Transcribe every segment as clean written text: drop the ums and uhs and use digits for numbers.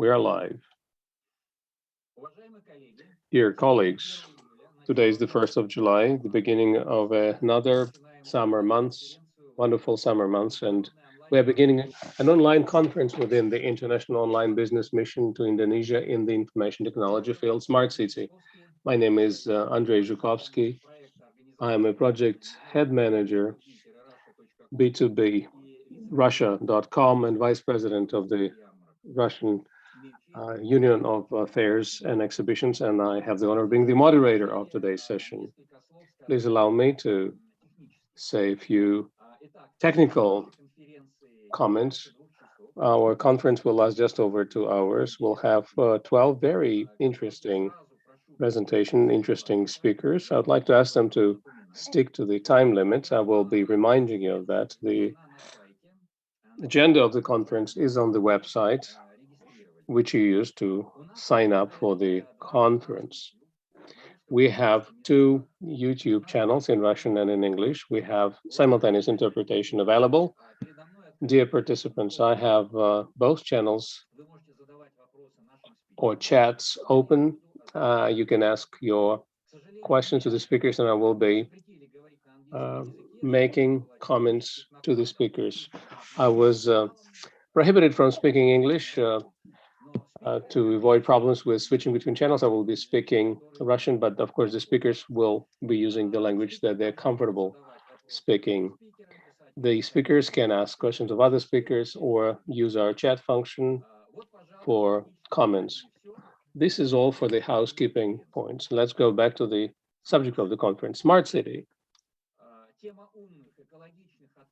We are live. Dear colleagues, today is the 1st of July, the beginning of another summer months, wonderful summer months, and we are beginning an online conference within the International Online Business Mission to Indonesia in the information technology field, Smart City. My name is Andrei Zhukovsky. I am a project head manager, B2B, Russia.com, and vice president of the Russian Union of Fairs and Exhibitions, and I have the honor of being the moderator of today's session. Please allow me to say a few technical comments. Our conference will last just over 2 hours. We'll have 12 very interesting presentations, interesting speakers. I'd like to ask them to stick to the time limits. I will be reminding you of that. The agenda of the conference is on the website, which you use to sign up for the conference. We have 2 YouTube channels in Russian and in English. We have simultaneous interpretation available. Dear participants, I have both channels or chats open. You can ask your questions to the speakers, and I will be making comments to the speakers. I was prohibited from speaking English to avoid problems with switching between channels. I will be speaking Russian, but of course the speakers will be using the language that they're comfortable speaking. The speakers can ask questions of other speakers or use our chat function for comments. This is all for the housekeeping points. Let's go back to the subject of the conference, Smart City.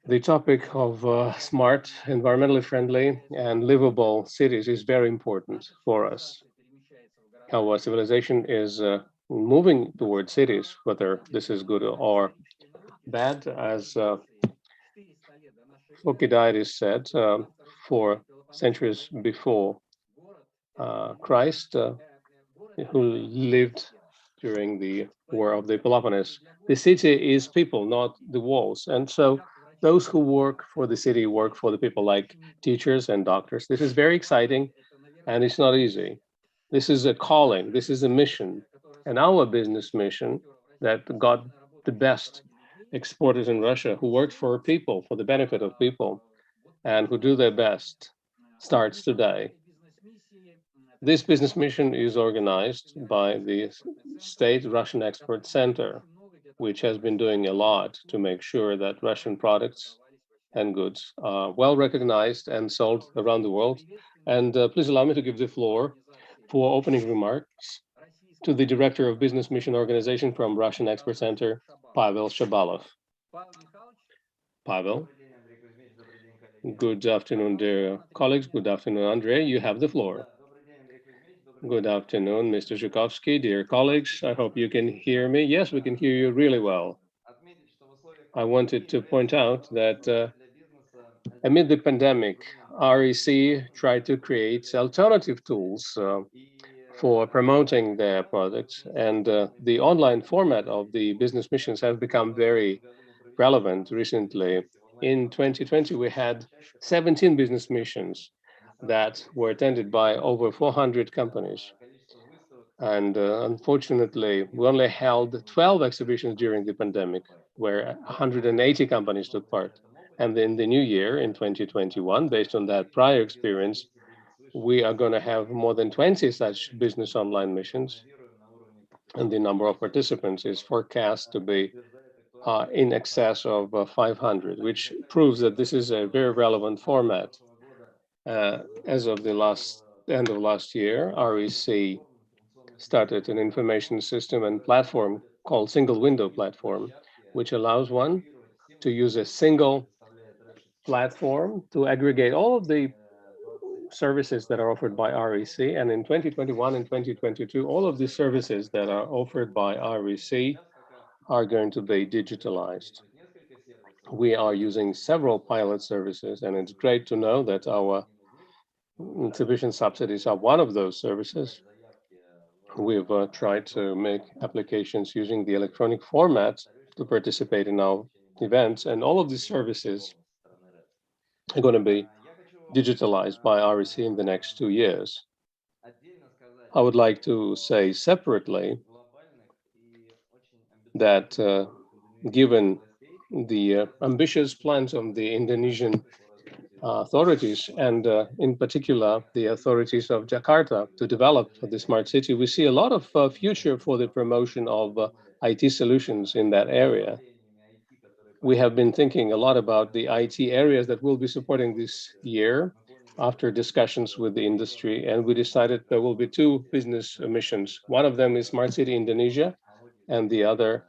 The topic of smart, environmentally friendly, and livable cities is very important for us. Our civilization is moving towards cities, whether this is good or bad. As Thucydides said, 4 centuries before Christ, who lived during the War of the Peloponnese. The city is people, not the walls. And so those who work for the city work for the people, like teachers and doctors. This is very exciting, and it's not easy. This is a calling, this is a mission. And our business mission that got the best exporters in Russia who worked for people, for the benefit of people, and who do their best, starts today. This business mission is organized by the State Russian Export Center, which has been doing a lot to make sure that Russian products and goods are well recognized and sold around the world. And please allow me to give the floor for opening remarks to the Director of Business Mission Organization from Russian Export Center, Pavel Shabalov. Pavel. Good afternoon, dear colleagues. Good afternoon, Andrei. You have the floor. Good afternoon, Mr. Zhukovsky, dear colleagues. I hope you can hear me. Yes, we can hear you really well. I wanted to point out that amid the pandemic, REC tried to create alternative tools for promoting their products, and the online format of the business missions have become very relevant recently. In 2020, we had 17 business missions that were attended by over 400 companies. And unfortunately, we only held 12 exhibitions during the pandemic, where 180 companies took part. And in the new year, in 2021, based on that prior experience, we are going to have more than 20 such business online missions. And the number of participants is forecast to be in excess of 500, which proves that this is a very relevant format. As of the end of last year, REC started an information system and platform called Single Window Platform, which allows one to use a single platform to aggregate all of the services that are offered by REC. And in 2021 and 2022, all of the services that are offered by REC are going to be digitalized. We are using several pilot services, and it's great to know that our exhibition subsidies are one of those services. We've tried to make applications using the electronic format to participate in our events, and all of these services are going to be digitalized by REC in the next 2 years. I would like to say separately that given the ambitious plans of the Indonesian authorities, and in particular the authorities of Jakarta, to develop the smart city, we see a lot of future for the promotion of IT solutions in that area. We have been thinking a lot about the IT areas that we'll be supporting this year after discussions with the industry, and we decided there will be two business missions. One of them is Smart City Indonesia, and the other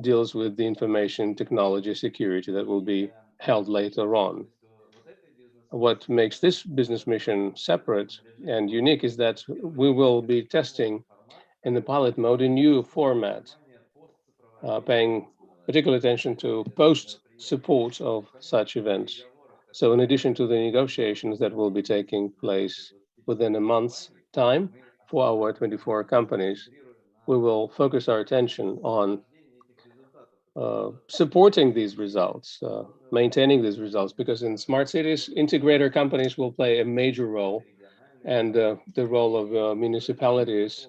deals with the information technology security that will be held later on. What makes this business mission separate and unique is that we will be testing in the pilot mode a new format, paying particular attention to post support of such events. So in addition to the negotiations that will be taking place within a month's time for our 24 companies, we will focus our attention on supporting these results, maintaining these results, because in smart cities, integrator companies will play a major role, and the role of municipalities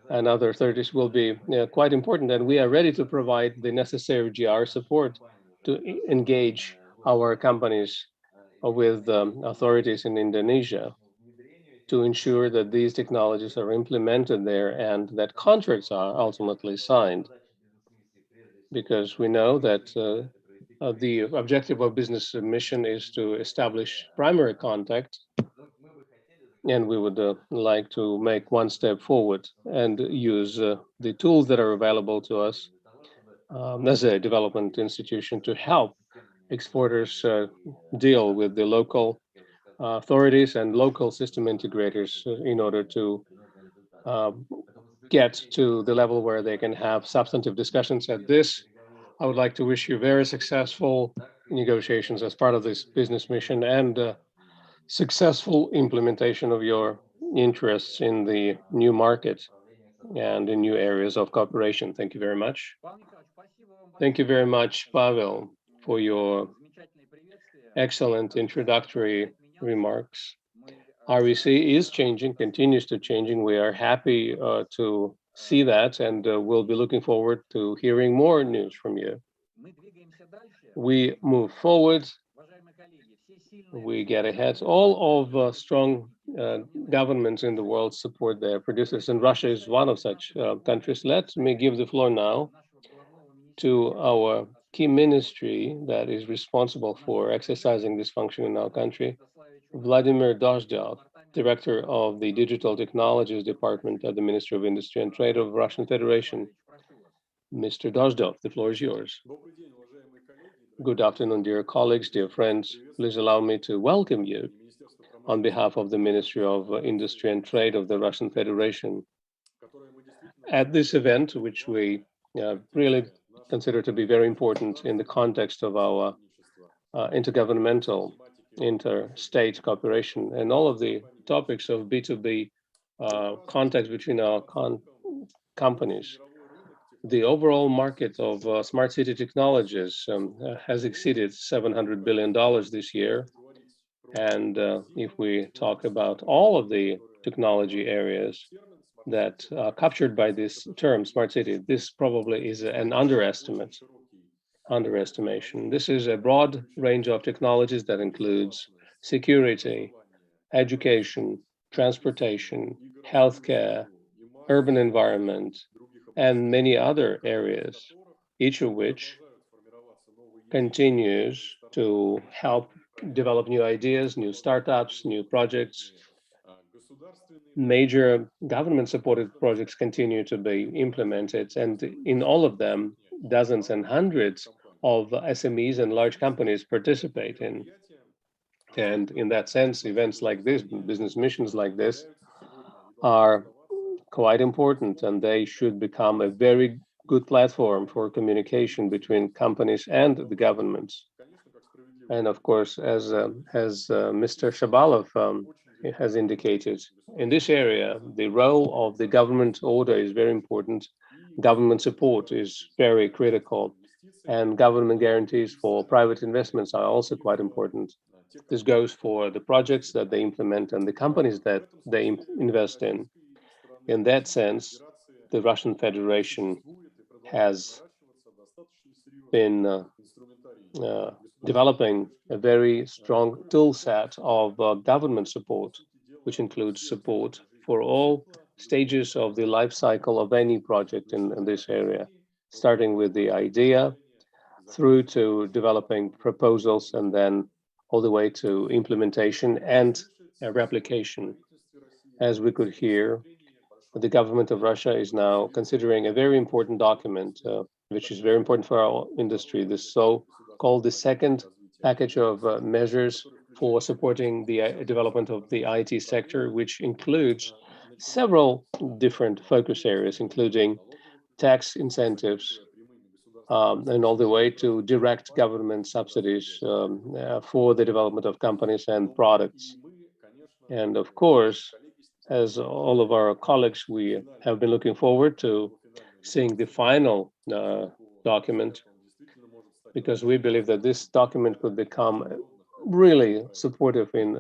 and other authorities will be quite important. And we are ready to provide the necessary GR support to engage our companies with authorities in Indonesia to ensure that these technologies are implemented there and that contracts are ultimately signed, because we know that the objective of business mission is to establish primary contact, and we would like to make one step forward and use the tools that are available to us as a development institution to help exporters deal with the local authorities and local system integrators in order to uh, get to the level where they can have substantive discussions. At this, I would like to wish you very successful negotiations as part of this business mission, and successful implementation of your interests in the new market and in new areas of cooperation. Thank you very much. Thank you very much, Pavel, for your excellent introductory remarks. REC is changing, continues to changing. We are happy to see that, and we'll be looking forward to hearing more news from you. We move forward. We get ahead. All of strong governments in the world support their producers, and Russia is one of such countries. Let me give the floor now to our key ministry that is responsible for exercising this function in our country, Vladimir Dozhdov, Director of the Digital Technologies Department at the Ministry of Industry and Trade of Russian Federation. Mr. Dozhdov, the floor is yours. Good afternoon, dear colleagues, dear friends. Please allow me to welcome you on behalf of the Ministry of Industry and Trade of the Russian Federation at this event, which we really consider to be very important in the context of our intergovernmental, interstate cooperation, and all of the topics of B2B context between our companies. The overall market of smart city technologies has exceeded $700 billion this year. And if we talk about all of the technology areas that are captured by this term, smart city, this probably is an underestimation. This is a broad range of technologies that includes security, education, transportation, healthcare, urban environment, and many other areas, each of which continues to help develop new ideas, new startups, new projects. Major government-supported projects continue to be implemented, and in all of them, dozens and hundreds of SMEs and large companies participate in. And in that sense, events like this, business missions like this, are quite important, and they should become a very good platform for communication between companies and the governments. And of course, as Mr. Shabalov has indicated, in this area, the role of the government order is very important. Government support is very critical, and government guarantees for private investments are also quite important. This goes for the projects that they implement and the companies that they invest in. In that sense, the Russian Federation has been uh, developing a very strong tool set of government support, which includes support for all stages of the life cycle of any project in this area, starting with the idea through to developing proposals and then all the way to implementation and replication. As we could hear, the government of Russia is now considering a very important document, which is very important for our industry, the so-called the second package of measures for supporting the development of the IT sector, which includes several different focus areas, including tax incentives, and all the way to direct government subsidies for the development of companies and products. And of course, as all of our colleagues, we have been looking forward to seeing the final document because we believe that this document could become really supportive in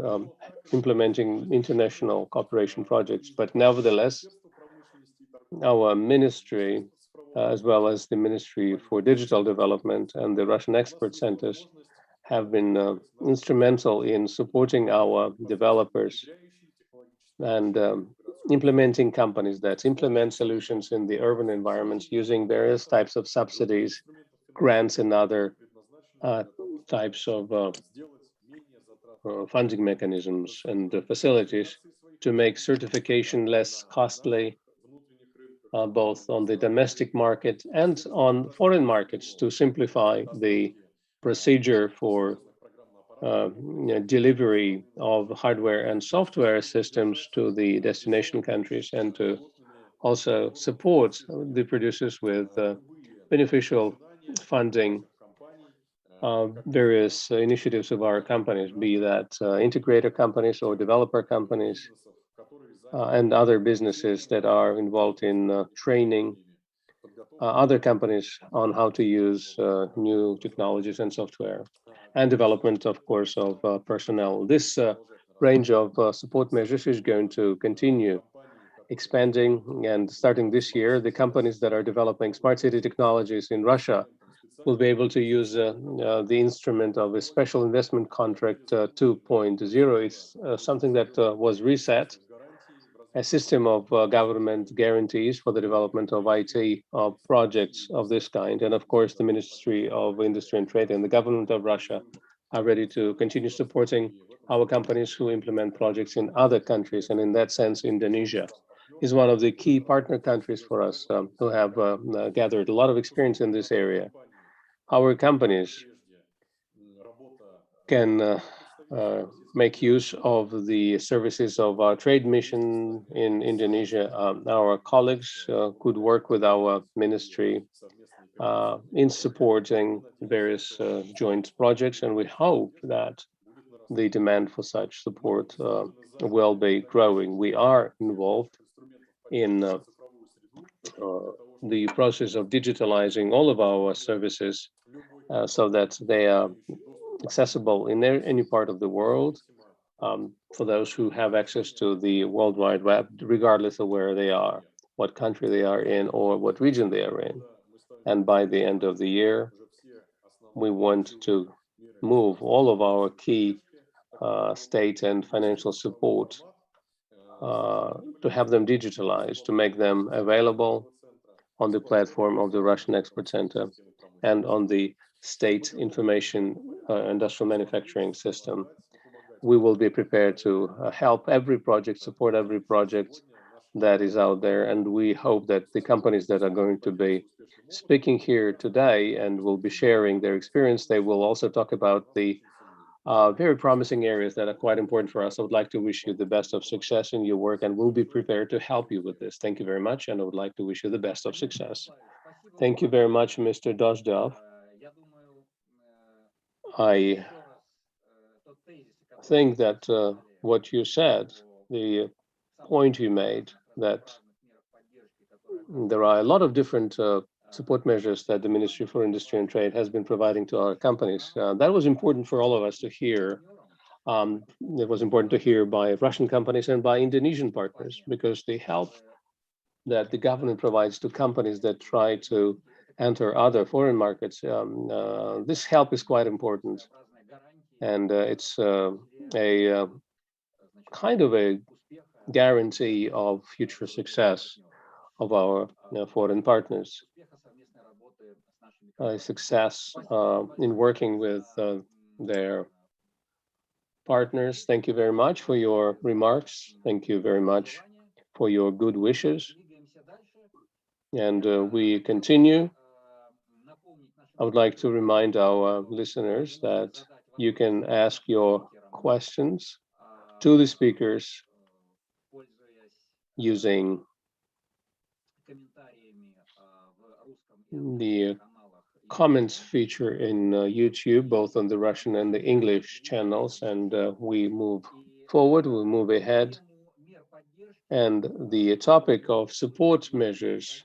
implementing international cooperation projects. But nevertheless, our ministry, as well as the Ministry for Digital Development and the Russian expert centers, have been instrumental in supporting our developers and implementing companies that implement solutions in the urban environments using various types of subsidies, grants, and other uh, types of funding mechanisms and facilities to make certification less costly, both on the domestic market and on foreign markets, to simplify the procedure for delivery of hardware and software systems to the destination countries, and to also support the producers with beneficial funding various initiatives of our companies, be that integrator companies or developer companies, and other businesses that are involved in training other companies on how to use new technologies and software, and development, of course, of personnel. This range of support measures is going to continue expanding, and starting this year, the companies that are developing smart city technologies in Russia will be able to use the instrument of a special investment contract 2.0. It's something that was reset, a system of government guarantees for the development of IT projects of this kind. And of course, the Ministry of Industry and Trade and the government of Russia are ready to continue supporting our companies who implement projects in other countries. And in that sense, Indonesia is one of the key partner countries for us who have gathered a lot of experience in this area. Our companies can make use of the services of our trade mission in Indonesia. Our colleagues could work with our ministry in supporting various joint projects, and we hope that the demand for such support will be growing. We are involved in the process of digitalizing all of our services so that they are accessible in any part of the world for those who have access to the World Wide Web, regardless of where they are, what country they are in, or what region they are in. And by the end of the year, we want to move all of our key state and financial support to have them digitalized, to make them available on the platform of the Russian Export Center and on the state information industrial manufacturing system. We will be prepared to help every project, support every project that is out there. And we hope that the companies that are going to be speaking here today and will be sharing their experience, they will also talk about the very promising areas that are quite important for us. I would like to wish you the best of success in your work, and we'll be prepared to help you with this. Thank you very much, and I would like to wish you the best of success. Thank you very much, Mr. Dozhdov. I think that what you said, the point you made, that there are a lot of different support measures that the Ministry for Industry and Trade has been providing to our companies. That was important for all of us to hear. It was important to hear by Russian companies and by Indonesian partners because they help that the government provides to companies that try to enter other foreign markets. This help is quite important, and it's a kind of a guarantee of future success of our foreign partners, success in working with their partners. Thank you very much for your remarks. Thank you very much for your good wishes. And we continue. I would like to remind our listeners that you can ask your questions to the speakers using the comments feature in YouTube, both on the Russian and the English channels, and we move forward, we move ahead. And the topic of support measures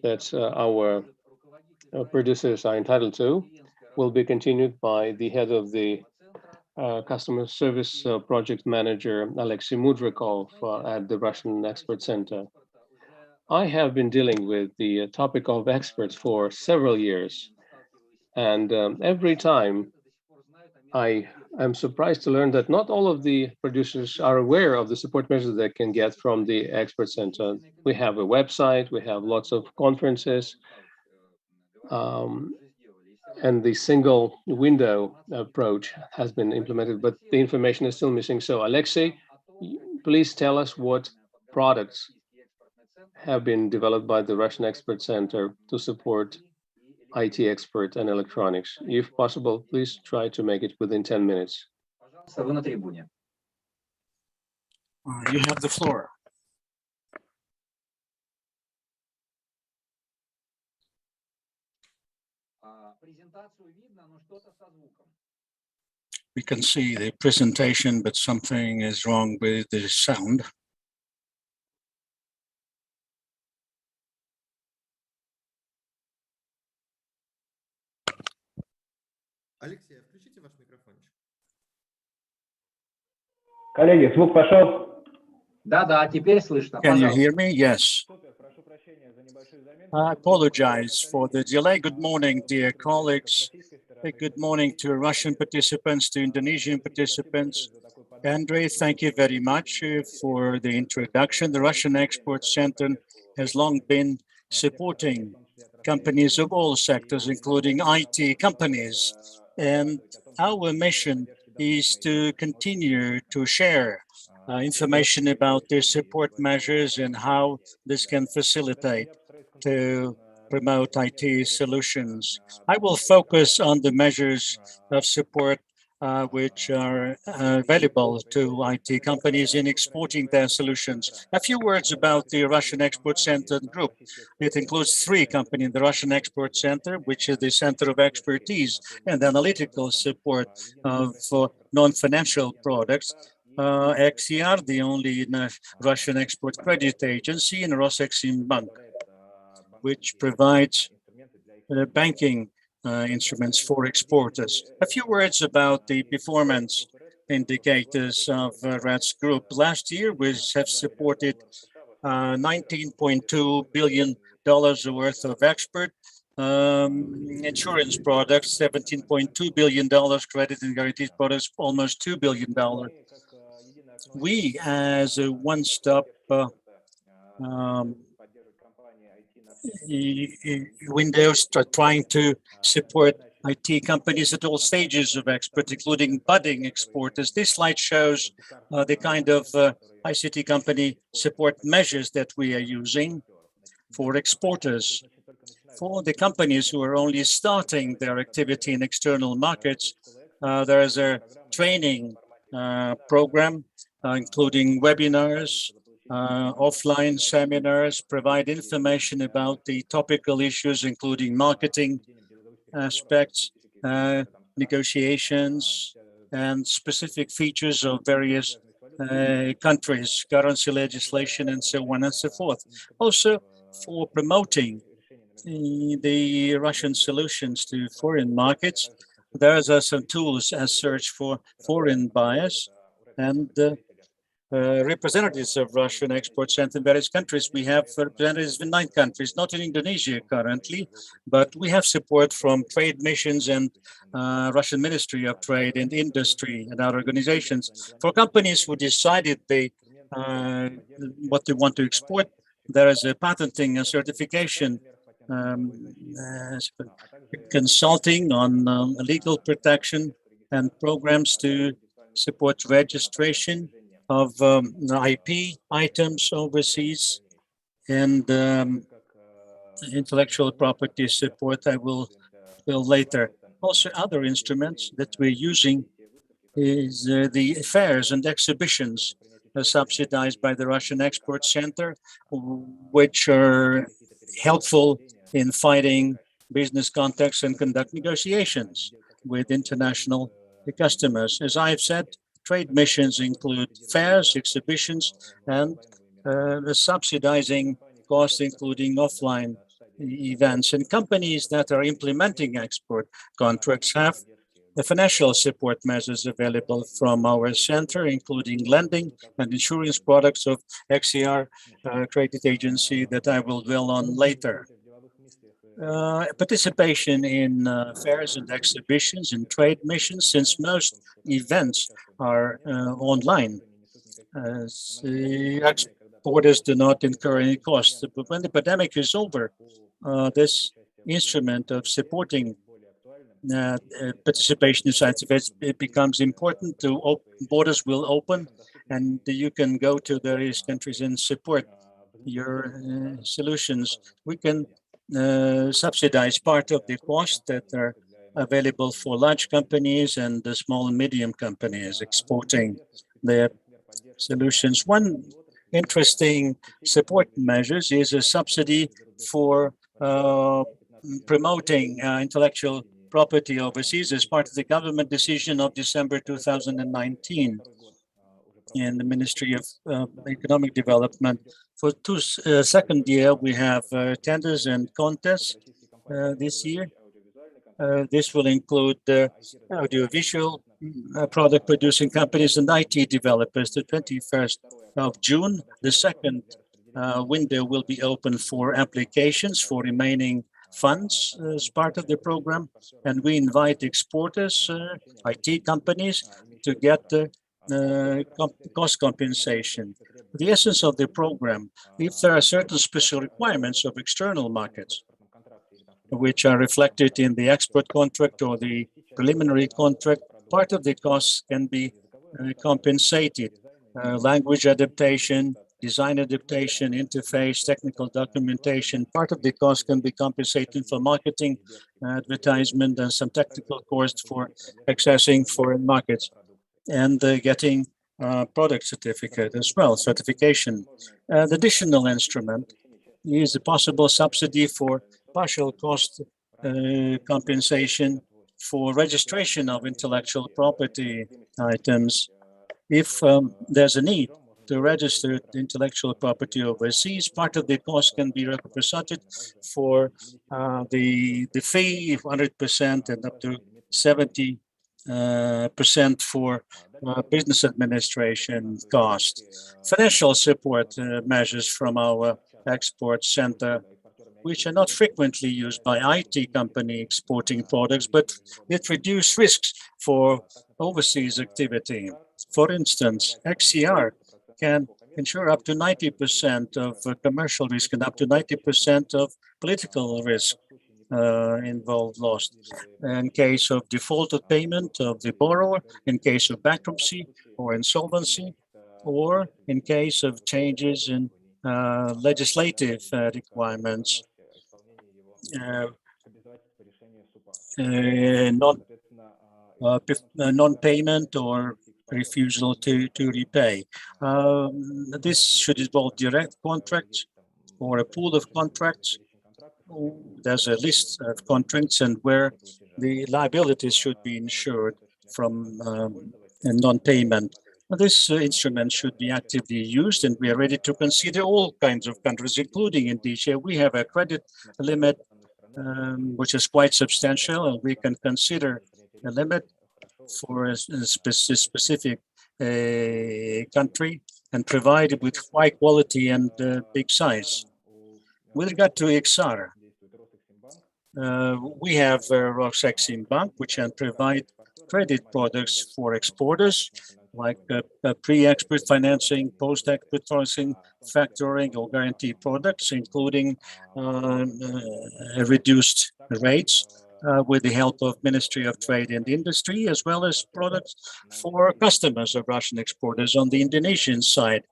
that our producers are entitled to will be continued by the head of the customer service project manager, Alexei Mudrikov, at the Russian Expert Center. I have been dealing with the topic of experts for several years, and every time I am surprised to learn that not all of the producers are aware of the support measures they can get from the Expert Center. We have a website, we have lots of conferences, and the single window approach has been implemented, but the information is still missing. So Alexei, please tell us what products have been developed by the Russian Expert Center to support IT expert and electronics. If possible, please try to make it within 10 minutes. You have the floor. We can see the presentation, but something is wrong with the sound. Алексей, включите ваш микрофончик. Коллеги, звук пошел? Да, теперь слышно. Can you hear me? Yes. I apologize for the delay. Good morning, dear colleagues. Good morning to Russian participants, to Indonesian participants. Andrei, thank you very much for the introduction. The Russian Export Center has long been supporting companies of all sectors, including IT companies. And our mission is to continue to share information about their support measures and how this can facilitate to promote IT solutions. I will focus on the measures of support which are available to IT companies in exporting their solutions. A few words about the Russian Export Center group. It includes 3 companies: the Russian Export Center, which is the center of expertise and analytical support for non-financial products, XCR, the only Russian export credit agency, and Roseximbank, which provides banking instruments for exporters. A few words about the performance indicators of RATS Group. Last year, we have supported $19.2 billion worth of export insurance products, $17.2 billion, credit and guaranteed products, almost $2 billion. We, as a one-stop windows, are trying to support IT companies at all stages of export, including budding exporters. This slide shows the kind of ICT company support measures that we are using for exporters. For the companies who are only starting their activity in external markets, there is a training program, including webinars, offline seminars, provide information about the topical issues, including marketing aspects, negotiations, and specific features of various countries, currency legislation, and so on and so forth. Also, for promoting the Russian solutions to foreign markets, there are some tools as search for foreign buyers, and representatives of Russian export center in various countries. We have representatives in 9 countries, not in Indonesia currently, but we have support from trade missions and Russian Ministry of Trade and Industry and other organizations. For companies who decided what they want to export, there is a patenting and certification, consulting on legal protection and programs to support registration of IP items overseas and intellectual property support. I will later. Also, other instruments that we're using is the fairs and exhibitions subsidized by the Russian Export Center, which are helpful in fighting business contacts and conduct negotiations with international customers. As I've said, trade missions include fairs, exhibitions, and the subsidizing costs, including offline events. And companies that are implementing export contracts have the financial support measures available from our center, including lending and insurance products of XCR credit agency that I will dwell on later. Participation in fairs and exhibitions and trade missions, since most events are online. Exporters do not incur any costs. But when the pandemic is over, this instrument of supporting participation in science events, it becomes important. Borders will open and you can go to various countries and support your solutions. We can subsidize part of the cost that are available for large companies and the small and medium companies exporting their solutions. One interesting support measures is a subsidy for promoting intellectual property overseas as part of the government decision of December 2019 in the Ministry of Economic Development. For second year, we have tenders and contests this year. This will include audiovisual product producing companies and IT developers. The 21st of June, the second window will be open for applications for remaining funds as part of the program, and we invite exporters, IT companies, to get cost compensation. The essence of the program, if there are certain special requirements of external markets, which are reflected in the export contract or the preliminary contract, part of the costs can be compensated. Language adaptation, design adaptation, interface, technical documentation. Part of the cost can be compensated for marketing, advertisement, and some technical costs for accessing foreign markets and getting product certificate as well, certification. The additional instrument is a possible subsidy for partial cost compensation for registration of intellectual property items. If there's a need to register intellectual property overseas, part of the cost can be represented for the fee, 100% and up to 70% for business administration cost. Financial support measures from our export center, which are not frequently used by IT company exporting products, but it reduces risks for overseas activity. For instance, XCR can ensure up to 90% of commercial risk and up to 90% of political risk involved lost in case of defaulted payment of the borrower, in case of bankruptcy or insolvency, or in case of changes in legislative requirements, non-payment or refusal to repay. This should involve direct contracts or a pool of contracts. There's a list of contracts and where the liabilities should be insured from non-payment. This instrument should be actively used, and we are ready to consider all kinds of countries, including Indonesia. We have a credit limit which is quite substantial, and we can consider a limit for a specific country and provided with high quality and big size. With regard to XR, we have Robotics, which can provide credit products for exporters, like pre-export financing, post-export financing, factoring, or guarantee products, including reduced rates with the help of Ministry of Trade and Industry, as well as products for customers of Russian exporters. On the Indonesian side,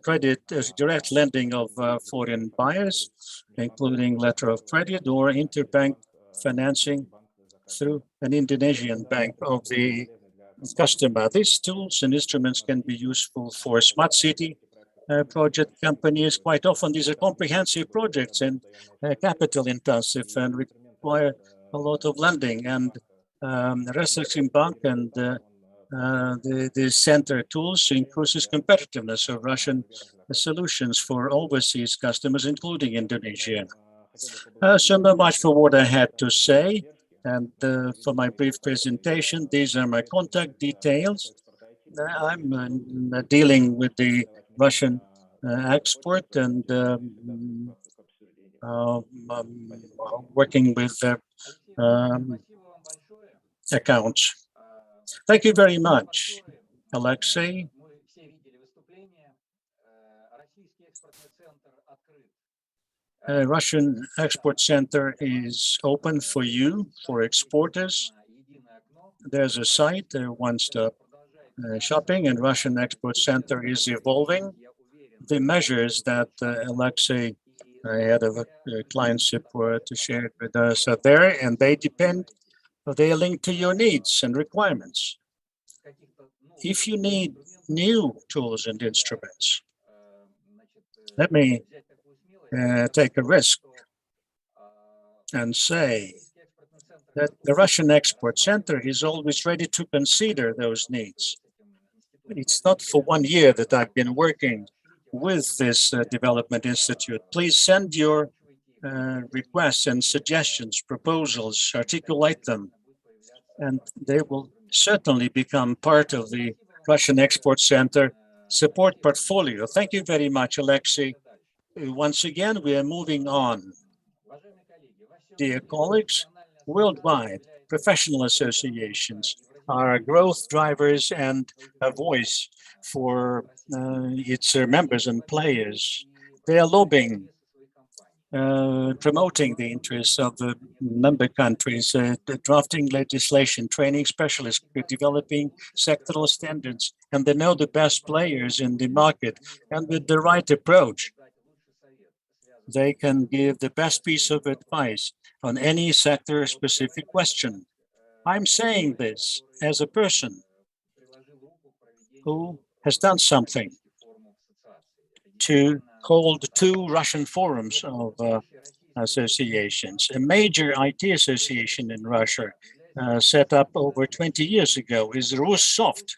credit direct lending of foreign buyers, including letter of credit or interbank financing through an Indonesian bank of the customer. These tools and instruments can be useful for smart city project companies. Quite often, these are comprehensive projects and capital intensive and require a lot of lending. And Bank and the center tools increases competitiveness of Russian solutions for overseas customers, including Indonesia. So much for what I had to say. And for my brief presentation, these are my contact details. I'm dealing with the Russian export and working with accounts. Thank you very much, Alexei. Russian Export Center is open for you, for exporters. There's a site, one-stop shopping, and Russian Export Center is evolving. The measures that Alexei, head of client support, shared with us are there, and they are linked to your needs and requirements. If you need new tools and instruments, let me take a risk and say that the Russian Export Center is always ready to consider those needs. It's not for 1 year that I've been working with this development institute. Please send your requests and suggestions, proposals, articulate them, and they will certainly become part of the Russian Export Center support portfolio. Thank you very much, Alexei. Once again, we are moving on. Dear colleagues, worldwide professional associations are growth drivers and a voice for its members and players. They are lobbying, promoting the interests of the member countries, drafting legislation, training specialists, developing sectoral standards, and they know the best players in the market. And with the right approach, they can give the best piece of advice on any sector-specific question. I'm saying this as a person who has done something to hold 2 Russian forums of associations. A major IT association in Russia set up over 20 years ago is Russoft.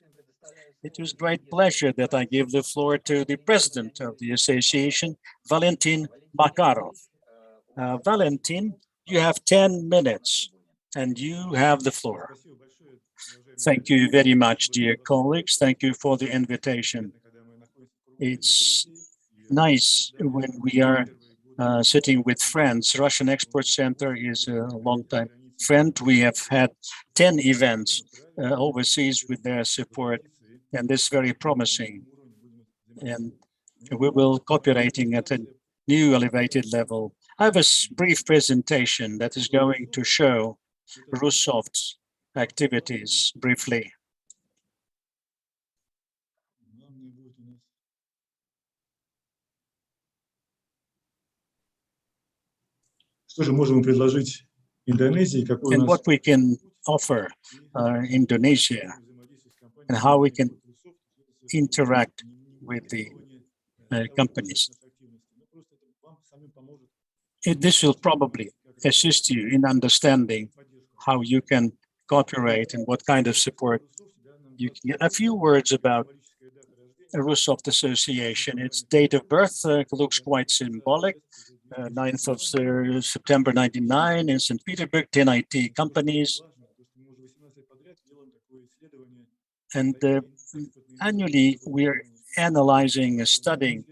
It was great pleasure that I give the floor to the president of the association, Valentin Makarov. Valentin, you have 10 minutes and you have the floor. Thank you very much, dear colleagues. Thank you for the invitation. It's nice when we are sitting with friends. Russian Export Center is a long-time friend. We have had 10 events overseas with their support, and this is very promising. And we will cooperating at a new elevated level. I have a brief presentation that is going to show Russoft's activities briefly. And what we can offer Indonesia and how we can interact with the companies. This will probably assist you in understanding how you can cooperate and what kind of support you can get. A few words about the Russoft Association. Its date of birth looks quite symbolic. 9th of September 1999 in St. Petersburg, 10 IT companies. And annually, we are analyzing and studying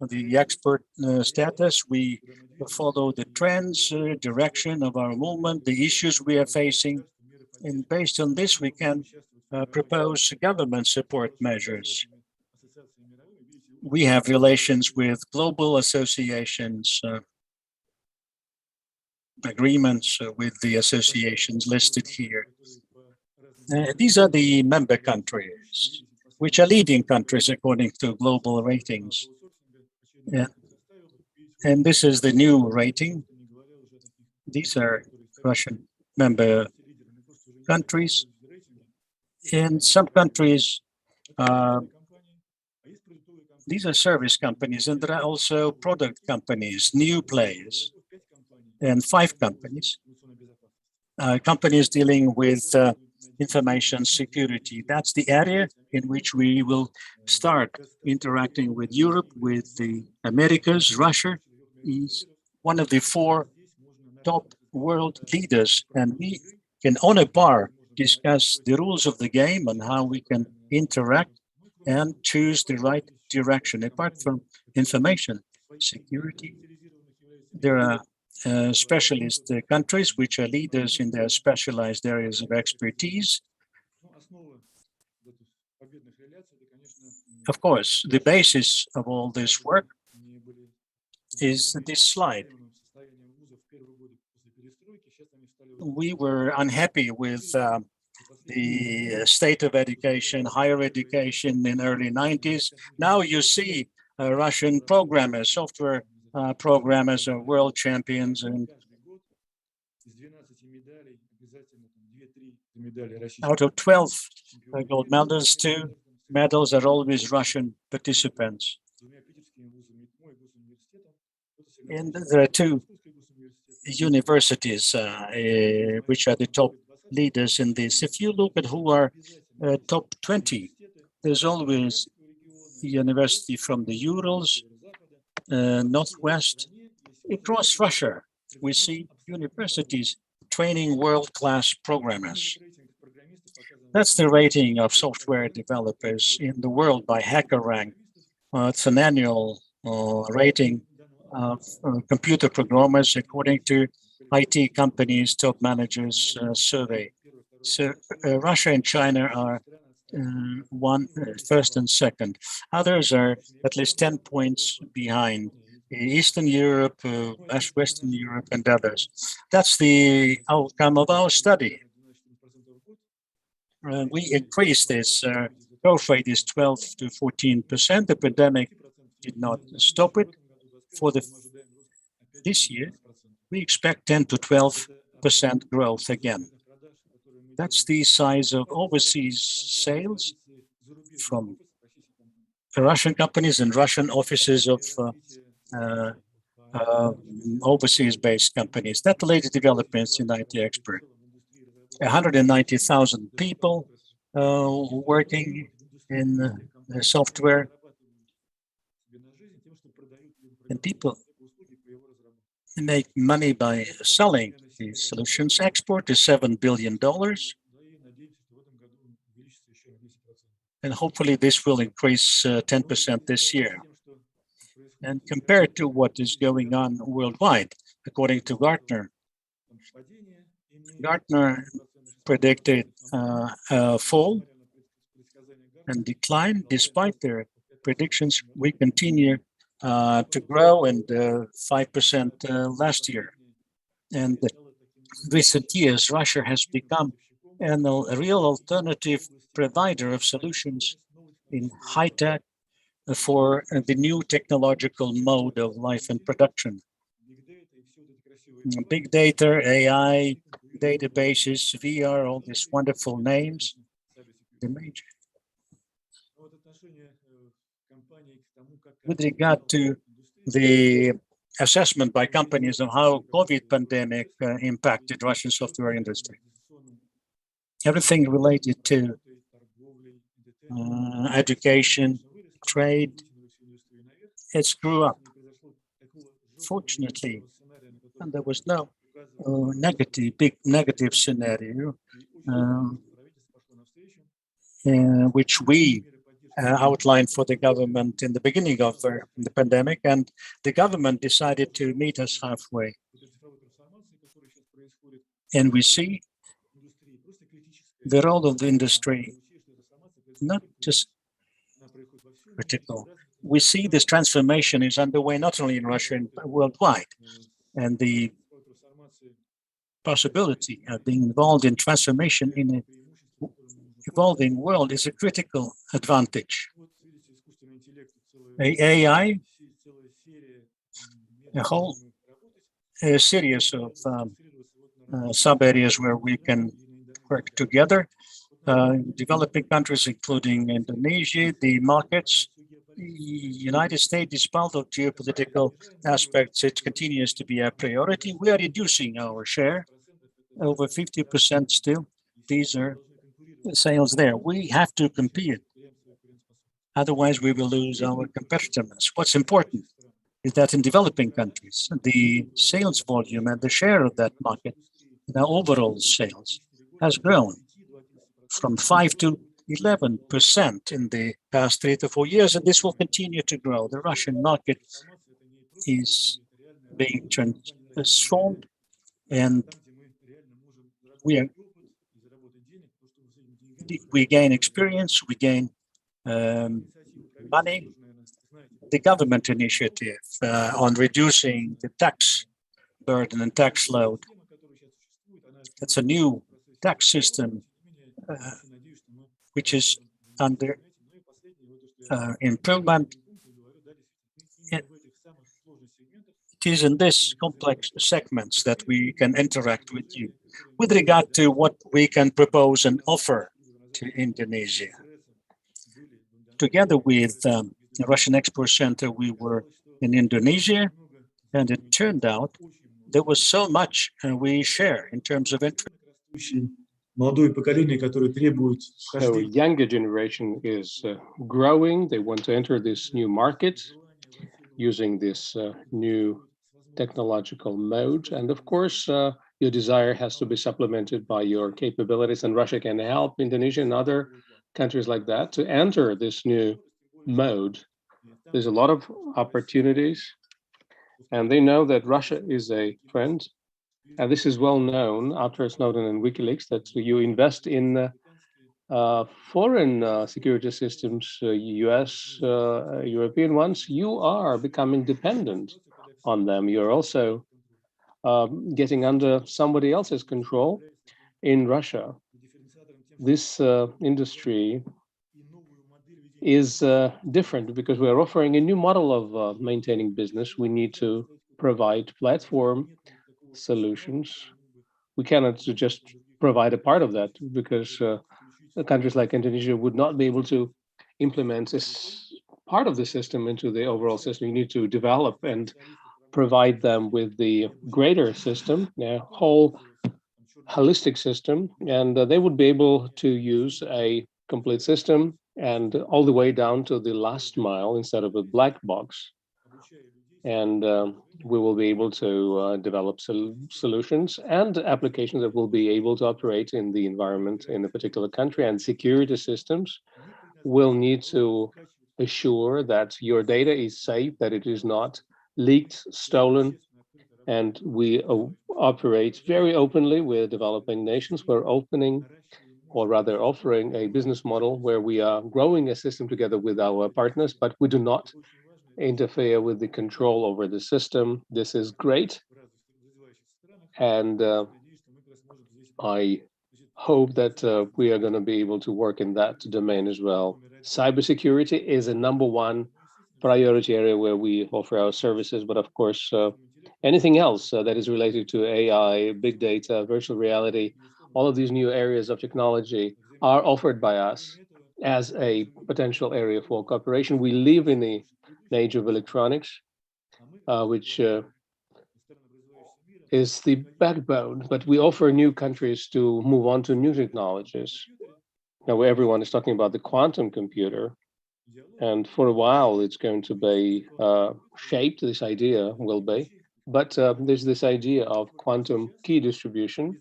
the expert status. We follow the trends, direction of our movement, the issues we are facing. And based on this, we can propose government support measures. We have relations with global associations, agreements with the associations listed here. These are the member countries, which are leading countries according to global ratings. And this is the new rating. These are Russian member countries. In some countries, these are service companies, and there are also product companies, new players, and 5 companies. Companies dealing with information security. That's the area in which we will start interacting with Europe, with the Americas. Russia is one of the 4 top world leaders, and we can on a par discuss the rules of the game and how we can interact and choose the right direction. Apart from information security, there are specialist countries which are leaders in their specialized areas of expertise. Of course, the basis of all this work is this slide. We were unhappy with the state of education, higher education in early 90s. Now you see Russian programmers, software programmers are world champions, and out of 12 gold medals, 2 medals are always Russian participants. And there are 2 universities which are the top leaders in this. If you look at who are top 20, there's always a university from the Urals, Northwest, across Russia. We see universities training world-class programmers. That's the rating of software developers in the world by HackerRank. It's an annual rating of computer programmers according to IT companies' top managers survey. So Russia and China are first and second. Others are at least 10 points behind. Eastern Europe, Western Europe, and others. That's the outcome of our study. We increased this growth rate is 12 to 14%. The pandemic did not stop it. For this year, we expect 10 to 12% growth again. That's the size of overseas sales from Russian companies and Russian offices of overseas-based companies. That's the latest developments in IT Expert. 190,000 people working in software, and people make money by selling these solutions. Export is $7 billion. And hopefully this will increase 10% this year. And compared to what is going on worldwide, according to Gartner predicted a fall and decline. Despite their predictions, we continue to grow, and 5% last year. And in recent years, Russia has become a real alternative provider of solutions in high tech for the new technological mode of life and production. Big data, AI, databases, VR, all these wonderful names. The major. With regard to the assessment by companies of how COVID pandemic impacted Russian software industry. Everything related to education, trade, it grew up. Fortunately, and there was no big negative scenario, which we outlined for the government in the beginning of the pandemic, and the government decided to meet us halfway. And we see the role of the industry, not just critical. We see this transformation is underway not only in Russia but worldwide, and the possibility of being involved in transformation in an evolving world is a critical advantage. AI, a whole series of sub-areas where we can work together. Developing countries, including Indonesia, the markets, the United States, despite of geopolitical aspects, it continues to be a priority. We are reducing our share over 50% still. These are sales there. We have to compete. Otherwise, we will lose our competitiveness. What's important is that in developing countries, the sales volume and the share of that market in our overall sales has grown from 5 to 11% in the past 3 to 4 years, and this will continue to grow. The Russian market is being transformed, and we gain experience, we gain money. The government initiative on reducing the tax burden and tax load. It's a new tax system which is under improvement. It is in this complex segments that we can interact with you. With regard to what we can propose and offer to Indonesia, together with the Russian Export Center, we were in Indonesia, and it turned out there was so much we share in terms of interest. So younger generation is growing. They want to enter this new market using this new technological mode. And of course, your desire has to be supplemented by your capabilities, and Russia can help Indonesia and other countries like that to enter this new mode. There's a lot of opportunities, and they know that Russia is a friend. And this is well known after Snowden and WikiLeaks that you invest in foreign security systems, US, European ones, you are becoming dependent on them. You're also getting under somebody else's control in Russia. This industry is different because we're offering a new model of maintaining business. We need to provide platform solutions. We cannot just provide a part of that because countries like Indonesia would not be able to implement this part of the system into the overall system. You need to develop and provide them with the greater system, a whole holistic system, and they would be able to use a complete system and all the way down to the last mile instead of a black box. And we will be able to develop solutions and applications that will be able to operate in the environment in a particular country. And security systems will need to assure that your data is safe, that it is not leaked, stolen. And we operate very openly with developing nations. We're opening, or rather offering, a business model where we are growing a system together with our partners, but we do not interfere with the control over the system. This is great. And I hope that we are going to be able to work in that domain as well. Cybersecurity is a #1 priority area where we offer our services, but of course, anything else that is related to AI, big data, virtual reality, all of these new areas of technology are offered by us as a potential area for cooperation. We live in the age of electronics, which is the backbone, but we offer new countries to move on to new technologies. Now, everyone is talking about the quantum computer, and for a while it's going to be shaped, this idea will be, but there's this idea of quantum key distribution,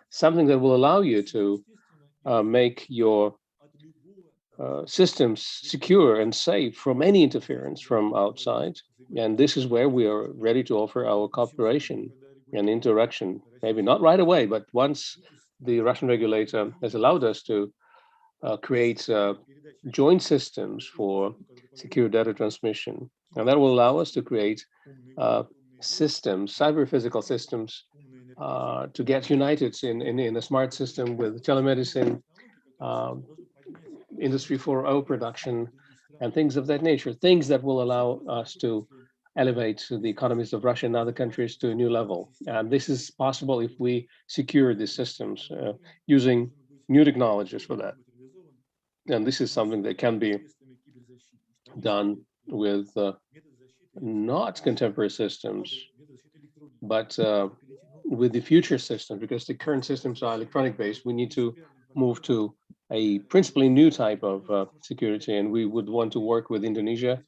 something that will allow you to make your systems secure and safe from any interference from outside. And this is where we are ready to offer our cooperation and interaction. Maybe not right away, but once the Russian regulator has allowed us to create joint systems for secure data transmission. And that will allow us to create systems, cyber physical systems, to get united in a smart system with telemedicine, um, Industry 4.0 production, and things of that nature, things that will allow us to elevate the economies of Russia and other countries to a new level. And this is possible if we secure these systems using new technologies for that. And this is something that can be done with not contemporary systems, but with the future systems, because the current systems are electronic based. We need to move to a principally new type of security, and we would want to work with Indonesia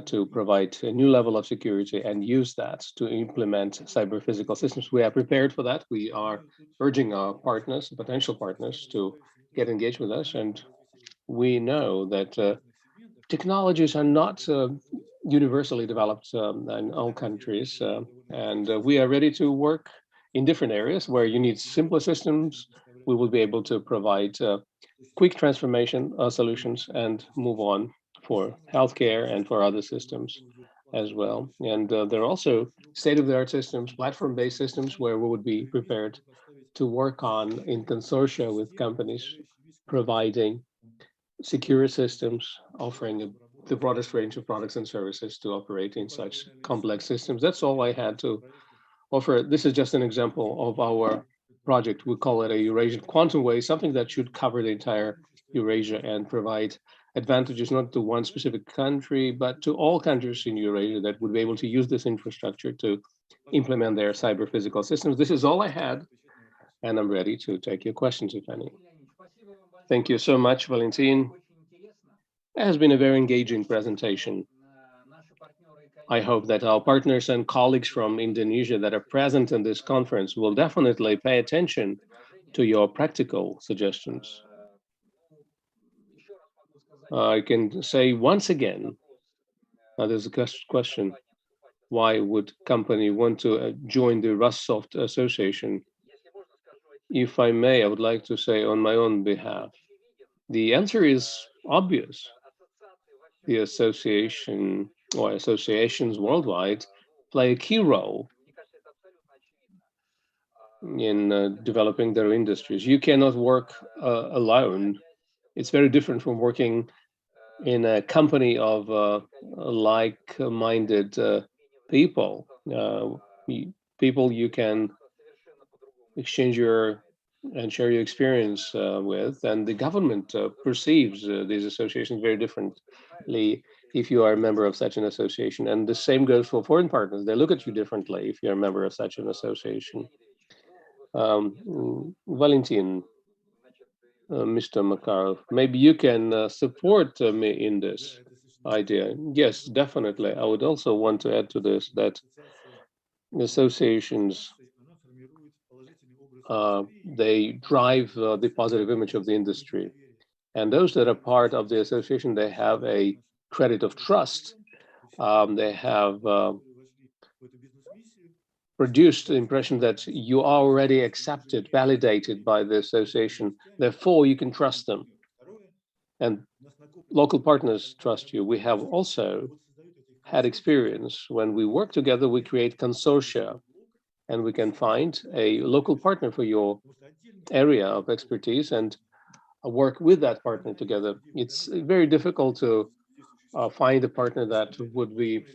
to provide a new level of security and use that to implement cyber physical systems. We are prepared for that. We are urging our partners, potential partners, to get engaged with us, and we know that technologies are not universally developed in all countries, and we are ready to work in different areas where you need simpler systems. We will be able to provide quick transformation solutions and move on for healthcare and for other systems as well. And there are also state-of-the-art systems, platform-based systems, where we would be prepared to work on in consortia with companies, providing secure systems, offering the broadest range of products and services to operate in such complex systems. That's all I had to offer. This is just an example of our project. We call it a Eurasian Quantum Way, something that should cover the entire Eurasia and provide advantages not to one specific country, but to all countries in Eurasia that would be able to use this infrastructure to implement their cyber physical systems. This is all I had, and I'm ready to take your questions, if any. Thank you so much, Valentin. It has been a very engaging presentation. I hope that our partners and colleagues from Indonesia that are present in this conference will definitely pay attention to your practical suggestions. I can say once again, there's a question, why would company want to join the Rustsoft Association? If I may, I would like to say on my own behalf, the answer is obvious. The association or associations worldwide play a key role in developing their industries. You cannot work alone. It's very different from working in a company of like-minded people. People you can exchange your and share your experience with, and the government perceives these associations very differently if you are a member of such an association. And the same goes for foreign partners. They look at you differently if you're a member of such an association. Valentin, Mr. Makarov, maybe you can support me in this idea. Yes, definitely. I would also want to add to this that associations they drive the positive image of the industry. And those that are part of the association, they have a credit of trust. They have produced the impression that you are already accepted, validated by the association. Therefore, you can trust them. And local partners trust you. We have also had experience when we work together, we create consortia, and we can find a local partner for your area of expertise and work with that partner together. It's very difficult to find a partner that would be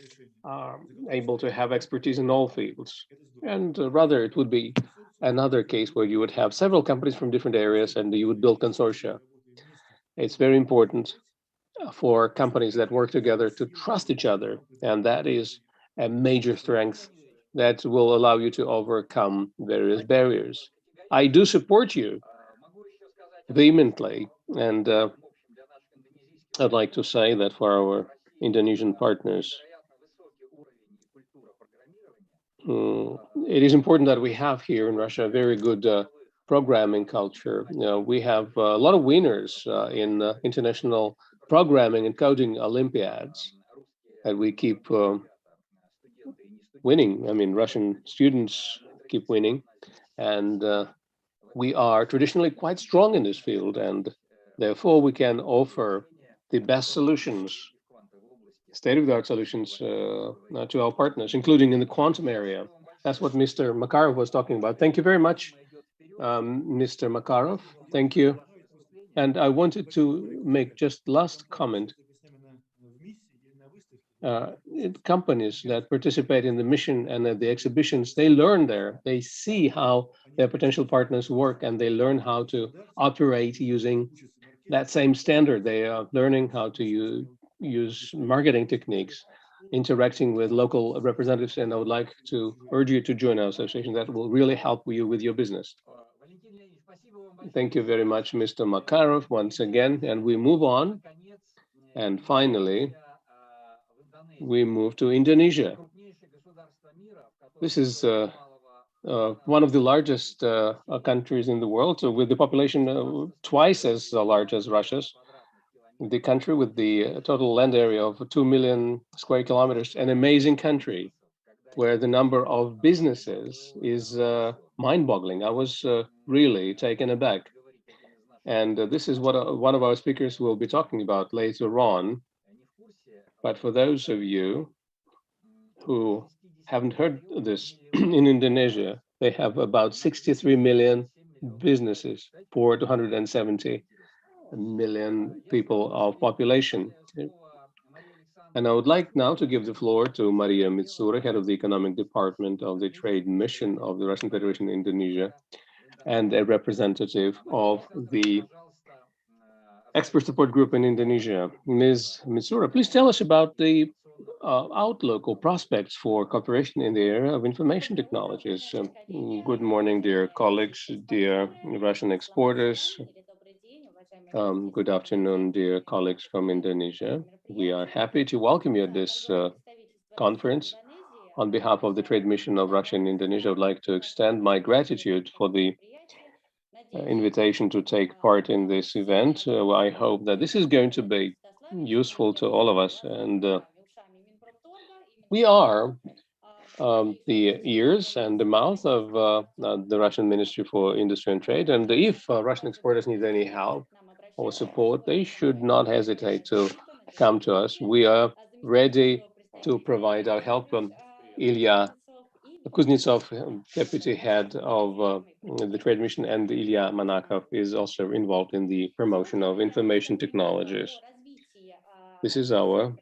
able to have expertise in all fields. And rather, it would be another case where you would have several companies from different areas and you would build consortia. It's very important for companies that work together to trust each other. And that is a major strength that will allow you to overcome various barriers. I do support you vehemently. And I'd like to say that for our Indonesian partners, it is important that we have here in Russia a very good programming culture. We have a lot of winners in international programming and coding Olympiads, and we keep winning. I mean, Russian students keep winning, and we are traditionally quite strong in this field, and therefore we can offer the best solutions, state-of-the-art solutions to our partners, including in the quantum area. That's what Mr. Makarov was talking about. Thank you very much, Mr. Makarov. Thank you. And I wanted to make just last comment. Companies that participate in the mission and at the exhibitions, they learn there. They see how their potential partners work, and they learn how to operate using that same standard. They are learning how to use marketing techniques, interacting with local representatives, and I would like to urge you to join our association. That will really help you with your business. Thank you very much, Mr. Makarov, once again, and we move on. And finally, we move to Indonesia. This is one of the largest countries in the world, so with the population twice as large as Russia's. The country with the total land area of 2 million square kilometers, an amazing country where the number of businesses is mind-boggling. I was really taken aback. And this is what one of our speakers will be talking about later on. But for those of you who haven't heard this, in Indonesia, they have about 63 million businesses for 270 million people of population. And I would like now to give the floor to Maria Mitsura, head of the economic department of the trade mission of the Russian Federation in Indonesia, and a representative of the expert support group in Indonesia. Ms. Mitsura, please tell us about the outlook or prospects for cooperation in the area of information technologies. Good morning, dear colleagues, dear Russian exporters. Good afternoon, dear colleagues from Indonesia. We are happy to welcome you at this conference. On behalf of the trade mission of Russia and Indonesia, I would like to extend my gratitude for the invitation to take part in this event. I hope that this is going to be useful to all of us. And we are the ears and the mouth of the Russian Ministry for Industry and Trade. And if Russian exporters need any help or support, they should not hesitate to come to us. We are ready to provide our help. Ilya Kuznetsov, deputy head of the trade mission, and Ilya Manakov is also involved in the promotion of information technologies. This is our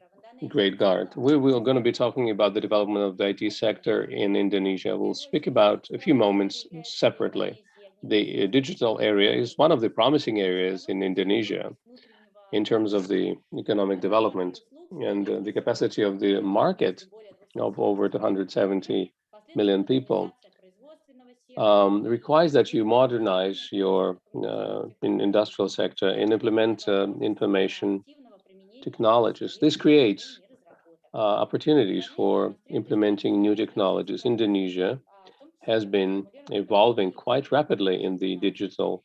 great guard. We are going to be talking about the development of the IT sector in Indonesia. We'll speak about a few moments separately. The digital area is one of the promising areas in Indonesia in terms of the economic development, and the capacity of the market of over 270 million people requires that you modernize your industrial sector and implement information technologies. This creates opportunities for implementing new technologies. Indonesia has been evolving quite rapidly in the digital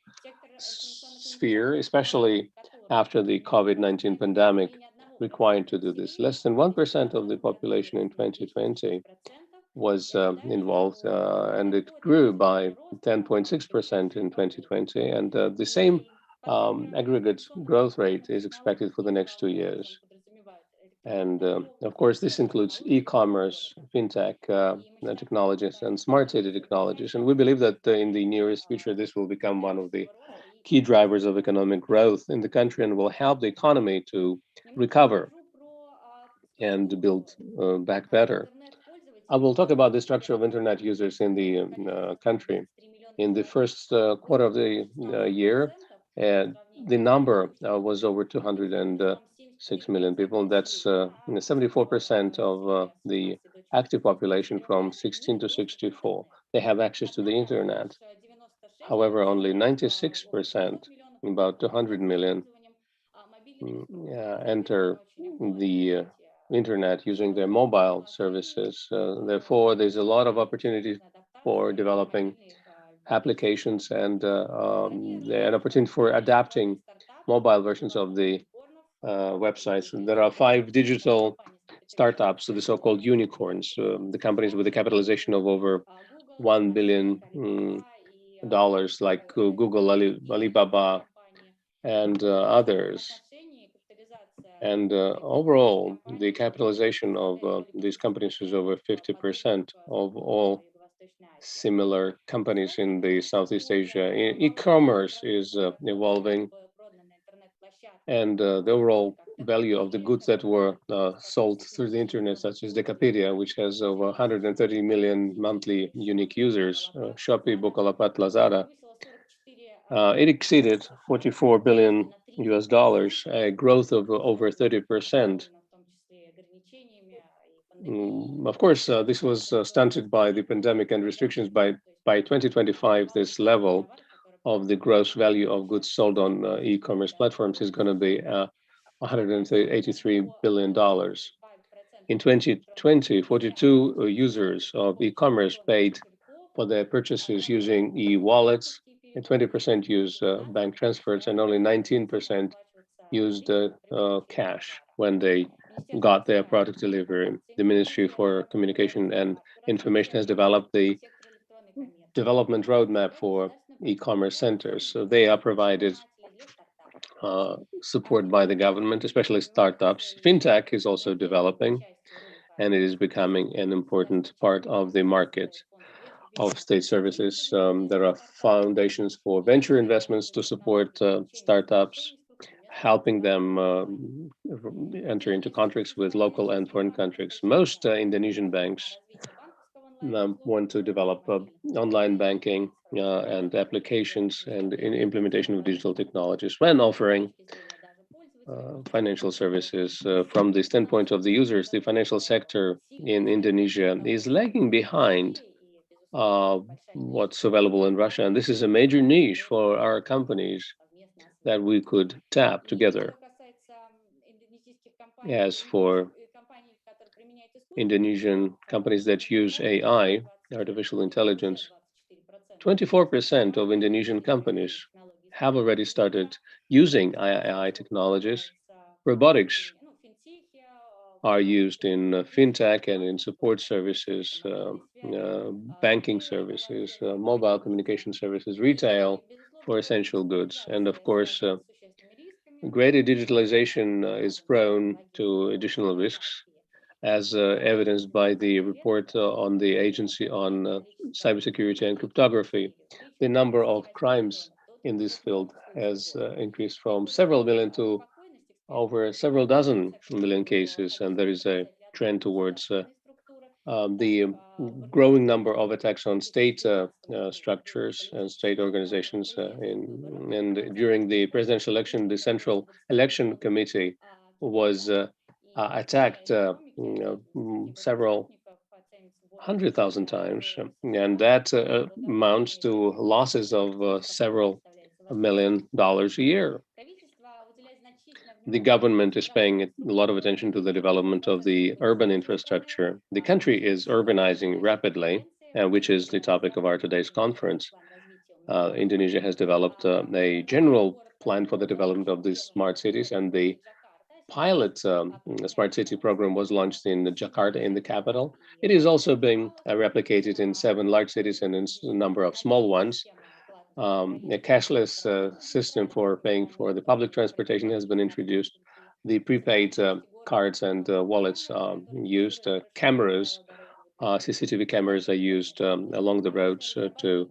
sphere, especially after the COVID-19 pandemic required to do this. Less than 1% of the population in 2020 was involved, and it grew by 10.6% in 2020. And the same aggregate growth rate is expected for the next 2 years. And of course, this includes e-commerce, fintech technologies, and smart city technologies. And we believe that in the nearest future, this will become one of the key drivers of economic growth in the country and will help the economy to recover and build back better. I will talk about the structure of internet users in the country. In the first quarter of the year, the number was over 206 million people. That's 74% of the active population from 16 to 64. They have access to the internet. However, only 96%, about 200 million, enter the internet using their mobile services. Therefore, there's a lot of opportunity for developing applications and an opportunity for adapting mobile versions of the websites. There are 5 digital startups, so the so-called unicorns, the companies with a capitalization of over $1 billion dollars, like Google, Alibaba, and others. And overall, the capitalization of these companies is over 50% of all similar companies in the Southeast Asia. E-commerce is evolving, and the overall value of the goods that were sold through the internet, such as Decapedia, which has over 130 million monthly unique users, Shopee, Bukalapak, Lazada, it exceeded 44 billion US dollars, a growth of over 30%. Of course, this was stunted by the pandemic and restrictions. By 2025, this level of the gross value of goods sold on e-commerce platforms is going to be $183 billion. In 2020, 42 users of e-commerce paid for their purchases using e-wallets, and 20% used bank transfers, and only 19% used cash when they got their product delivery. The Ministry for Communication and Information has developed the development roadmap for e-commerce centers. So they are provided support by the government, especially startups. FinTech is also developing, and it is becoming an important part of the market of state services. There are foundations for venture investments to support startups, helping them enter into contracts with local and foreign countries. Most Indonesian banks want to develop online banking and applications and implementation of digital technologies when offering financial services. From the standpoint of the users, the financial sector in Indonesia is lagging behind what's available in Russia. And this is a major niche for our companies that we could tap together. As for Indonesian companies that use AI, artificial intelligence, 24% of Indonesian companies have already started using AI technologies. Robotics are used in fintech and in support services, banking services, mobile communication services, retail for essential goods. And of course, greater digitalization is prone to additional risks, as evidenced by the report on the Agency on Cybersecurity and Cryptography. The number of crimes in this field has increased from several million to over several dozen million cases, and there is a trend towards the growing number of attacks on state structures and state organizations. And during the presidential election, the Central Election Committee was attacked several 100,000 times, and that amounts to losses of several $1 million a year. The government is paying a lot of attention to the development of the urban infrastructure. The country is urbanizing rapidly, which is the topic of our today's conference. Indonesia has developed a general plan for the development of these smart cities, and the pilot smart city program was launched in Jakarta, in the capital. It is also being replicated in 7 large cities and in a number of small ones. A cashless system for paying for the public transportation has been introduced. The prepaid cards and wallets used. Cameras, CCTV cameras are used along the roads to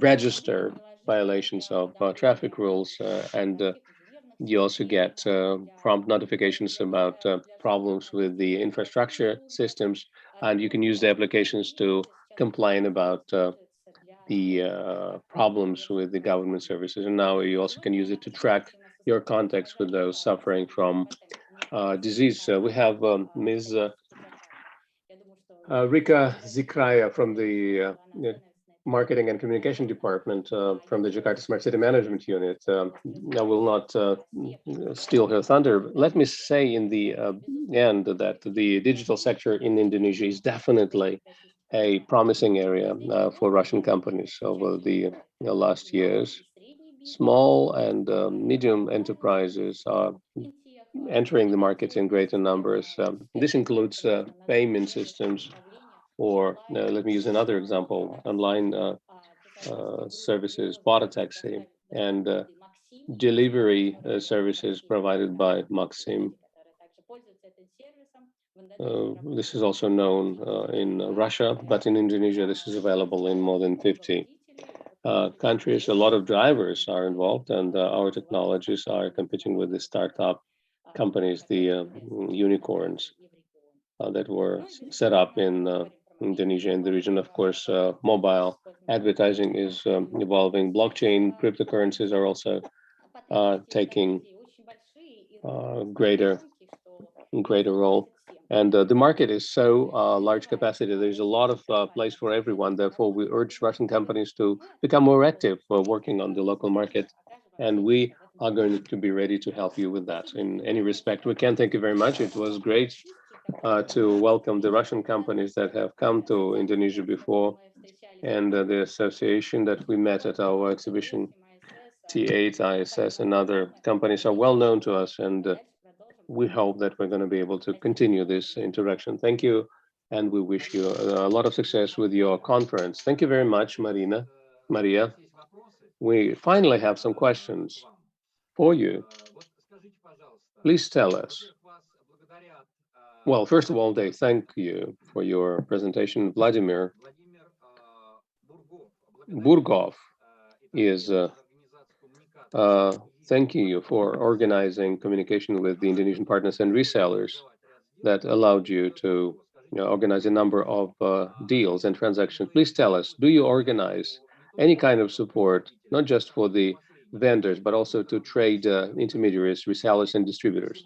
register violations of traffic rules, and you also get prompt notifications about problems with the infrastructure systems, and you can use the applications to complain about the problems with the government services. And now you also can use it to track your contacts with those suffering from disease. We have Ms. Rika Zikraya from the Marketing and Communication Department from the Jakarta Smart City Management Unit. I will not steal her thunder. Let me say in the end that the digital sector in Indonesia is definitely a promising area for Russian companies over the last years. Small and medium enterprises are entering the markets in greater numbers. This includes payment systems, or let me use another example, online services, taxi, and delivery services provided by Maxim. This is also known in Russia, but in Indonesia, this is available in more than 50 countries. A lot of drivers are involved, and our technologies are competing with the startup companies, the unicorns that were set up in Indonesia and the region. Of course, mobile advertising is evolving. Blockchain, cryptocurrencies are also taking greater role. And the market is so large capacity. There's a lot of place for everyone. Therefore, we urge Russian companies to become more active working on the local market. And we are going to be ready to help you with that in any respect we can. Thank you very much. It was great to welcome the Russian companies that have come to Indonesia before, and the association that we met at our exhibition. T8, ISS, and other companies are well known to us, and we hope that we're going to be able to continue this interaction. Thank you, and we wish you a lot of success with your conference. Thank you very much, Maria. We finally have some questions for you. Please tell us. Well, first of all, they thank you for your presentation. Vladimir Burgov is thanking you for organizing communication with the Indonesian partners and resellers that allowed you to organize a number of deals and transactions. Please tell us, do you organize any kind of support, not just for the vendors, but also to trade intermediaries, resellers, and distributors?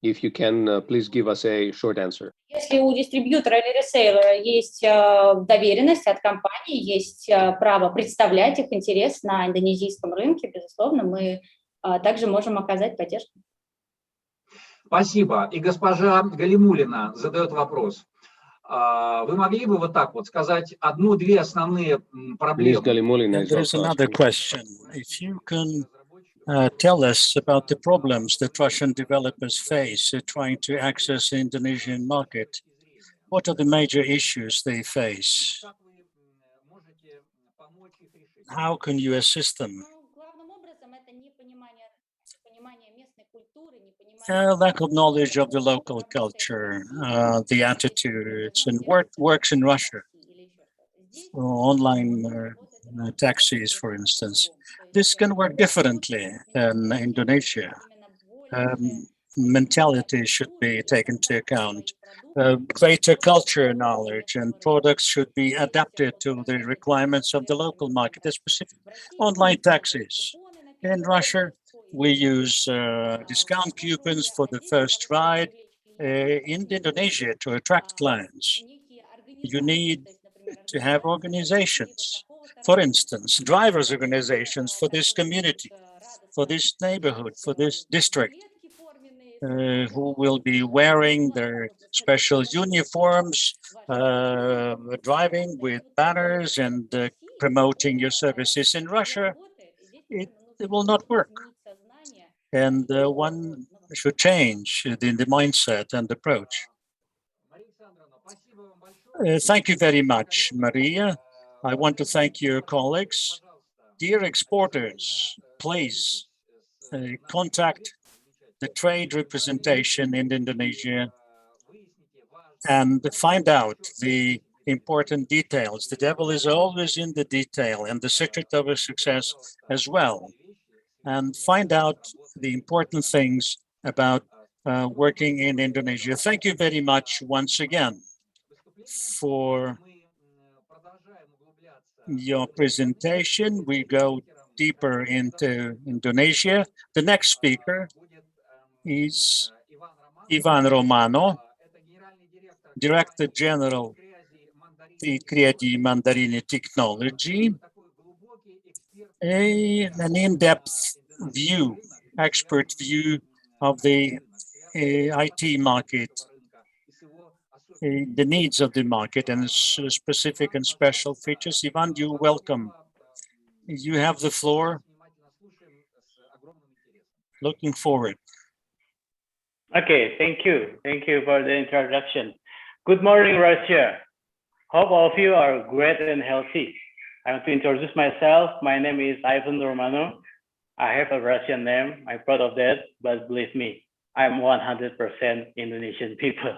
If you can, please give us a short answer. Если у дистрибьютора или ресейлера есть доверенность от компании, есть право представлять их интерес на индонезийском рынке, безусловно, мы также можем оказать поддержку. Спасибо. И госпожа Галимуллина задает вопрос. Вы могли бы вот так вот сказать одну-две основные проблемы? There is another question. If you can tell us about the problems that Russian developers face trying to access the Indonesian market. What are the major issues they face? How can you assist them? Lack of knowledge of the local culture, the attitudes, and what works in Russia. Online taxis, for instance. This can work differently than Indonesia. Mentality should be taken into account. Greater culture knowledge and products should be adapted to the requirements of the local market, specific online taxis. In Russia, we use discount coupons for the first ride. In Indonesia, to attract clients, you need to have organizations. For instance, drivers' organizations for this community, for this neighborhood, for this district, who will be wearing their special uniforms, driving with banners and promoting your services. In Russia, it will not work. And one should change the mindset and approach. Thank you very much, Maria. I want to thank your colleagues. Dear exporters, please contact the trade representation in Indonesia and find out the important details. The devil is always in the detail, and the secret of a success as well. And find out the important things about working in Indonesia. Thank you very much once again for your presentation. We go deeper into Indonesia. The next speaker is Ivan Romano, Director General the Creati Mandarini Technology, an in-depth view, expert view of the IT market the needs of the market and specific and special features. Ivan, you're welcome. You have the floor. Looking forward. Okay, thank you. Thank you for the introduction. Good morning, Russia. Hope all of you are great and healthy. I want to introduce myself. My name is Ivan Romano. I have a Russian name. I'm proud of that, but believe me, I'm 100% Indonesian people.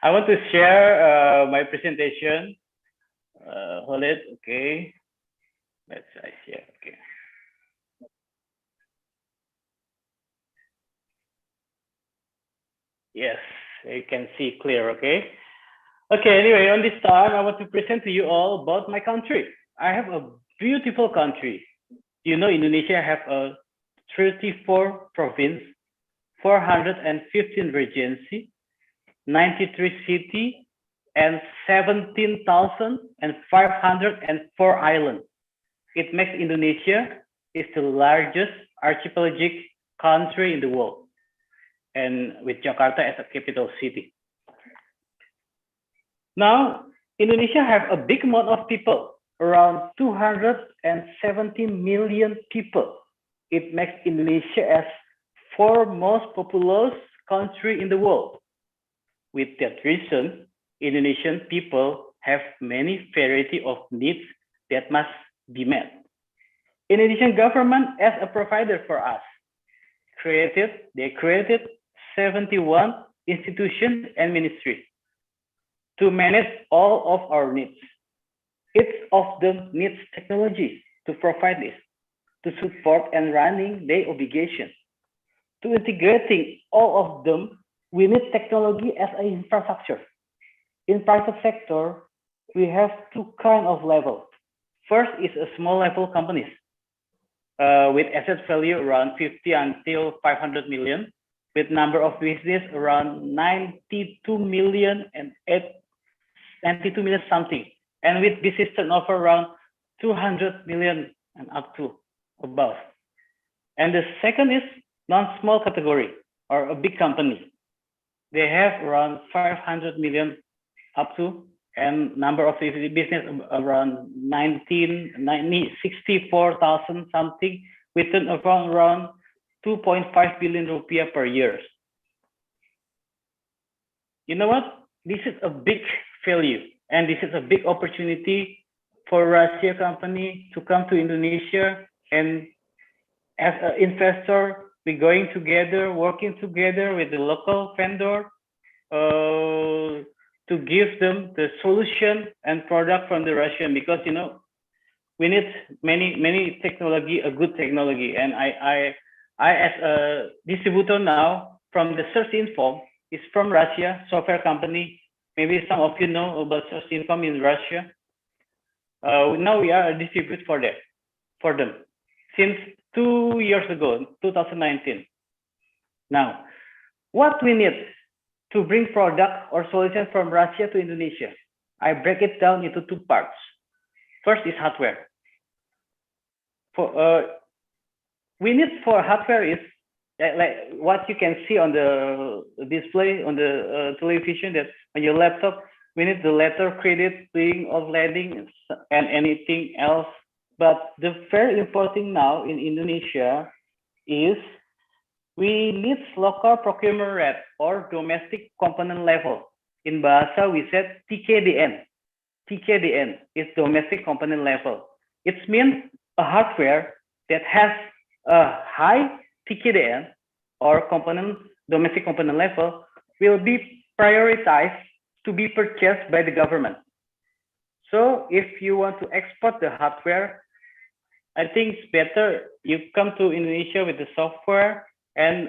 I want to share my presentation. Hold it, okay. Let's share, okay. Yes, you can see clear, okay? Okay, anyway, on this time, I want to present to you all about my country. I have a beautiful country. You know, Indonesia have a 34 province, 415 regency, 93 cities, and 17,504 islands. It makes Indonesia is the largest archipelagic country in the world, and with Jakarta as a capital city. Now, Indonesia have a big amount of people, around 270 million people. It makes Indonesia as fourth most populous country in the world. With that reason, Indonesian people have many variety of needs that must be met. Indonesian government as a provider for us they created 71 institutions and ministries to manage all of our needs. Each of them needs technology to provide this, to support and running their obligations. To integrating all of them, we need technology as an infrastructure. In private sector, we have two kinds of level. First is a small level companies with asset value around 50 until 500 million, with number of business around 92 million and 92 million something, and with business turnover around 200 million and up to above. And the second is non-small category or a big company. They have around 500 million up to, and number of business around 64,000 something, with around 2.5 billion rupiah per year. You know what? This is a big value, and this is a big opportunity for Russia company to come to Indonesia, and as an investor, we're going together, working together with the local vendor to give them the solution and product from the Russian, because you know we need many technology, a good technology, and I as a distributor now from the Search Info is from Russia, software company. Maybe some of you know about Search Info in Russia. Now we are a distributor for them since 2 years ago, 2019. Now, what we need to bring product or solution from Russia to Indonesia, I break it down into two parts. First is hardware. We need for hardware is like what you can see on the display on the television, that on your laptop, we need the letter, credit, paying, offloading, and anything else. But the very important now in Indonesia is we need local procurement rate or domestic component level. In Bahasa, we said TKDN. TKDN is domestic component level. It means a hardware that has a high TKDN or domestic component level will be prioritized to be purchased by the government. So if you want to export the hardware, I think it's better you come to Indonesia with the software, and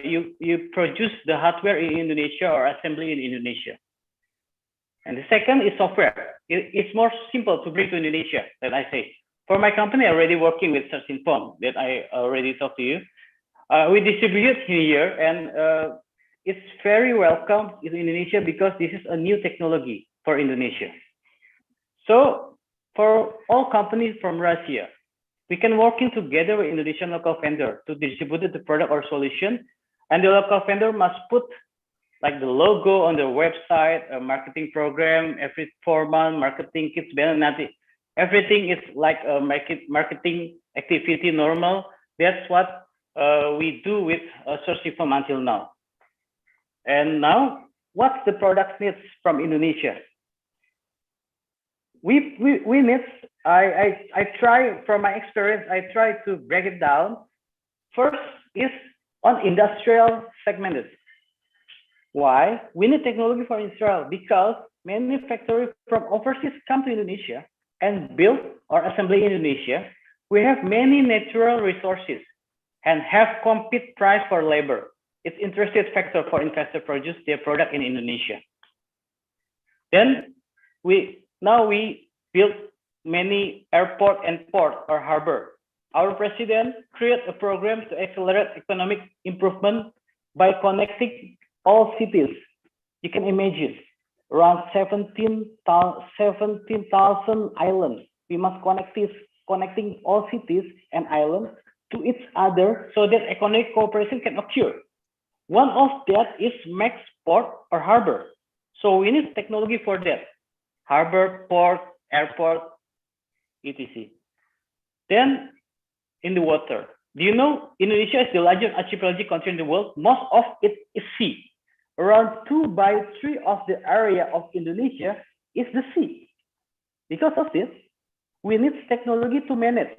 you produce the hardware in Indonesia or assembly in Indonesia. And the second is software. It's more simple to bring to Indonesia, that I say. For my company, I'm already working with Search Info that I already talked to you. We distribute here, and it's very welcome in Indonesia because this is a new technology for Indonesia. So for all companies from Russia, we can working together with Indonesian local vendor to distribute the product or solution, and the local vendor must put like the logo on the website, a marketing program, every 4 month marketing kits, everything is like a marketing activity normal. That's what we do with search reform until now. And now, what's the product needs from Indonesia? We need, I try, from my experience, I try to break it down. First is on industrial segmented. Why? We need technology for industrial because many factories from overseas come to Indonesia and build or assembly in Indonesia. We have many natural resources and have compete price for labor. It's interesting factor for investor produce their product in Indonesia. Then we build many airport and port or harbor. Our president created a program to accelerate economic improvement by connecting all cities. You can imagine around 17,000 islands. We must connecting all cities and islands to each other so that economic cooperation can occur. One of that is max port or harbor. So we need technology for that. Harbor, port, airport, etc. Then in the water. Do you know Indonesia is the largest archipelagic country in the world? Most of it is sea. Around 2/3 of the area of Indonesia is the sea. Because of this, we need technology to manage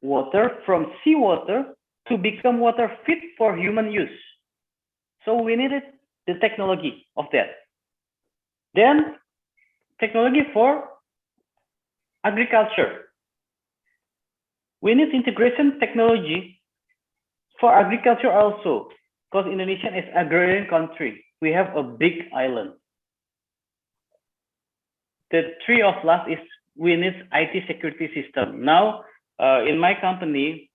water from seawater to become water fit for human use. So we needed the technology of that. Then technology for agriculture. We need integration technology for agriculture also, because Indonesia is an agrarian country. We have a big island. The three of last is we need IT security system. Now, in my company,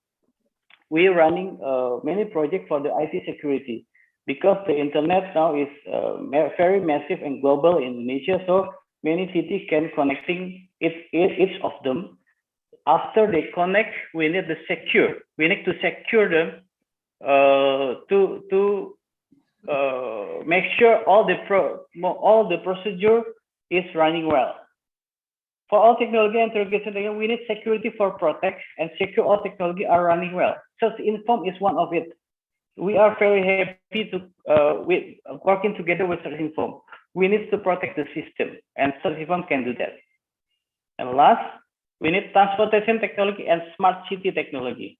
we are running many projects for the IT security because the internet now is very massive and global in Indonesia. So many cities can connecting each of them. After they connect, we need to secure. We need to secure them to make sure all the procedure is running well. For all technology and integration, we need security for protect and secure all technology are running well. Search-Inform is one of it. We are very happy to with working together with Search-Inform. We need to protect the system, and Search-Inform can do that. And last, we need transportation technology and smart city technology.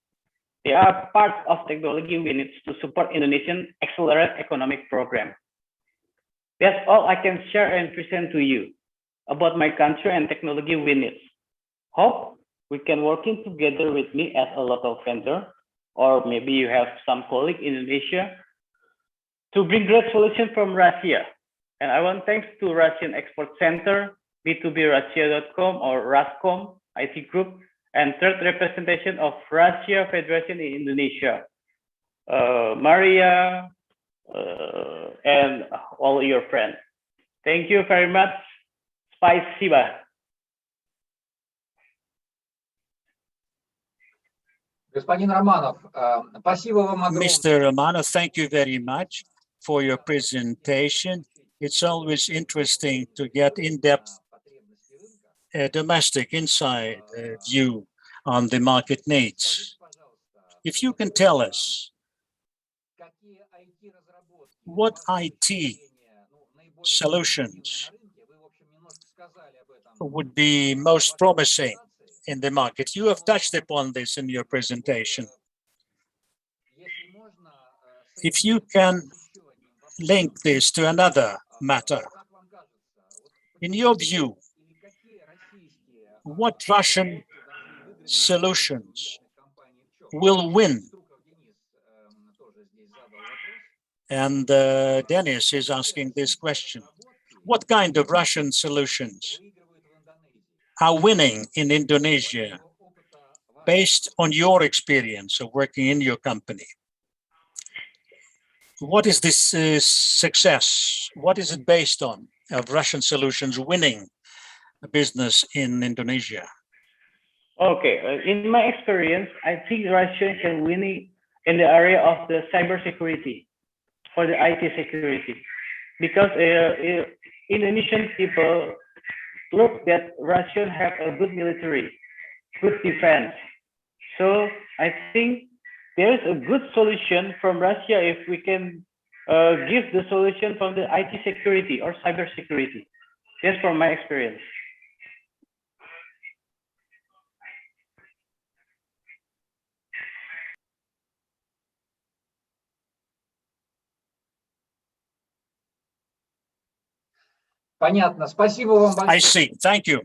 They are part of technology we need to support Indonesian accelerate economic program. That's all I can share and present to you about my country and technology we need. Hope we can working together with me as a local vendor, or maybe you have some colleague in Indonesia to bring great solution from Russia. And I want thanks to Russian Export Center, B2B-Russia.com or Rascom IT Group, and third representation of Russia Federation in Indonesia, Maria, and all your friends. Thank you very much. Спасибо. Господин Романов, спасибо вам огромное. Mr. Romanov, thank you very much for your presentation. It's always interesting to get in-depth domestic inside view on the market needs. If you can tell us what IT solutions would be most promising in the market. You have touched upon this in your presentation. If you can link this to another matter, in your view, what Russian solutions will win? And Dennis is asking this question. What kind of Russian solutions are winning in Indonesia based on your experience of working in your company? What is this success? What is it based on of Russian solutions winning business in Indonesia? Okay, in my experience, I think Russia can win in the area of the cybersecurity for the IT security. because Indonesian people look that Russia have a good military, good defense. So I think there is a good solution from Russia if we can give the solution from the IT security or cyber security. That's from my experience. Понятно. Спасибо вам большое. I see. Thank you.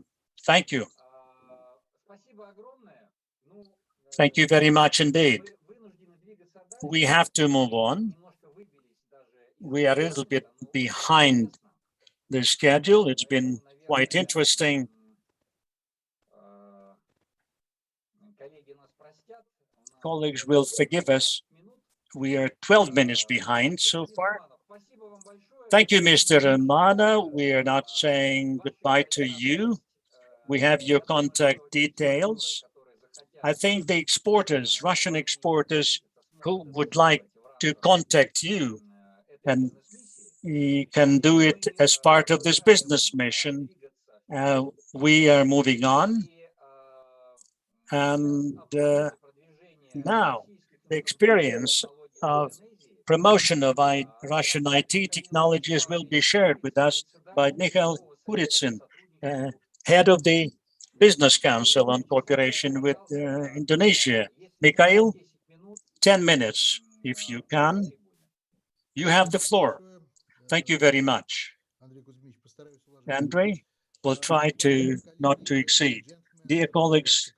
Thank you. Спасибо огромное. Ну, Thank you very much indeed. мы вынуждены двигаться дальше. We have to move on. Немножко выбились даже из We are a little bit behind the schedule. It's been quite interesting. Коллеги нас простят. Colleagues will forgive us. We are 12 minutes behind so far. Спасибо вам большое. Thank you, Mr. Romana. We are not saying goodbye to you. We have your contact details. I think the exporters, Russian exporters who would like to contact you, and you can do it as part of this business mission. We are moving on. And now the experience of promotion of Russian IT technologies will be shared with us by Mikhail Kuritsyn, head of the Business Council on Cooperation with Indonesia. Mikhail, 10 minutes, if you can. You have the floor. Thank you very much. Andrei, will try to not to exceed. Dear colleagues,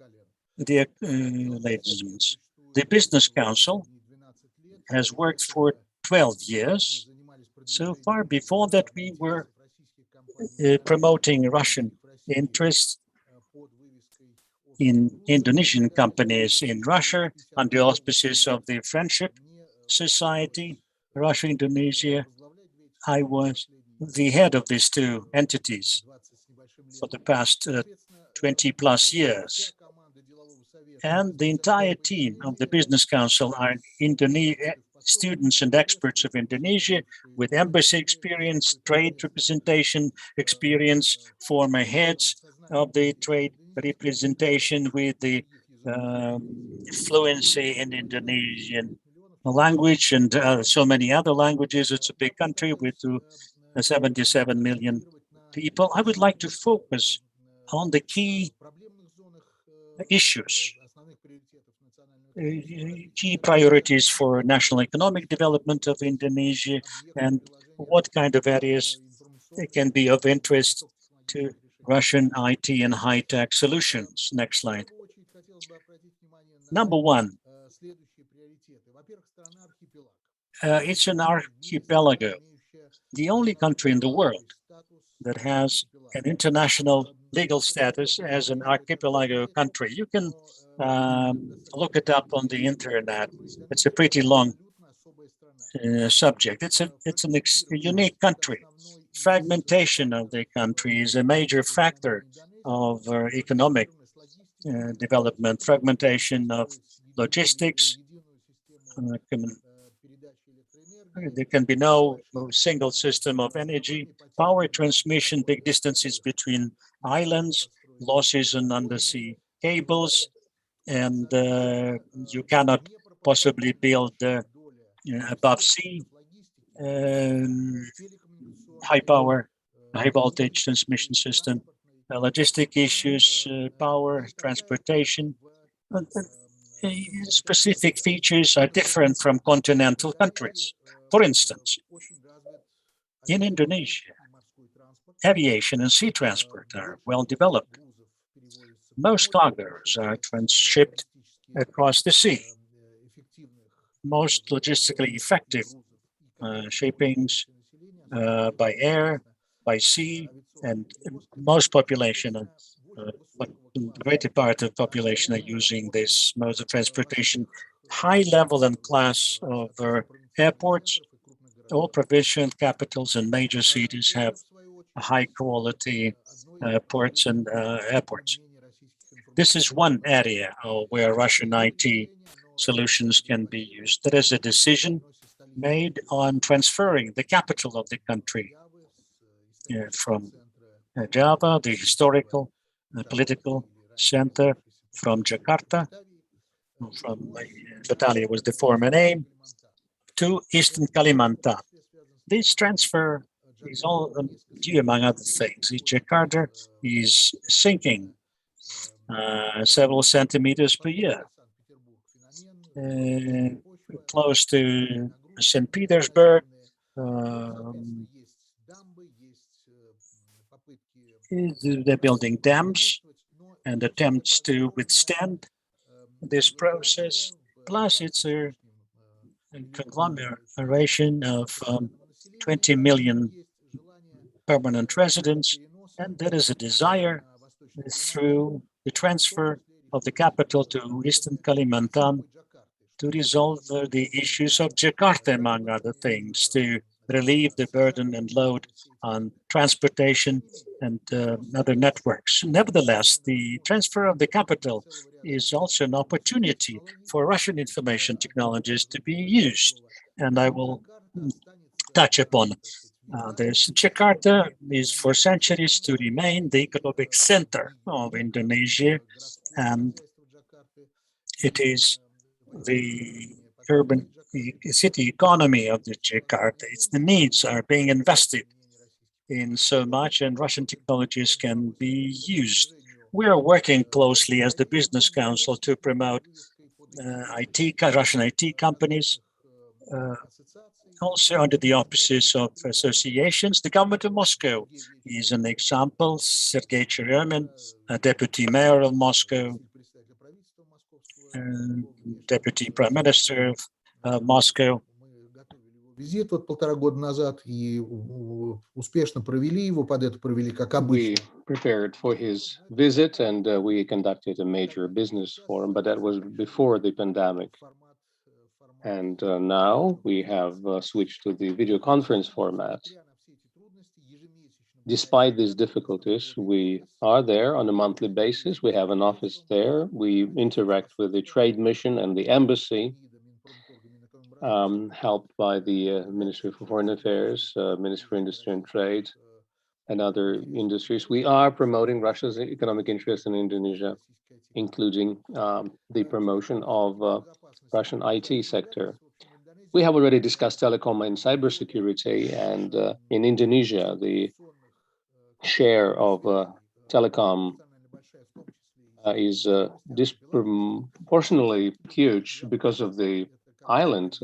dear ladies and gentlemen, the Business Council has worked for 12 years. So far, before that, we were promoting Russian interests in Indonesian companies in Russia under the auspices of the Friendship Society, Russia-Indonesia. I was the head of these two entities for the past 20 plus years. And the entire team of the Business Council are students and experts of Indonesia with embassy experience, trade representation experience, former heads of the trade representation with the fluency in Indonesian language and so many other languages. It's a big country with 77 million people. I would like to focus on the key issues, key priorities for national economic development of Indonesia, and what kind of areas can be of interest to Russian IT and high-tech solutions. Next slide. Number one, it's an archipelago, the only country in the world that has an international legal status as an archipelago country. You can look it up on the internet. It's a pretty long subject. It's a unique country. Fragmentation of the country is a major factor of economic development. Fragmentation of logistics. There can be no single system of energy, power transmission, big distances between islands, losses in undersea cables, and you cannot possibly build above sea high power, high voltage transmission system, logistic issues, power, transportation. Specific features are different from continental countries. For instance, in Indonesia, aviation and sea transport are well developed. Most cargoes are transshipped across the sea. Most logistically effective shippings by air, by sea, and most population, the greater part of population are using this mode of transportation. High level and class of airports. All provincial capitals and major cities have high quality ports and airports. This is one area where Russian IT solutions can be used. There is a decision made on transferring the capital of the country from Java, the historical political center, from Jakarta, from Batavia was the former name, to Eastern Kalimantan. This transfer is all due, among other things. Jakarta is sinking several centimeters per year. Close to St. Petersburg, they're building dams and attempts to withstand this process. Plus, it's a conglomeration of 20 million permanent residents, and there is a desire through the transfer of the capital to Eastern Kalimantan to resolve the issues of Jakarta, among other things, to relieve the burden and load on transportation and other networks. Nevertheless, the transfer of the capital is also an opportunity for Russian information technologies to be used, and I will touch upon this. Jakarta is for centuries to remain the economic center of Indonesia, and it is the urban city economy of the Jakarta. It's the needs are being invested in so much, and Russian technologies can be used. We are working closely as the Business Council to promote Russian IT companies, also under the auspices of associations. The government of Moscow is an example. Sergei Cheryomin, a deputy mayor of Moscow, Deputy Prime Minister of Moscow. Визит вот 1,5 года назад и успешно провели его, под это провели как обычно. We prepared for his visit and we conducted a major business forum, but that was before the pandemic. And now we have switched to the video conference format. Despite these difficulties, we are there on a monthly basis. We have an office there. We interact with the trade mission and the embassy, helped by the Ministry for Foreign Affairs, Ministry for Industry and Trade, and other industries. We are promoting Russia's economic interest in Indonesia, including the promotion of Russian IT sector. We have already discussed telecom and cybersecurity, and in Indonesia, the share of telecom is disproportionately huge because of the island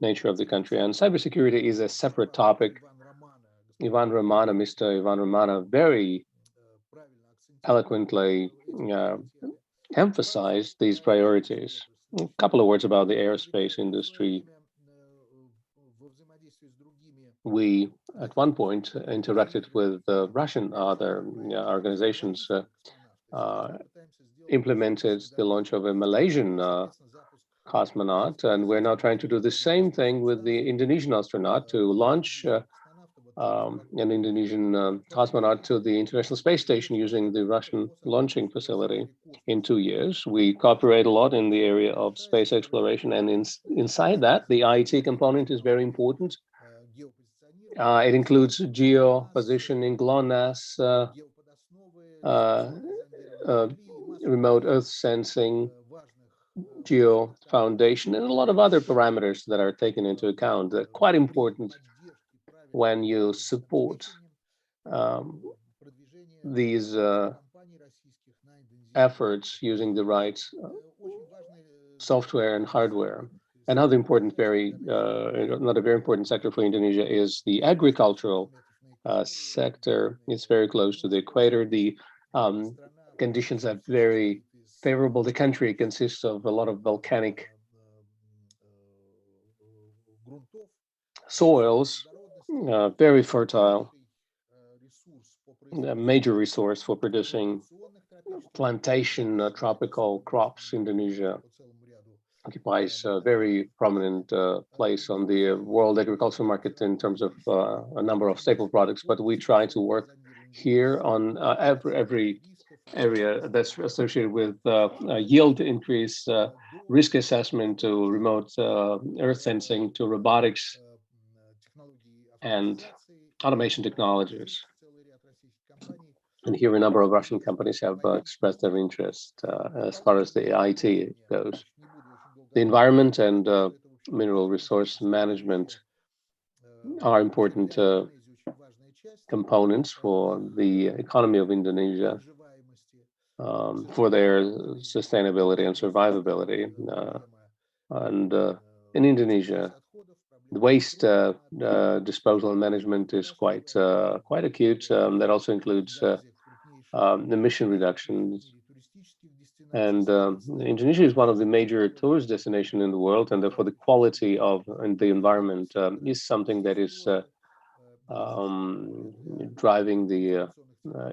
nature of the country. And cybersecurity is a separate topic. Mr. Ivan Romana very eloquently emphasized these priorities. A couple of words about the aerospace industry. We, at one point, interacted with Russian other organizations, implemented the launch of a Malaysian cosmonaut, and we're now trying to do the same thing with the Indonesian astronaut to launch an Indonesian cosmonaut to the International Space Station using the Russian launching facility in 2 years. We cooperate a lot in the area of space exploration, and inside that, the IT component is very important. It includes geo-positioning, GLONASS, remote Earth sensing, geo-foundation, and a lot of other parameters that are taken into account. They're quite important when you support these efforts using the right software and hardware. Another important, another very important sector for Indonesia is the agricultural sector. It's very close to the equator. The conditions are very favorable. The country consists of a lot of volcanic soils, very fertile, a major resource for producing plantation tropical crops. Indonesia occupies a very prominent place on the world agricultural market in terms of a number of staple products, but we try to work here on every area that's associated with yield increase, risk assessment, to remote earth sensing, to robotics and automation technologies. And here a number of Russian companies have expressed their interest as far as the IT goes. The environment and mineral resource management are important components for the economy of Indonesia, for their sustainability and survivability. And in Indonesia, the waste disposal and management is quite acute. That also includes emission reductions. And Indonesia is one of the major tourist destinations in the world, and therefore the quality of the environment is something that is driving the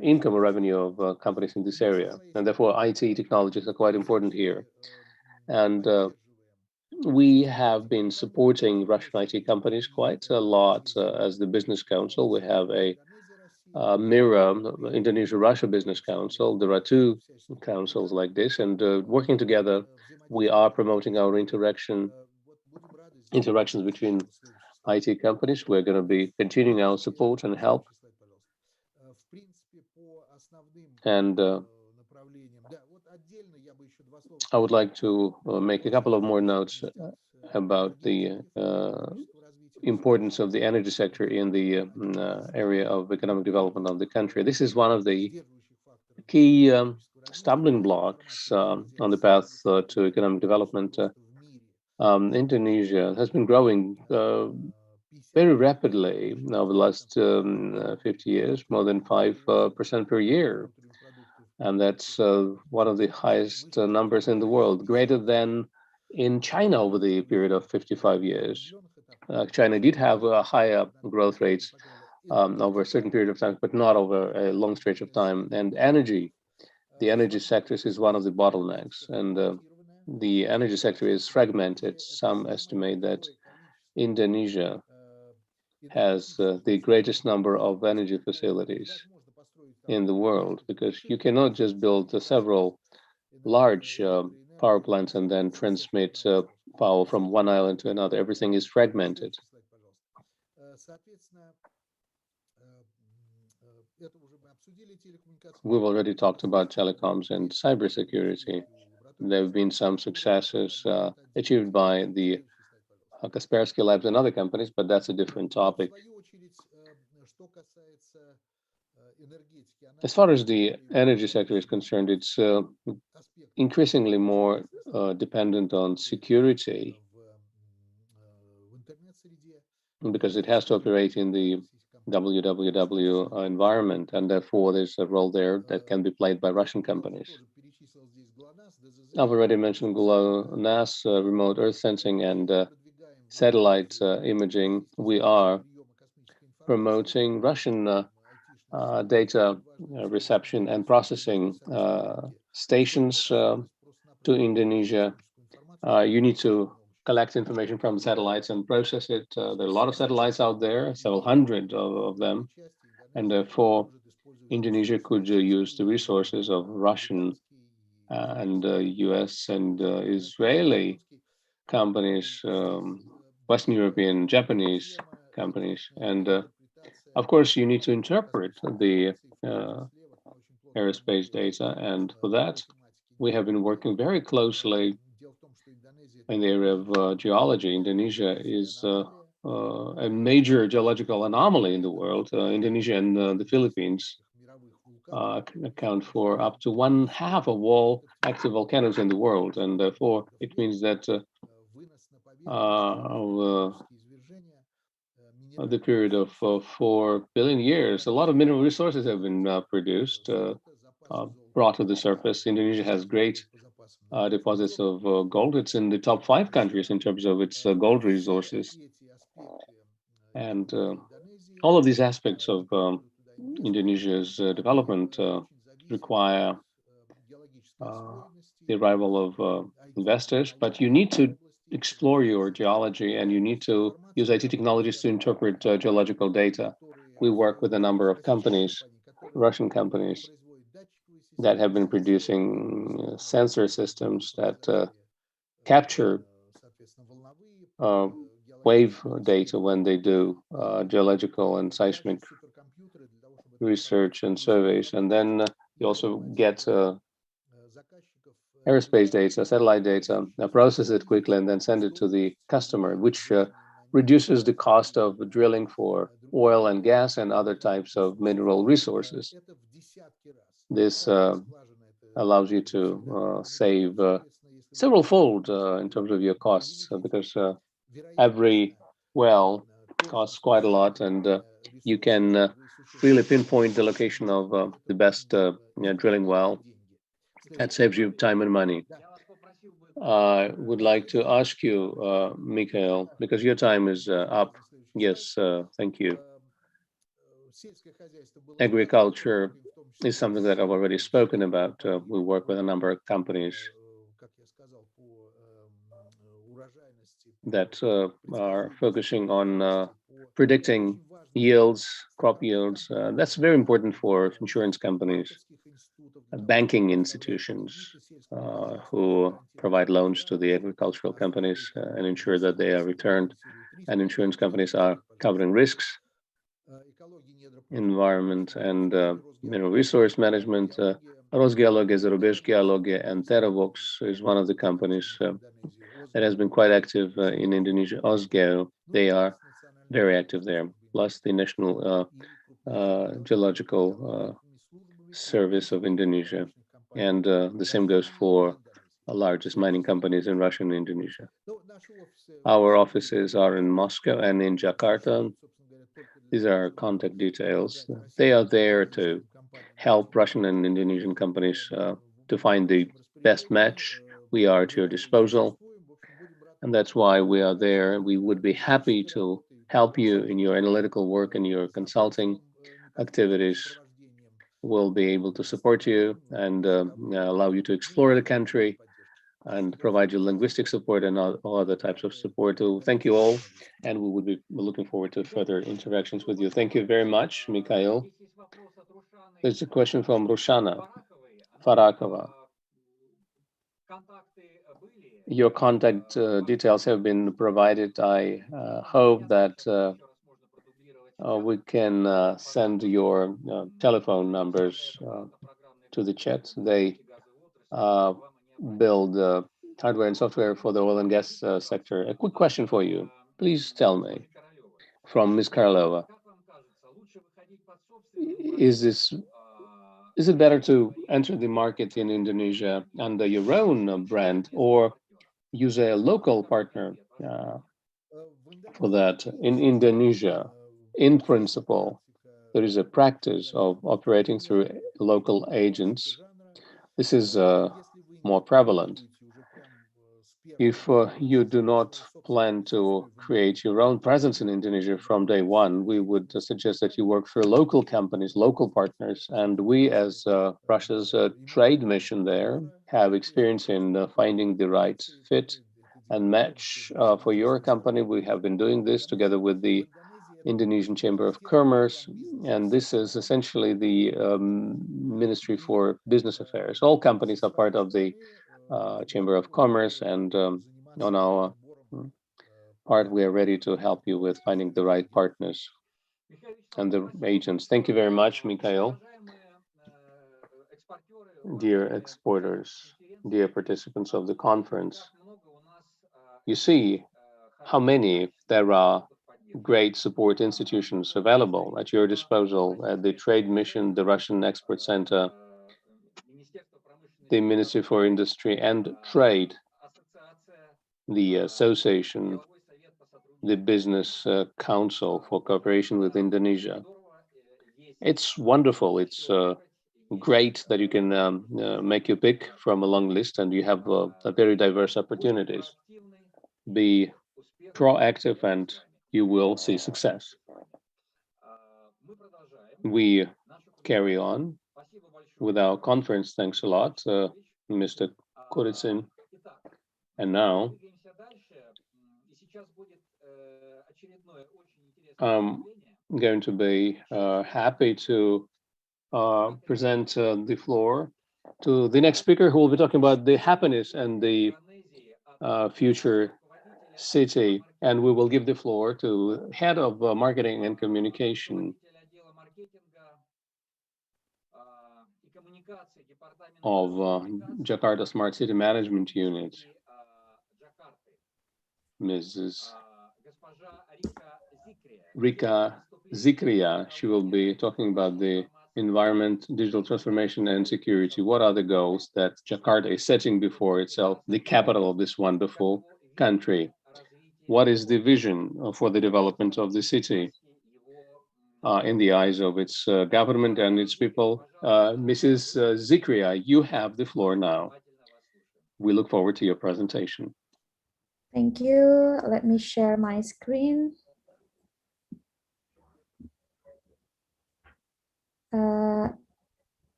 income or revenue of companies in this area. And therefore IT technologies are quite important here. And we have been supporting Russian IT companies quite a lot as the Business Council. We have a mirror Indonesia-Russia Business Council. There are two councils like this, and working together, we are promoting our interactions between IT companies. We're going to be continuing our support and help. And I would like to make a couple of more notes about the importance of the energy sector in the area of economic development of the country. This is one of the key stumbling blocks on the path to economic development. Indonesia has been growing very rapidly over the last 50 years, more than 5% per year. And that's one of the highest numbers in the world, greater than in China over the period of 55 years. China did have higher growth rates over a certain period of time, but not over a long stretch of time. And the energy sector is one of the bottlenecks. And the energy sector is fragmented. Some estimate that Indonesia has the greatest number of energy facilities in the world, because you cannot just build several large power plants and then transmit power from one island to another. Everything is fragmented. We've already talked about telecoms and cybersecurity. There have been some successes achieved by the Kaspersky Labs and other companies, but that's a different topic. As far as the energy sector is concerned, it's increasingly more dependent on security, because it has to operate in the WWW environment, and therefore there's a role there that can be played by Russian companies. I've already mentioned GLONASS, remote earth sensing, and satellite imaging. We are promoting Russian data reception and processing stations to Indonesia. You need to collect information from satellites and process it. There are a lot of satellites out there, several hundred of them, and therefore Indonesia could use the resources of Russian and US and Israeli companies, Western European, Japanese companies. And of course, you need to interpret the aerospace data. And for that, we have been working very closely in the area of geology. Indonesia is a major geological anomaly in the world. Indonesia and the Philippines account for up to 1/2 of all active volcanoes in the world. And therefore, it means that the period of 4 billion years, a lot of mineral resources have been produced, brought to the surface. Indonesia has great deposits of gold. It's in the top 5 countries in terms of its gold resources. And all of these aspects of Indonesia's development require the arrival of investors, but you need to explore your geology, and you need to use IT technologies to interpret geological data. We work with a number of companies, Russian companies, that have been producing sensor systems that capture wave data when they do geological and seismic research and surveys. And then you also get aerospace data, satellite data, process it quickly and then send it to the customer, which reduces the cost of drilling for oil and gas and other types of mineral resources. This allows you to save several fold in terms of your costs, because every well costs quite a lot, and you can really pinpoint the location of the best drilling well. That saves you time and money. I would like to ask you, Mikhail, because your time is up. Yes, thank you. Agriculture is something that I've already spoken about. We work with a number of companies that are focusing on predicting yields, crop yields. That's very important for insurance companies, banking institutions who provide loans to the agricultural companies and ensure that they are returned, and insurance companies are covering risks, environment and mineral resource management. Rosgeologia, Zarubezhgeologia, and Teravox is one of the companies that has been quite active in Indonesia. Osgeo, they are very active there. Plus the National Geological Service of Indonesia, and the same goes for the largest mining companies in Russia and Indonesia. Our offices are in Moscow and in Jakarta. These are contact details. They are there to help Russian and Indonesian companies to find the best match. We are at your disposal, and that's why we are there. We would be happy to help you in your analytical work and your consulting activities. We'll be able to support you and allow you to explore the country and provide you linguistic support and all other types of support. So thank you all, and we would be looking forward to further interactions with you. Thank you very much, Mikhail. There's a question from Rushana Farakova. Your contact details have been provided. I hope that we can send your telephone numbers to the chat. They build hardware and software for the oil and gas sector. A quick question for you. Please tell me, from Ms. Karlova, is it better to enter the market in Indonesia under your own brand or use a local partner for that? In Indonesia, in principle, there is a practice of operating through local agents. This is more prevalent. If you do not plan to create your own presence in Indonesia from day one, we would suggest that you work for local companies, local partners. And we, as Russia's trade mission there, have experience in finding the right fit and match for your company. We have been doing this together with the Indonesian Chamber of Commerce, and this is essentially the Ministry for Business Affairs. All companies are part of the Chamber of Commerce, and on our part, we are ready to help you with finding the right partners and the agents. Thank you very much, Mikhail. Dear exporters, dear participants of the conference, you see how many there are great support institutions available at your disposal at the Trade Mission, the Russian Export Center, the Ministry for Industry and Trade, the Association, the Business Council for Cooperation with Indonesia. It's wonderful. It's great that you can make your pick from a long list, and you have very diverse opportunities. Be proactive and you will see success. We carry on with our conference. Thanks a lot, Mr. Kuritsin. And now I'm going to be happy to present the floor to the next speaker, who will be talking about the happiness and the future city. And we will give the floor to head of marketing and communication of Jakarta Smart City Management Unit, Mrs. Rika Zikria. She will be talking about the environment, digital transformation, and security. What are the goals that Jakarta is setting before itself, the capital of this wonderful country? What is the vision for the development of the city in the eyes of its government and its people? Mrs. Zikria, you have the floor now. We look forward to your presentation. Thank you. Let me share my screen.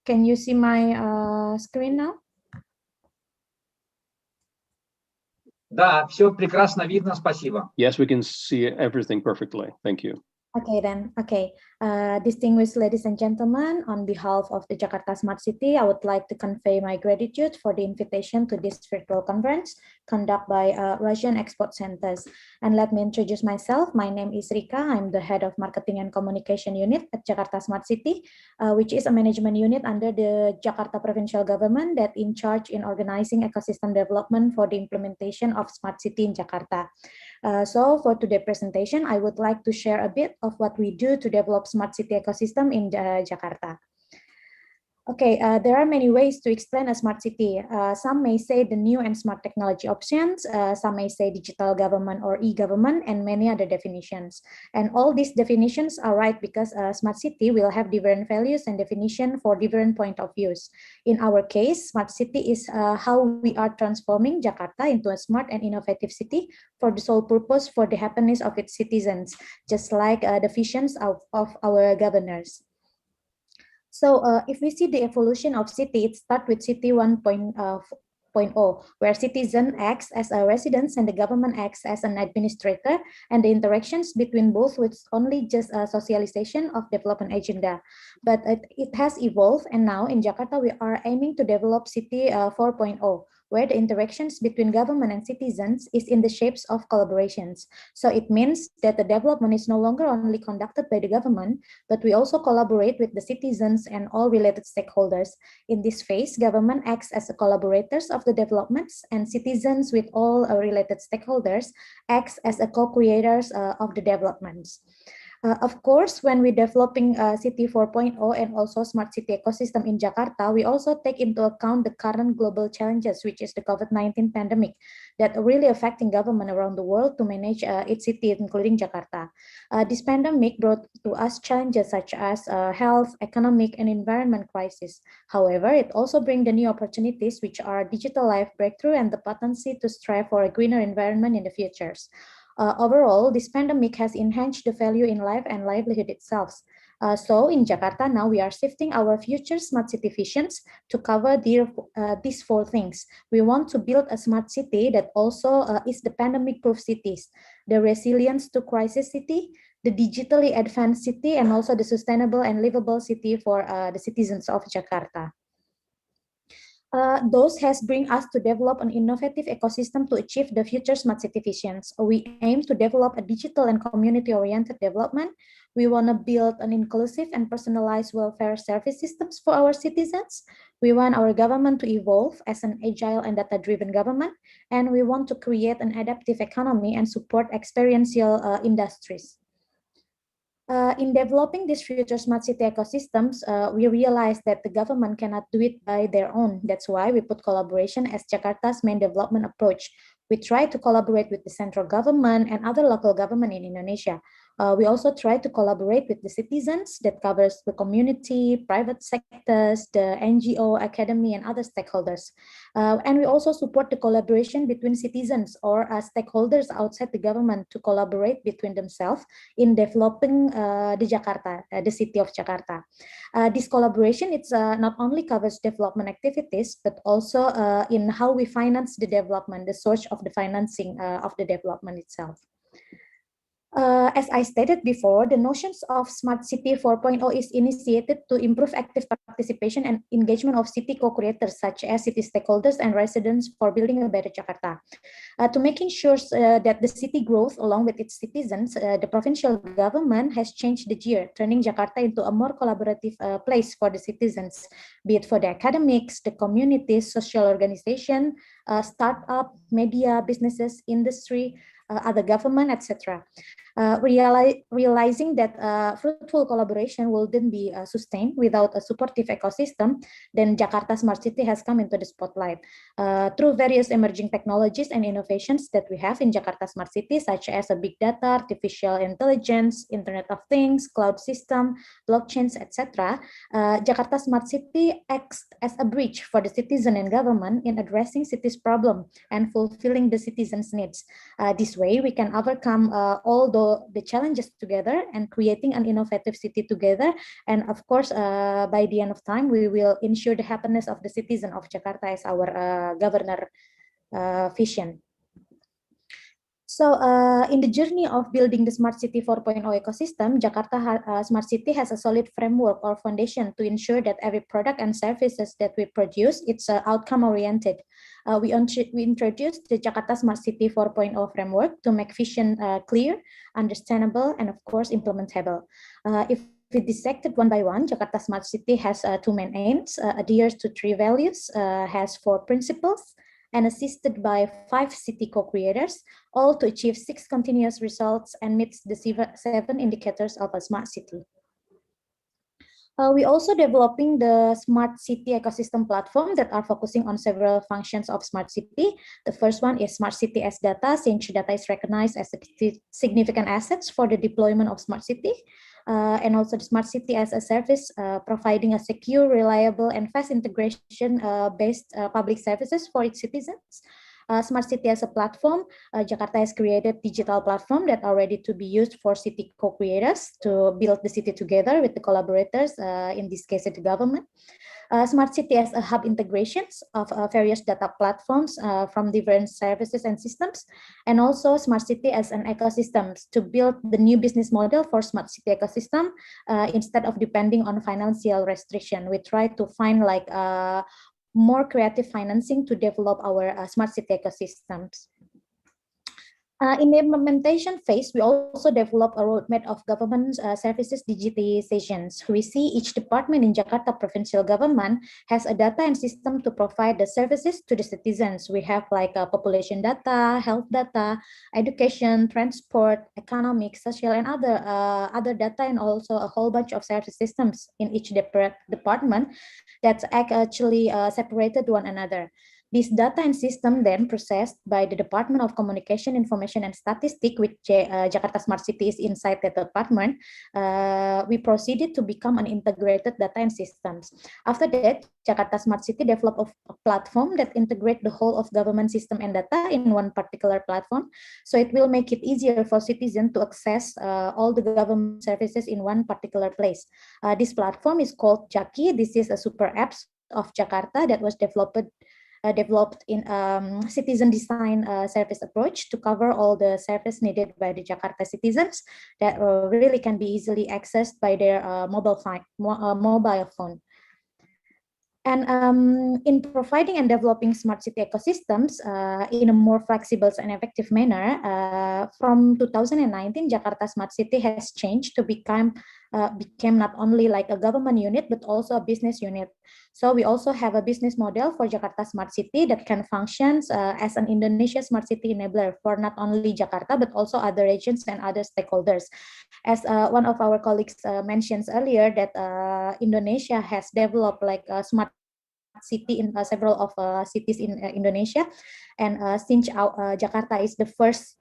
Can you see my screen now? Да, все прекрасно видно, спасибо. Yes, we can see everything perfectly. Thank you. Okay, then. Okay. Distinguished ladies and gentlemen, on behalf of the Jakarta Smart City, I would like to convey my gratitude for the invitation to this virtual conference conducted by Russian Export Centers. And let me introduce myself. My name is Rika. I'm the head of Marketing and Communication Unit at Jakarta Smart City, which is a management unit under the Jakarta Provincial Government that in charge in organizing ecosystem development for the implementation of Smart City in Jakarta. So for today's presentation, I would like to share a bit of what we do to develop smart city ecosystem in Jakarta. Okay, there are many ways to explain a smart city. Some may say the new and smart technology options, some may say digital government or e-government, and many other definitions. And all these definitions are right because a smart city will have different values and definition for different point of views. In our case, smart city is how we are transforming Jakarta into a smart and innovative city for the sole purpose for the happiness of its citizens, just like the visions of our governors. So if we see the evolution of city, it starts with city 1.0, where citizen acts as a resident and the government acts as an administrator, and the interactions between both with only just a socialization of development agenda. But it has evolved, and now in Jakarta, we are aiming to develop city 4.0, where the interactions between government and citizens is in the shapes of collaborations. So it means that the development is no longer only conducted by the government, but we also collaborate with the citizens and all related stakeholders. In this phase, government acts as a collaborators of the developments, and citizens with all related stakeholders acts as a co-creators of the developments. Of course, when we're developing City 4.0 and also smart city ecosystem in Jakarta, we also take into account the current global challenges, which is the COVID-19 pandemic, that are really affecting government around the world to manage its city, including Jakarta. This pandemic brought to us challenges such as health, economic, and environment crisis. However, it also brings the new opportunities, which are digital life breakthrough and the potency to strive for a greener environment in the futures. Overall, this pandemic has enhanced the value in life and livelihood itself. So in Jakarta, now we are shifting our future smart city visions to cover these four things. We want to build a smart city that also is the pandemic-proof cities, the resilience to crisis city, the digitally advanced city, and also the sustainable and livable city for the citizens of Jakarta. Those has bring us to develop an innovative ecosystem to achieve the future smart city visions. We aim to develop a digital and community-oriented development. We want to build an inclusive and personalized welfare service systems for our citizens. We want our government to evolve as an agile and data-driven government, and we want to create an adaptive economy and support experiential industries. In developing these future smart city ecosystems, we realize that the government cannot do it by their own. That's why we put collaboration as Jakarta's main development approach. We try to collaborate with the central government and other local government in Indonesia. We also try to collaborate with the citizens that covers the community, private sectors, the NGO, academy, and other stakeholders. And we also support the collaboration between citizens or stakeholders outside the government to collaborate between themselves in developing the city of Jakarta. This collaboration, it's not only covers development activities, but also in how we finance the development, the source of the financing of the development itself. As I stated before, the notions of Smart City 4.0 is initiated to improve active participation and engagement of city co-creators such as city stakeholders and residents for building a better Jakarta. To making sure that the city grows along with its citizens, the provincial government has changed the gear, turning Jakarta into a more collaborative place for the citizens, be it for the academics, the communities, social organization, startup, media, businesses, industry, other government, etc. Realizing that fruitful collaboration will then be sustained without a supportive ecosystem, then Jakarta Smart City has come into the spotlight through various emerging technologies and innovations that we have in Jakarta Smart City, such as a big data, artificial intelligence, Internet of Things, cloud system, blockchains, etc. Jakarta Smart City acts as a bridge for the citizen and government in addressing city's problem and fulfilling the citizens' needs. This way, we can overcome all the challenges together and creating an innovative city together. And of course, by the end of time, we will ensure the happiness of the citizen of Jakarta as our governor vision. So in the journey of building the Smart City 4.0 ecosystem, Jakarta Smart City has a solid framework or foundation to ensure that every product and services that we produce, it's outcome oriented. We introduced the Jakarta Smart City 4.0 framework to make vision clear, understandable, and of course implementable. If we dissected one by one, Jakarta Smart City has two main aims, adheres to 3 values, has 4 principles, and assisted by 5 city co-creators, all to achieve 6 continuous results and meets the 7 indicators of a smart city. We also developing the smart city ecosystem platform that are focusing on several functions of smart city. The first one is smart city as data, since data is recognized as a significant assets for the deployment of smart city. And also the smart city as a service, providing a secure, reliable, and fast integration based public services for its citizens. Smart City as a platform, Jakarta has created digital platform that are ready to be used for city co-creators to build the city together with the collaborators, in this case, the government. Smart City as a hub integrations of various data platforms from different services and systems, and also Smart City as an ecosystem to build the new business model for Smart City ecosystem instead of depending on financial restriction. We try to find like more creative financing to develop our smart city ecosystems. In the implementation phase, we also develop a roadmap of government services digitizations. We see each department in Jakarta provincial government has a data and system to provide the services to the citizens. We have like population data, health data, education, transport, economic, social, and other data, and also a whole bunch of service systems in each department that actually separated one another. This data and system then processed by the Department of Communication, Information, and Statistics, which Jakarta Smart City is inside the department. We proceeded to become an integrated data and systems. After that, Jakarta Smart City developed a platform that integrates the whole of government system and data in one particular platform. So it will make it easier for citizens to access all the government services in one particular place. This platform is called Jaki. This is a super app of Jakarta that was developed in citizen design service approach to cover all the service needed by the Jakarta citizens that really can be easily accessed by their mobile phone. And in providing and developing smart city ecosystems in a more flexible and effective manner, from 2019, Jakarta Smart City has changed to became not only like a government unit, but also a business unit. So we also have a business model for Jakarta Smart City that can function as an Indonesia Smart City enabler for not only Jakarta, but also other regions and other stakeholders. As one of our colleagues mentions earlier, that Indonesia has developed like a smart city in several of cities in Indonesia, and since Jakarta is the first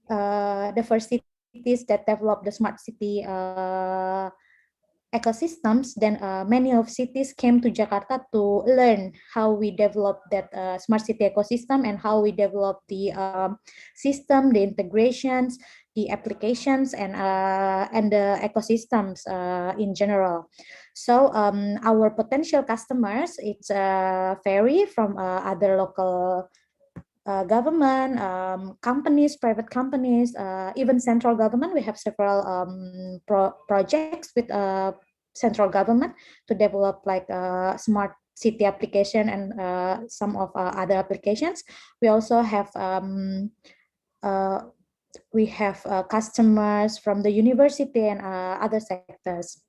cities that develop the smart city ecosystems, then many of cities came to Jakarta to learn how we develop that smart city ecosystem and how we develop the system, the integrations, the applications, and the ecosystems in general. So our potential customers, it's vary from other local government, companies, private companies, even central government. We have several projects with central government to develop like smart city application and some of other applications. We also have customers from the university and other sectors.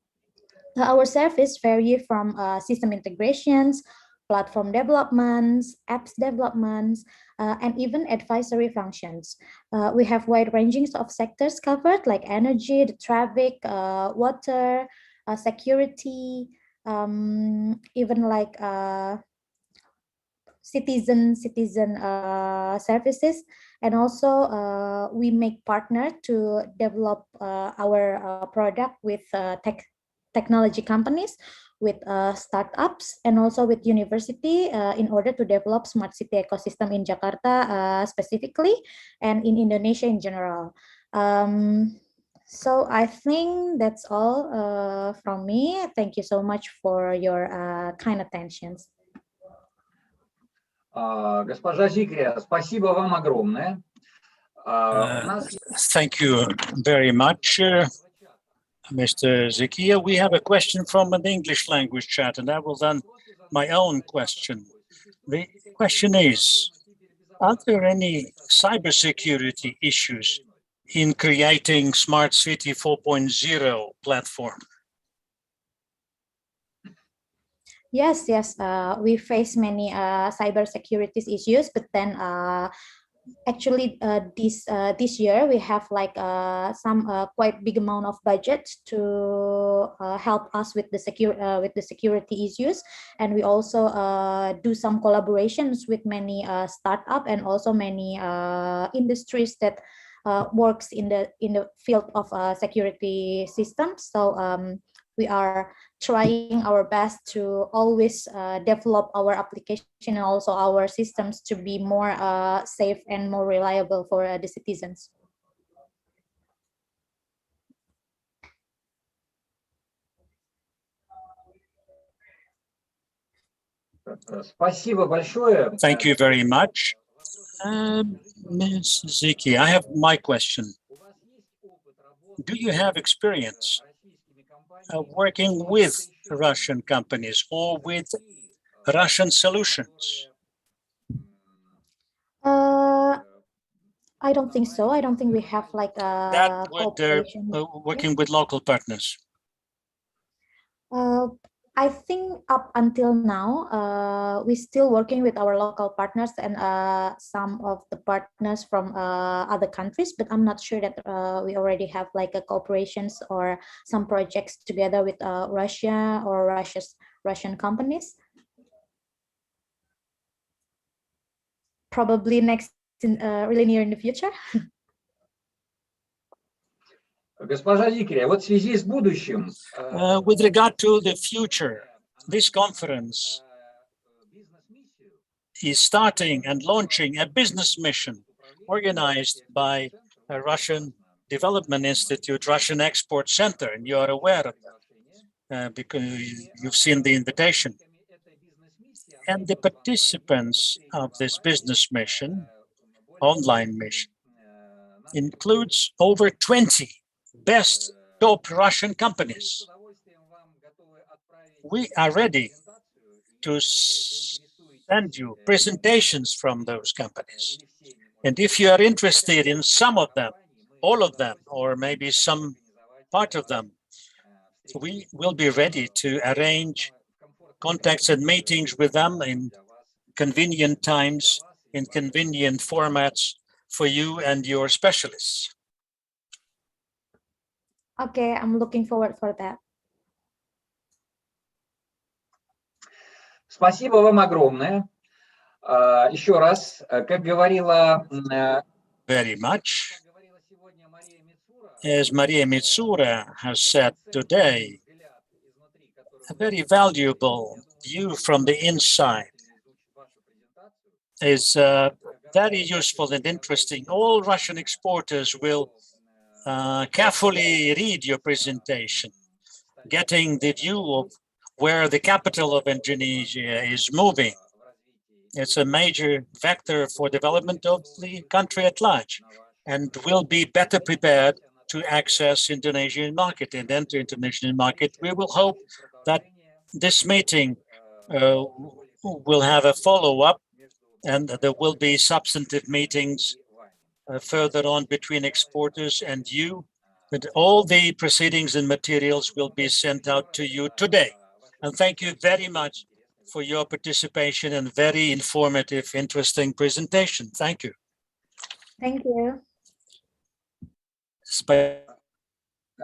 Our service vary from system integrations, platform developments, apps developments, and even advisory functions. We have wide ranges of sectors covered like energy, the traffic, water, security, even like citizen services, and also we make partner to develop our product with technology companies, with startups, and also with university in order to develop smart city ecosystem in Jakarta specifically, and in Indonesia in general. So I think that's all from me. Thank you so much for your kind attentions. Госпожа Зикрия, спасибо вам огромное. Thank you very much, Mr. Zakia. We have a question from an English language chat, and I will then my own question. The question is, are there any cybersecurity issues in creating Smart City 4.0 platform? Yes, we face many cybersecurity issues, but then actually this year we have like some quite big amount of budget to help us with the security issues, and we also do some collaborations with many startup and also many industries that works in the field of security systems. So we are trying our best to always develop our application and also our systems to be more safe and more reliable for the citizens. Спасибо большое. Thank you very much. Ms. Ziki, I have my question. Do you have experience working with Russian companies or with Russian solutions? I don't think so. I don't think we have like a cooperation. Working with local partners. I think up until now, we're still working with our local partners and some of the partners from other countries, but I'm not sure that we already have like a cooperations or some projects together with Russia or Russian companies. Probably next, really near in the future. Госпожа Зикрия, вот в связи с будущим. With regard to the future, this conference is starting and launching a business mission organized by a Russian Development Institute, Russian Export Center, and you are aware of that because you've seen the invitation. And the participants of this business mission, online mission, includes over 20 best top Russian companies. We are ready to send you presentations from those companies. And if you are interested in some of them, all of them, or maybe some part of them, we will be ready to arrange contacts and meetings with them in convenient times, in convenient formats for you and your specialists. Okay, I'm looking forward for that. Спасибо вам огромное. Еще раз, как говорила... Very much. As Maria Mitsura has said today, a very valuable view from the inside is very useful and interesting. All Russian exporters will carefully read your presentation, getting the view of where the capital of Indonesia is moving It's a major vector for development of the country at large, and will be better prepared to access Indonesian market and enter international market. We will hope that this meeting will have a follow-up, and there will be substantive meetings further on between exporters and you. But all the proceedings and materials will be sent out to you today. And thank you very much for your participation and very informative, interesting presentation. Thank you. Thank you.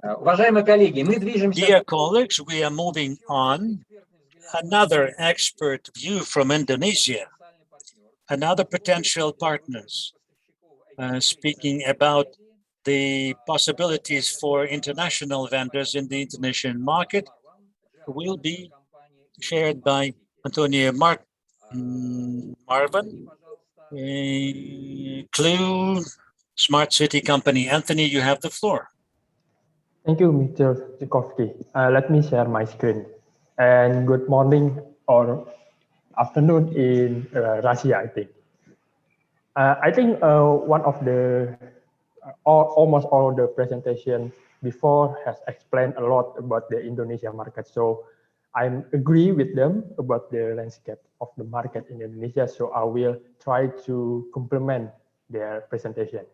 Уважаемые коллеги, мы движемся... Dear colleagues, we are moving on. Another expert view from Indonesia, another potential partners, speaking about the possibilities for international vendors in the Indonesian market, will be shared by Antonio Marvin, Clue Smart City Company. Anthony, you have the floor. Thank you, Mr. Zukowski. Let me share my screen. And good morning or afternoon in Russia, I think. One of the, almost all the presentation before has explained a lot about the Indonesia market. So I agree with them about the landscape of the market in Indonesia. So I will try to complement their presentation.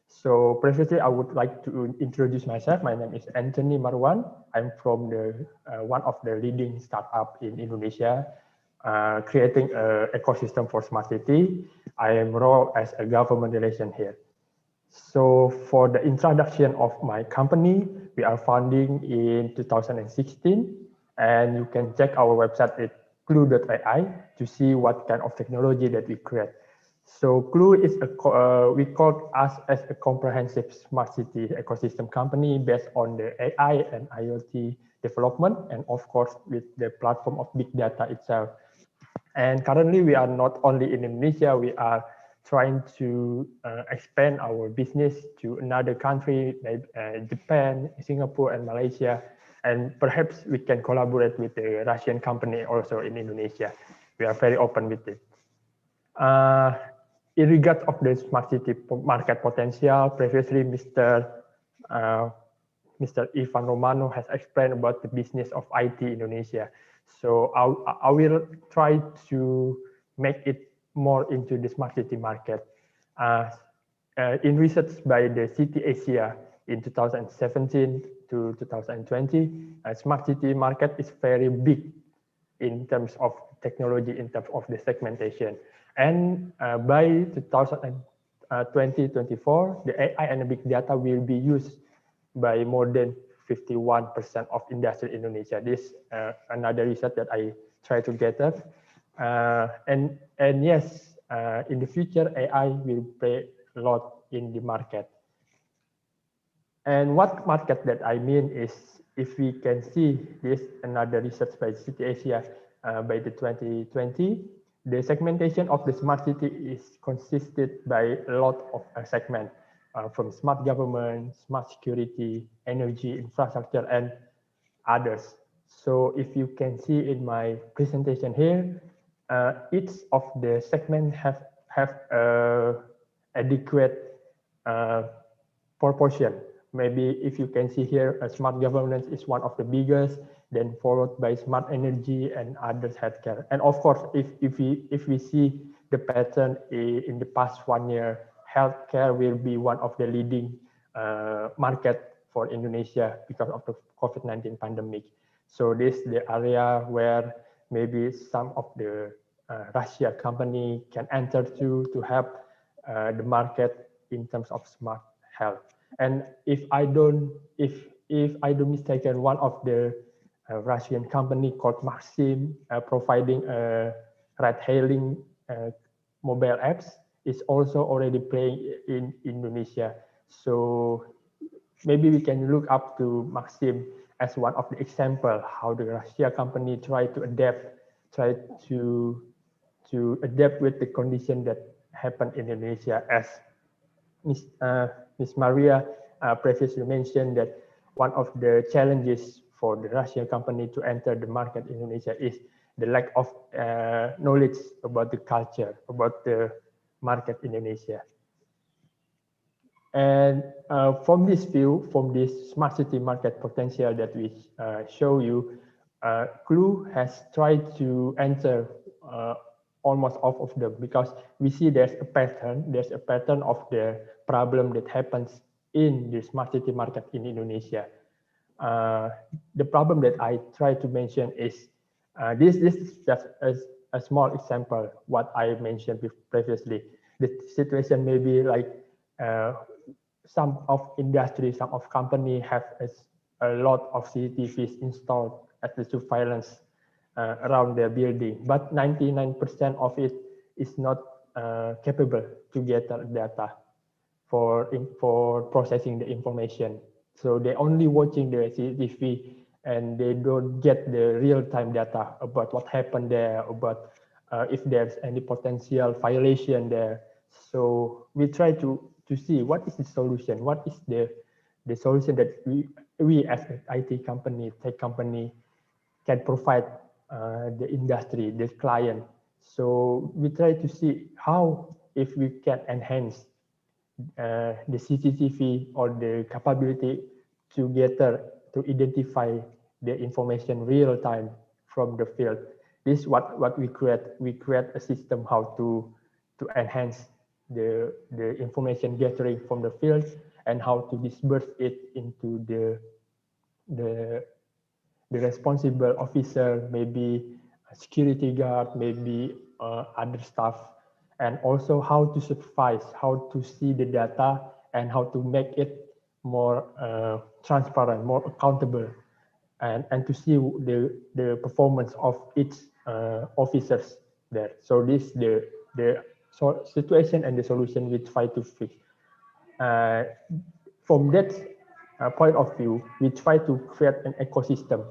So previously, I would like to introduce myself. My name is Anthony Marwan. I'm from the one of the leading startup in Indonesia, creating an ecosystem for smart city. I am role as a government relation here. So for the introduction of my company, we are founding in 2016, and you can check our website at clue.ai to see what kind of technology that we create. So Clue is we call us as a comprehensive smart city ecosystem company based on the AI and IoT development, and of course with the platform of big data itself. And currently we are not only in Indonesia, we are trying to expand our business to another country like Japan, Singapore, and Malaysia. And perhaps we can collaborate with the Russian company also in Indonesia. We are very open with it. In regard of the smart city market potential, previously Mr. Ivan Romano has explained about the business of IT Indonesia. So I will try to make it more into the smart city market. In research by the City Asia in 2017 to 2020, smart city market is very big in terms of technology, in terms of the segmentation. And by 2024, the AI and the big data will be used by more than 51% of industry in Indonesia. This another research that I try to gather. And yes, in the future, AI will play a lot in the market. And what market that I mean is, if we can see this another research by City Asia by the 2020, the segmentation of the smart city is consisted by a lot of segments from smart government, smart security, energy, infrastructure, and others. So if you can see in my presentation here, each of the segments have adequate proportion. Maybe if you can see here, smart governance is one of the biggest, then followed by smart energy and others healthcare. And of course, if we see the pattern in the past 1 year, healthcare will be one of the leading market for Indonesia because of the COVID-19 pandemic. So this is the area where maybe some of the Russia company can enter to help the market in terms of smart health. And if I don't mistaken, one of the Russian company called Maxim providing ride-hailing mobile apps is also already playing in Indonesia. So maybe we can look up to Maxim as one of the example how the Russia company try to adapt with the condition that happened in Indonesia. As Ms. Maria previously mentioned, that one of the challenges for the Russian company to enter the market in Indonesia is the lack of knowledge about the culture, about the market in Indonesia. And from this view, from this smart city market potential that we show you, Clue has tried to answer almost all of them, because we see there's a pattern of the problem that happens in the smart city market in Indonesia. The problem that I try to mention is this is just a small example what I mentioned previously. The situation may be like some of industry, some of company have a lot of CCTVs installed as the surveillance around their building, but 99% of it is not capable to gather data for processing the information. So they're only watching the CCTV and they don't get the real-time data about what happened there, about if there's any potential violation there. So we try to see what is the solution, what is the solution that we as an IT company, tech company, can provide the industry, the client. So we try to see how, if we can enhance the CCTV or the capability to gather, to identify the information real time from the field. This is what we create. We create a system how to enhance the information gathering from the field and how to disperse it into the responsible officer, maybe a security guard, maybe other staff, and also how to supervise, how to see the data and how to make it more transparent, more accountable, and to see the performance of each officers there. So this the situation and the solution we try to fix. From that point of view, we try to create an ecosystem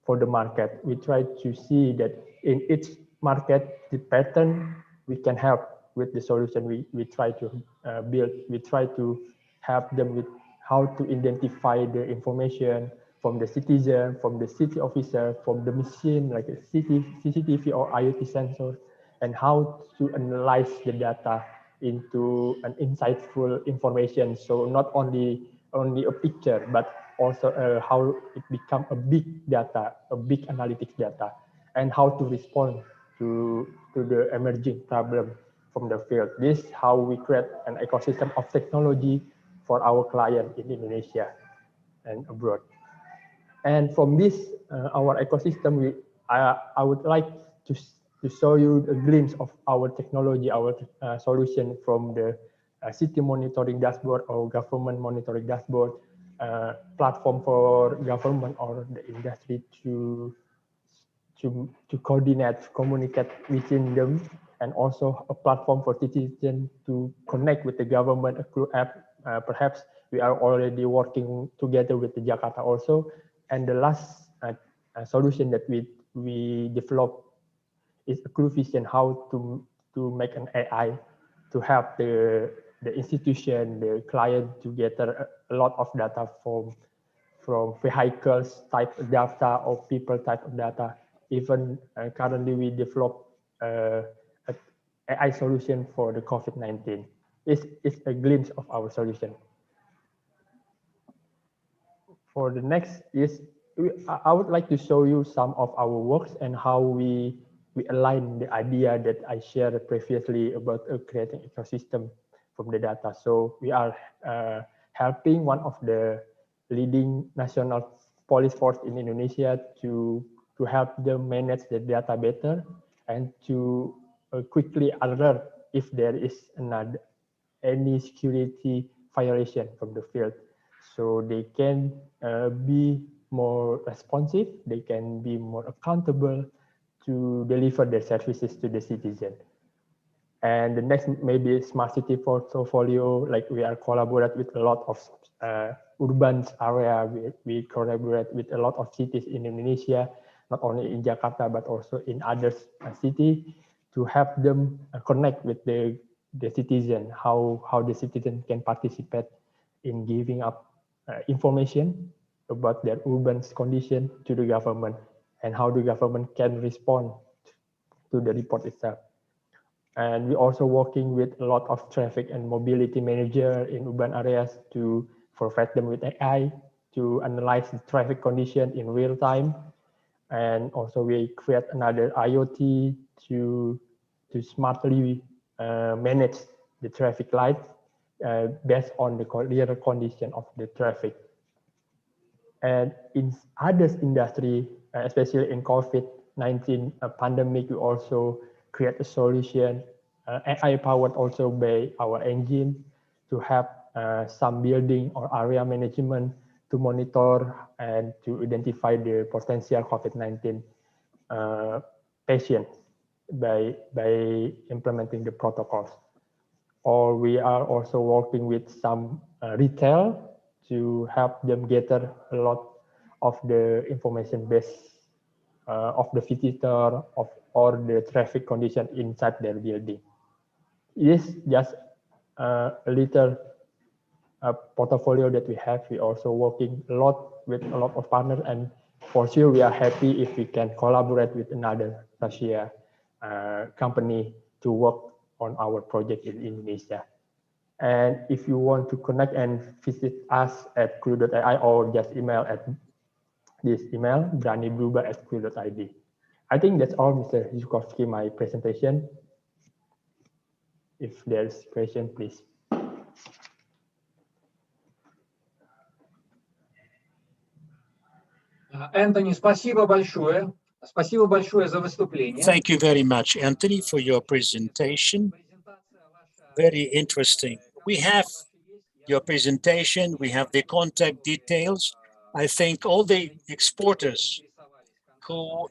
for the market. We try to see that in each market, the pattern we can help with the solution we try to build. We try to help them with how to identify the information from the citizen, from the city officer, from the machine like a CCTV or IoT sensor, and how to analyze the data into an insightful information. So not only a picture, but also how it become a big data, a big analytics data, and how to respond to the emerging problem from the field. This is how we create an ecosystem of technology for our client in Indonesia and abroad. And from this, our ecosystem, I would like to show you a glimpse of our technology, our solution from the city monitoring dashboard or government monitoring dashboard, platform for government or the industry to coordinate, to communicate within them, and also a platform for citizens to connect with the government, a Clue app. Perhaps we are already working together with the Jakarta also. And the last solution that we developed is a Clue Vision, how to make an AI to help the institution, the client to gather a lot of data from vehicles type of data or people type of data. Even currently we develop an AI solution for the COVID-19. It's a glimpse of our solution. For the next is, I would like to show you some of our works and how we align the idea that I shared previously about creating ecosystem from the data. So we are helping one of the leading national police force in Indonesia to help them manage the data better and to quickly alert if there is any security violation from the field. So they can be more responsive, they can be more accountable to deliver their services to the citizen. And the next maybe smart city portfolio, like we are collaborate with a lot of urban area. We collaborate with a lot of cities in Indonesia, not only in Jakarta, but also in other cities to help them connect with the citizen, how the citizen can participate in giving up information about their urban condition to the government and how the government can respond to the report itself. And we're also working with a lot of traffic and mobility manager in urban areas to provide them with AI to analyze the traffic condition in real time. And also we create another IoT to smartly manage the traffic light based on the real condition of the traffic. And in other industry, especially in COVID-19 pandemic, we also create a solution, AI powered also by our engine to have some building or area management to monitor and to identify the potential COVID-19 patients by implementing the protocols. Or we are also working with some retail to help them gather a lot of the information base of the visitor or the traffic condition inside their building. It is just a little portfolio that we have. We also working a lot with a lot of partners, and for sure we are happy if we can collaborate with another Russia company to work on our project in Indonesia. And if you want to connect and visit us at clue.ai or just email at this email, branibluba@clue.id. I think that's all, Mr. Zhukovsky, my presentation. If there's question, please. Anthony, спасибо большое. Спасибо большое за выступление. Thank you very much, Anthony, for your presentation. Very interesting. We have your presentation. We have the contact details. I think all the exporters who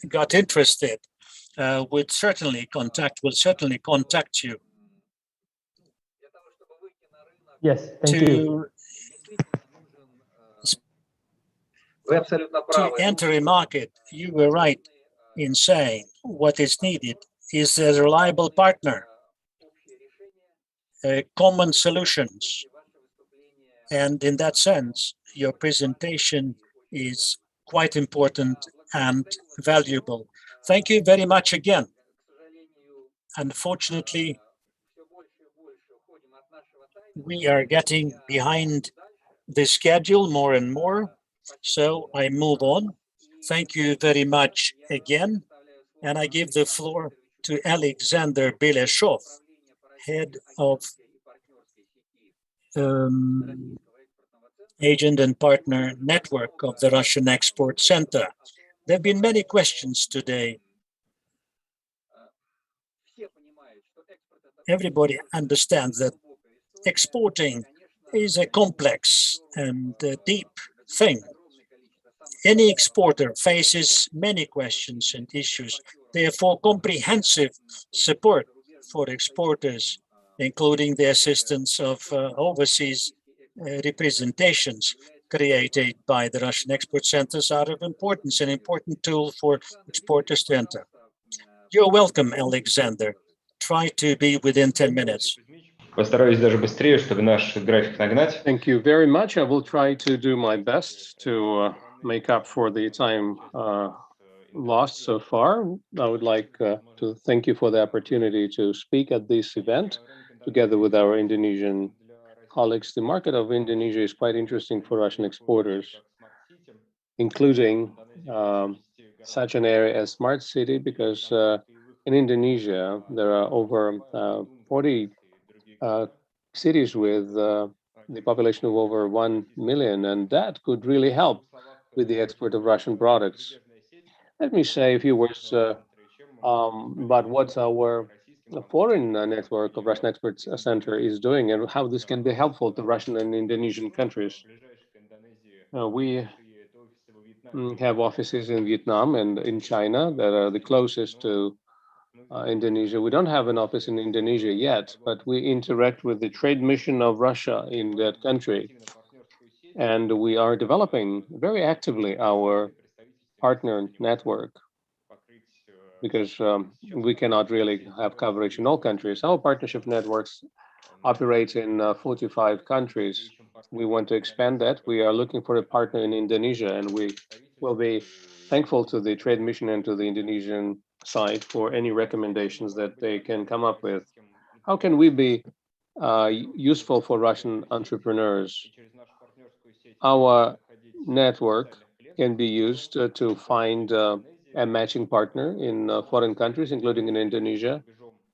got interested will certainly contact you. Yes, thank you. To enter a market, you were right in saying what is needed is a reliable partner, common solutions. And in that sense, your presentation is quite important and valuable. Thank you very much again. Unfortunately, we are getting behind the schedule more and more. So I move on. Thank you very much again. And I give the floor to Alexander Beleshov, head of Agent and Partner Network of the Russian Export Center. There have been many questions today. Everybody understands that exporting is a complex and deep thing. Any exporter faces many questions and issues. Therefore, comprehensive support for exporters, including the assistance of overseas representations created by the Russian export centers, are of importance, an important tool for exporters to enter. You're welcome, Alexander. Try to be within 10 minutes. Постараюсь даже быстрее, чтобы наш график нагнать. Thank you very much. I will try to do my best to make up for the time lost so far. I would like to thank you for the opportunity to speak at this event together with our Indonesian colleagues. The market of Indonesia is quite interesting for Russian exporters, including such an area as smart city, because in Indonesia, there are over 40 cities with the population of over 1 million, and that could really help with the export of Russian products. Let me say a few words about what our foreign network of Russian Export Center is doing and how this can be helpful to Russian and Indonesian countries. We have offices in Vietnam and in China that are the closest to Indonesia. We don't have an office in Indonesia yet, but we interact with the trade mission of Russia in that country. And we are developing very actively our partner network because we cannot really have coverage in all countries. Our partnership networks operate in 45 countries. We want to expand that. We are looking for a partner in Indonesia, and we will be thankful to the trade mission and to the Indonesian side for any recommendations that they can come up with. How can we be useful for Russian entrepreneurs? Our network can be used to find a matching partner in foreign countries, including in Indonesia.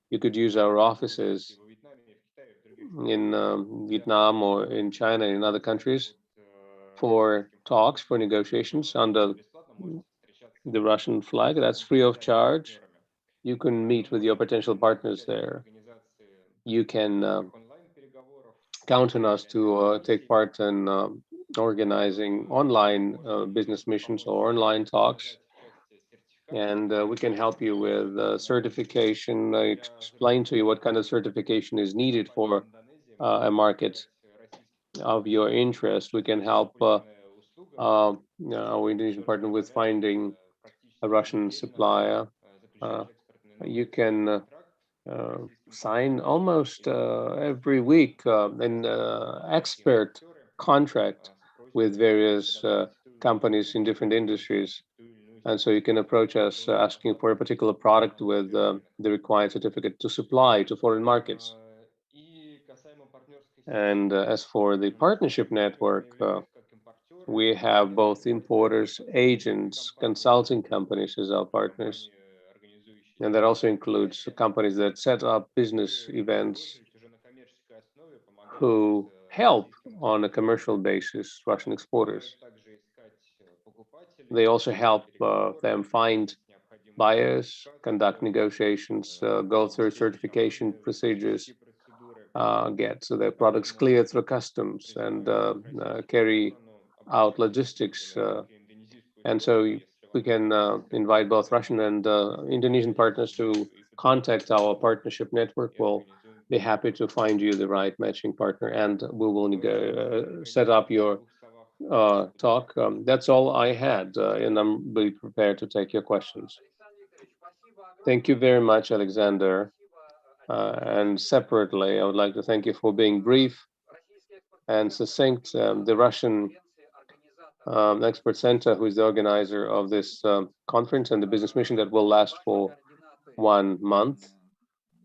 You could use our offices in Vietnam or in China and in other countries for talks, for negotiations under the Russian flag. That's free of charge. You can meet with your potential partners there. You can count on us to take part in organizing online business missions or online talks. And we can help you with certification, explain to you what kind of certification is needed for a market of your interest. We can help our Indonesian partner with finding a Russian supplier. You can sign almost every week an expert contract with various companies in different industries. And so you can approach us asking for a particular product with the required certificate to supply to foreign markets. And as for the partnership network, we have both importers, agents, consulting companies as our partners. And that also includes companies that set up business events who help on a commercial basis Russian exporters. They also help them find buyers, conduct negotiations, go through certification procedures, get their products cleared through customs, and carry out logistics. And so we can invite both Russian and Indonesian partners to contact our partnership network. We'll be happy to find you the right matching partner, and we will set up your talk. That's all I had, and I'm really prepared to take your questions. Thank you very much, Alexander. And separately, I would like to thank you for being brief and succinct. The Russian Expert Center, who is the organizer of this conference and the business mission that will last for 1 month,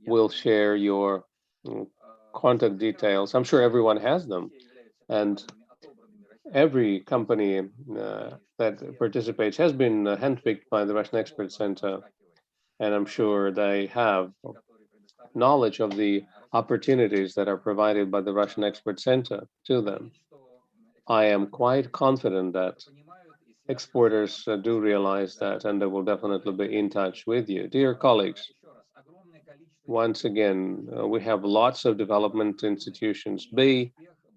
will share your contact details. I'm sure everyone has them. And every company that participates has been handpicked by the Russian Expert Center. And I'm sure they have knowledge of the opportunities that are provided by the Russian Expert Center to them. I am quite confident that exporters do realize that, and they will definitely be in touch with you. Dear colleagues, once again, we have lots of development institutions. Be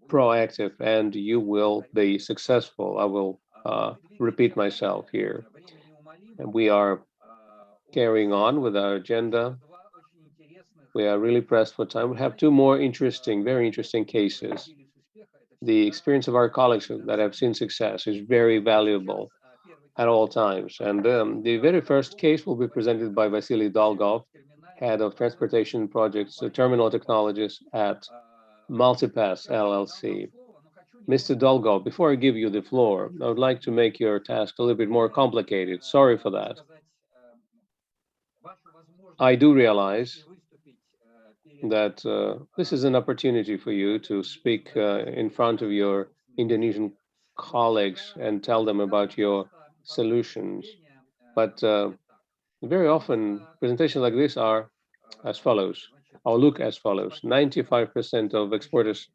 proactive and you will be successful. I will repeat myself here. And we are carrying on with our agenda. We are really pressed for time. We have 2 more interesting, very interesting cases. The experience of our colleagues that have seen success is very valuable at all times. And the very first case will be presented by Vasily Dolgov, head of transportation projects, terminal technologies at Multipass LLC. Mr. Dolgov, before I give you the floor, I would like to make your task a little bit more complicated. Sorry for that. I do realize that this is an opportunity for you to speak in front of your Indonesian colleagues and tell them about your solutions. But very often, presentations like this are as follows, or look as follows. 95% of exporters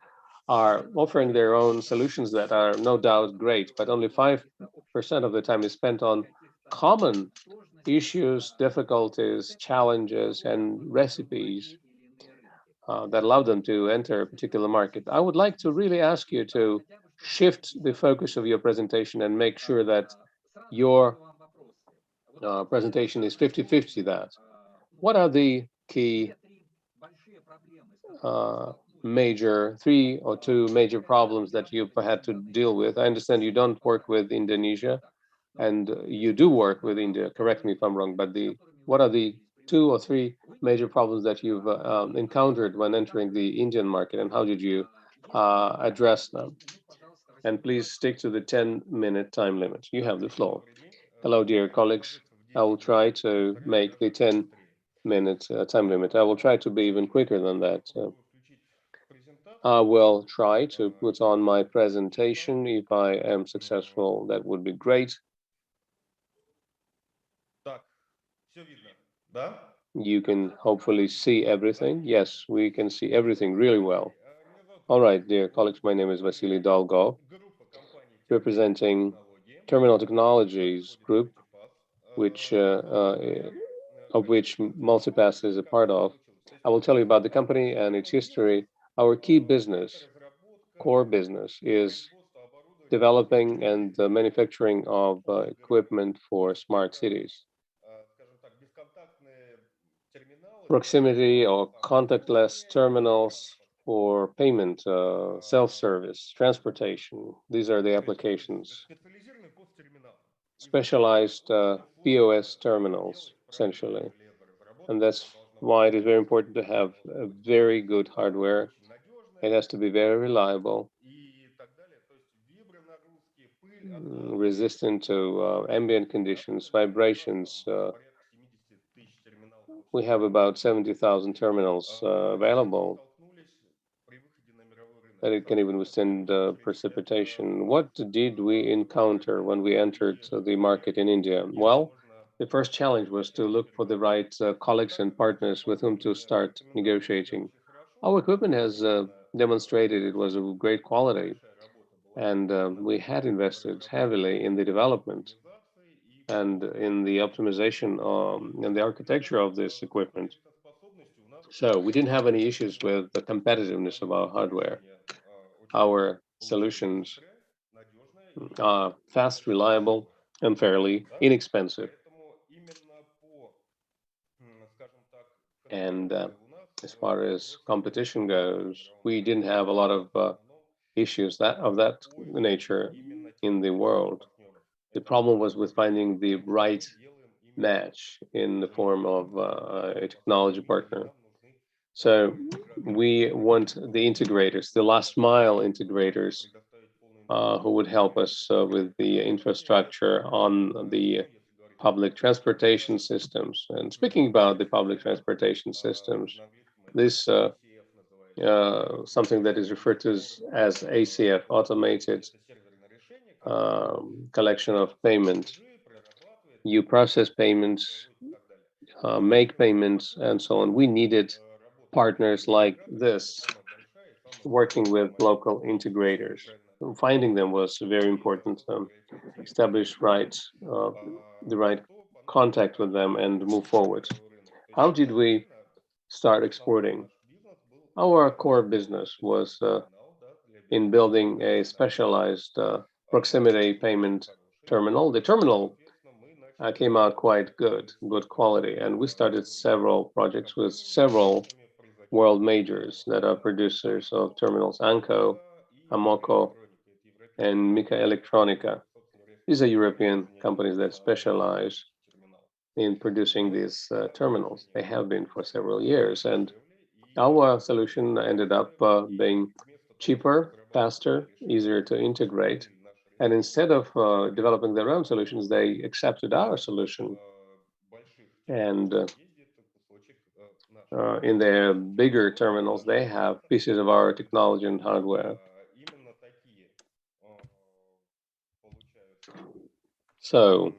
are offering their own solutions that are no doubt great, but only 5% of the time is spent on common issues, difficulties, challenges, and recipes that allow them to enter a particular market. I would like to really ask you to shift the focus of your presentation and make sure that your presentation is 50-50 that. What are the key major 3 or 2 major problems that you've had to deal with? I understand you don't work with Indonesia and you do work with India, correct me if I'm wrong, but what are the 2 or 3 major problems that you've encountered when entering the Indian market, and how did you address them? And please stick to the 10-minute time limit. You have the floor. Hello, dear colleagues. I will try to make the 10-minute time limit. I will try to be even quicker than that. I will try to put on my presentation. If I am successful, that would be great. You can hopefully see everything. Yes, we can see everything really well. All right, dear colleagues, my name is Vasily Dolgov, representing Terminal Technologies Group, which of which Multipass is a part of. I will tell you about the company and its history. Our key business, core business, is developing and manufacturing of equipment for smart cities. Proximity or contactless terminals for payment, self-service, transportation. These are the applications. Specialized POS terminals, essentially. And that's why it is very important to have a very good hardware. It has to be very reliable, resistant to ambient conditions, vibrations. We have about 70,000 terminals available, that it can even withstand precipitation. What did we encounter when we entered the market in India? Well, the first challenge was to look for the right colleagues and partners with whom to start negotiating. Our equipment has demonstrated it was of great quality, and we had invested heavily in the development and in the optimization and the architecture of this equipment. So we didn't have any issues with the competitiveness of our hardware. Our solutions are fast, reliable, and fairly inexpensive. And as far as competition goes, we didn't have a lot of issues of that nature in the world. The problem was with finding the right match in the form of a technology partner. So we want the integrators, the last mile integrators, who would help us with the infrastructure on the public transportation systems. And speaking about the public transportation systems, this something that is referred to as ACF, automated collection of payment. You process payments, make payments, and so on. We needed partners like this, working with local integrators. Finding them was very important. Establish the right contact with them and move forward. How did we start exporting? Our core business was in building a specialized proximity payment terminal. The terminal came out quite good quality, and we started several projects with several world majors that are producers of terminals, Anko, Amoco, and Mika Electronica. These are European companies that specialize in producing these terminals. They have been for several years, and our solution ended up being cheaper, faster, easier to integrate. And instead of developing their own solutions, they accepted our solution. And in their bigger terminals, they have pieces of our technology and hardware. So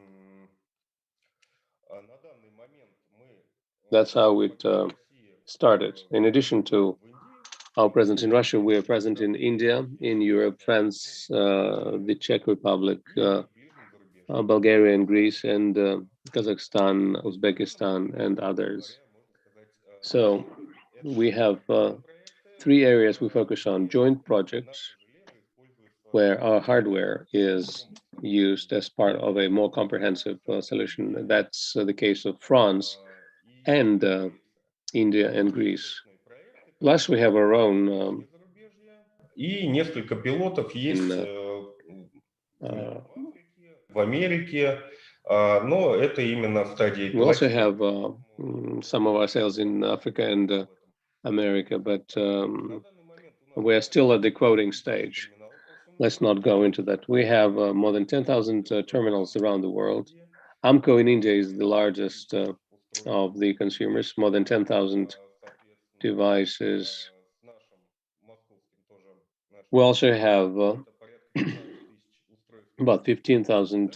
that's how it started. In addition to our presence in Russia, we are present in India, in Europe, France, the Czech Republic, Bulgaria and Greece, and Kazakhstan, Uzbekistan, and others. So we have 3 areas we focus on: joint projects, where our hardware is used as part of a more comprehensive solution. That's the case of France and India and Greece. Plus, we have our own И несколько пилотов есть в Америке, но это именно в стадии. We also have some of our sales in Africa and America, but we're still at the quoting stage. Let's not go into that. We have more than 10,000 terminals around the world. AMCO in India is the largest of the consumers, more than 10,000 devices. We also have about 15,000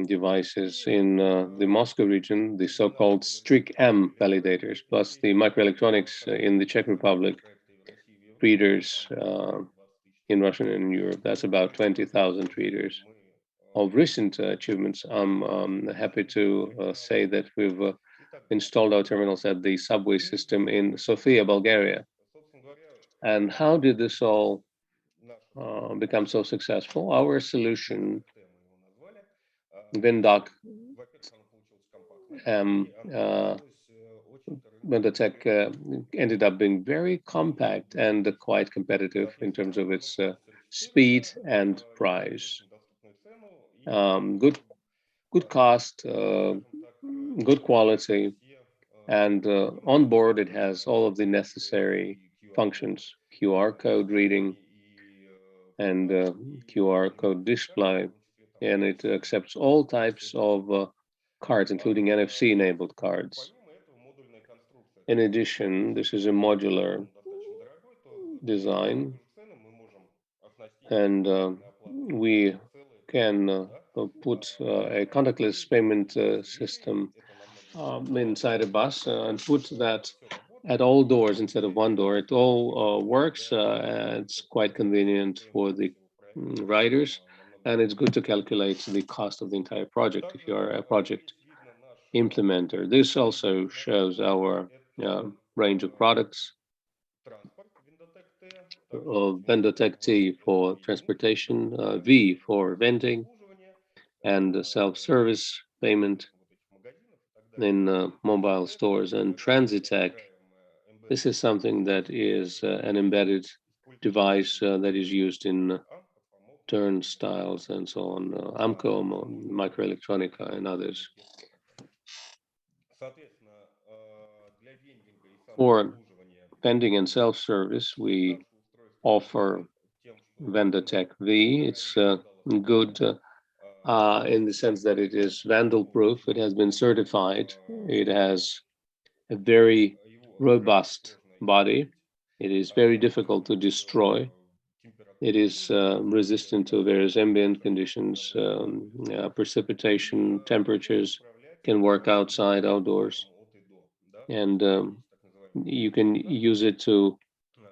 devices in the Moscow region, the so-called strict M validators, plus the microelectronics in the Czech Republic, readers in Russian and in Europe. That's about 20,000 readers. Of recent achievements, I'm happy to say that we've installed our terminals at the subway system in Sofia, Bulgaria. And how did this all become so successful? Our solution, Vindoc Vendotech, ended up being very compact and quite competitive in terms of its speed and price. Good cost, good quality, and on board it has all of the necessary functions: QR code reading and QR code display, and it accepts all types of cards, including NFC-enabled cards. In addition, this is a modular design, and we can put a contactless payment system inside a bus and put that at all doors instead of one door. It all works. It's quite convenient for the riders, and it's good to calculate the cost of the entire project if you are a project implementer. This also shows our range of products. Vendotech T for transportation, V for vending, and self-service payment in mobile stores, and Transitech. This is something that is an embedded device that is used in turnstiles and so on, AMCO, Microelectronica, and others. For vending and self-service, we offer Vendotech V. It's good in the sense that it is vandal-proof. It has been certified. It has a very robust body. It is very difficult to destroy. It is resistant to various ambient conditions, precipitation, temperatures, can work outside, outdoors. And you can use it to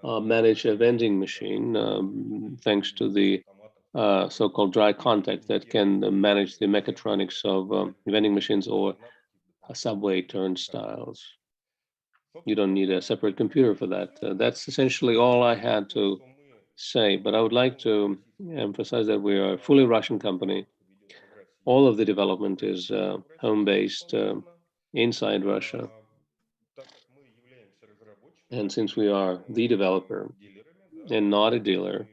manage a vending machine, thanks to the so-called dry contact that can manage the mechatronics of vending machines or subway turnstiles. You don't need a separate computer for that. That's essentially all I had to say, but I would like to emphasize that we are a fully Russian company. All of the development is home-based inside Russia. And since we are the developer and not a dealer,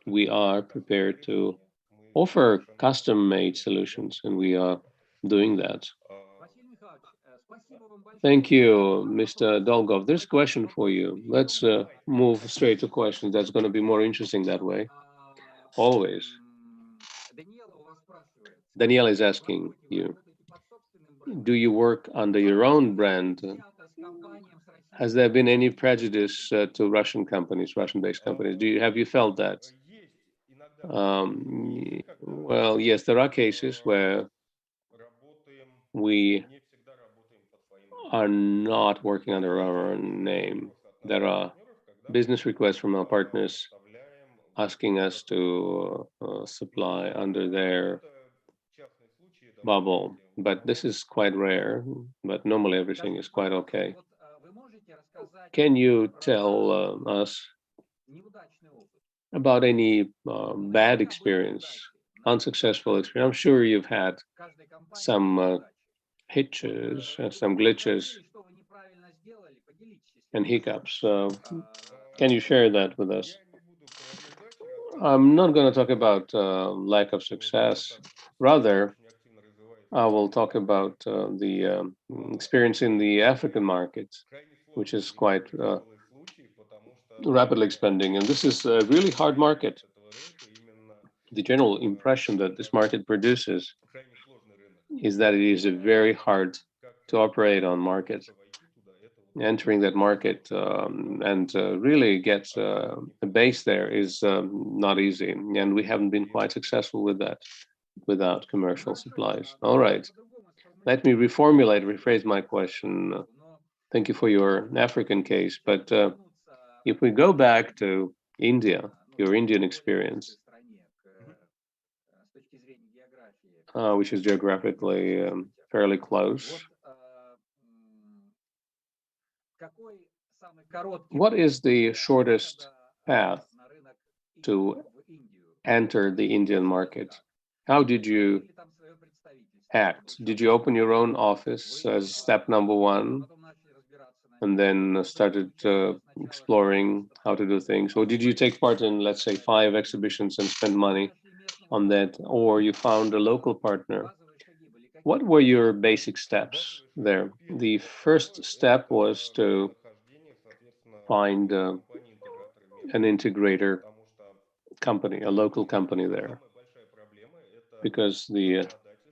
we are prepared to offer custom-made solutions, and we are doing that. Thank you, Mr. Dolgov. There's a question for you. Let's move straight to questions. That's going to be more interesting that way. Always. Danielle is asking you, do you work under your own brand? Has there been any prejudice to Russian companies, Russian-based companies? Have you felt that? Well, yes, there are cases where we are not working under our own name. There are business requests from our partners asking us to supply under their bubble, but this is quite rare, but normally everything is quite okay. Can you tell us about any bad experience, unsuccessful experience? I'm sure you've had some hitches, some glitches and hiccups. Can you share that with us? I'm not going to talk about lack of success. Rather, I will talk about the experience in the African market, which is quite rapidly expanding. And this is a really hard market the general impression that this market produces is that it is a very hard to operate on market. Entering that market and really get a base there is not easy, and we haven't been quite successful with that without commercial supplies. All right, let me rephrase my question. Thank you for your African case, but if we go back to India, your Indian experience, which is geographically fairly close, what is the shortest path to enter the Indian market? How did you act? Did you open your own office as step number one and then started exploring how to do things? Or did you take part in, let's say, 5 exhibitions and spend money on that? Or you found a local partner? What were your basic steps there? The first step was to find an integrator company, a local company there, because the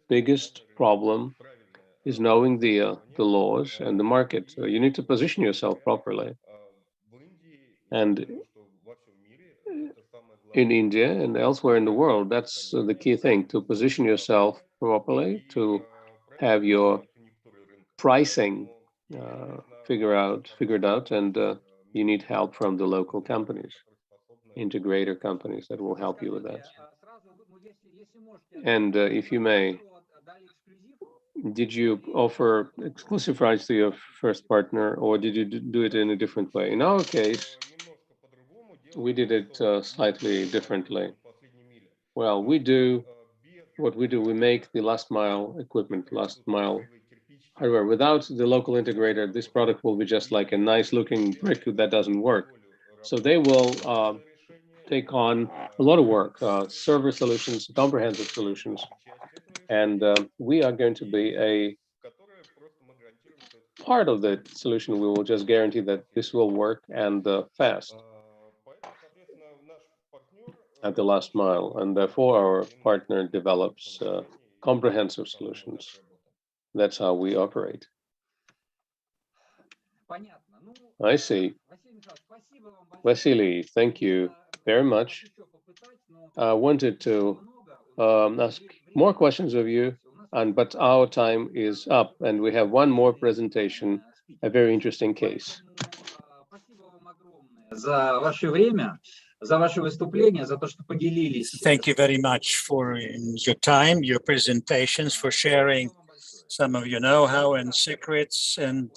biggest problem is knowing the laws and the market. You need to position yourself properly. And in India and elsewhere in the world, that's the key thing, to position yourself properly, to have your pricing figured out, and you need help from the local companies, integrator companies that will help you with that. And if you may, did you offer exclusive rights to your first partner, or did you do it in a different way? In our case, we did it slightly differently. Well, we do what we do. We make the last mile equipment, last mile hardware. Without the local integrator, this product will be just like a nice looking brick that doesn't work. So they will take on a lot of work, server solutions, comprehensive solutions. And we are going to be a part of the solution. We will just guarantee that this will work and fast at the last mile. And therefore, our partner develops comprehensive solutions. That's how we operate. I see. Vasily, thank you very much. I wanted to ask more questions of you, but our time is up, and we have one more presentation, a very interesting case. Thank you very much for your time, your presentations, for sharing some of your know-how and secrets. And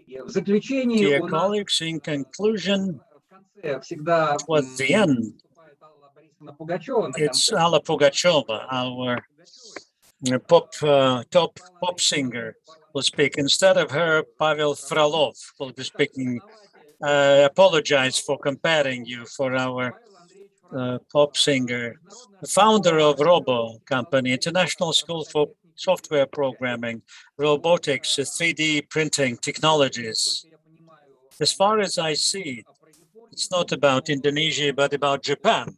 dear colleagues, in conclusion, towards the end, it's Alla Pugacheva, our top pop singer, will speak. Instead of her, Pavel Frolov will be speaking. I apologize for comparing you for our pop singer, the founder of Robo Company, International School for Software Programming, Robotics, 3D printing technologies. As far as I see, it's not about Indonesia, but about Japan.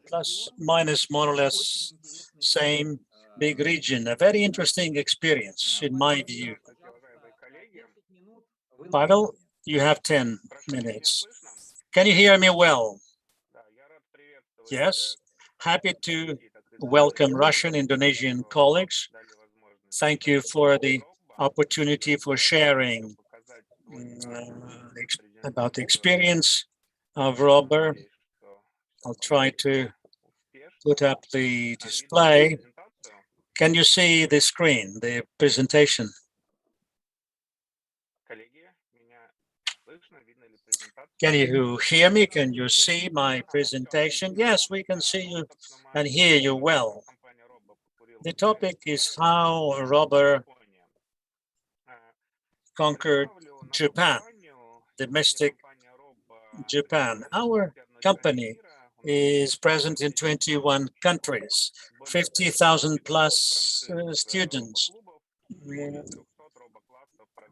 Plus, minus, more or less, same big region. A very interesting experience, in my view. Pavel, you have 10 minutes. Can you hear me well? Yes. Happy to welcome Russian, Indonesian colleagues. Thank you for the opportunity for sharing about the experience of Robert. I'll try to put up the display. Can you see the screen, the presentation? Can you hear me? Can you see my presentation? Yes, we can see you and hear you well. The topic is how Robert conquered Japan, domestic Japan. Our company is present in 21 countries, 50,000 plus students,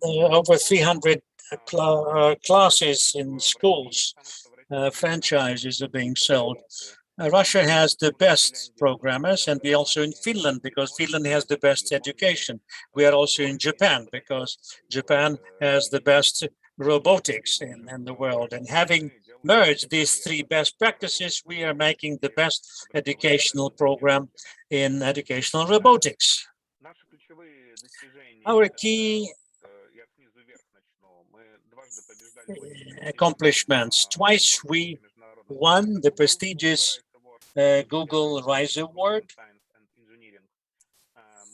over 300 classes in schools, franchises are being sold. Russia has the best programmers, and we also in Finland because Finland has the best education. We are also in Japan because Japan has the best robotics in the world. And having merged these three best practices, we are making the best educational program in educational robotics. Our key accomplishments. Twice we won the prestigious Google Rise Award,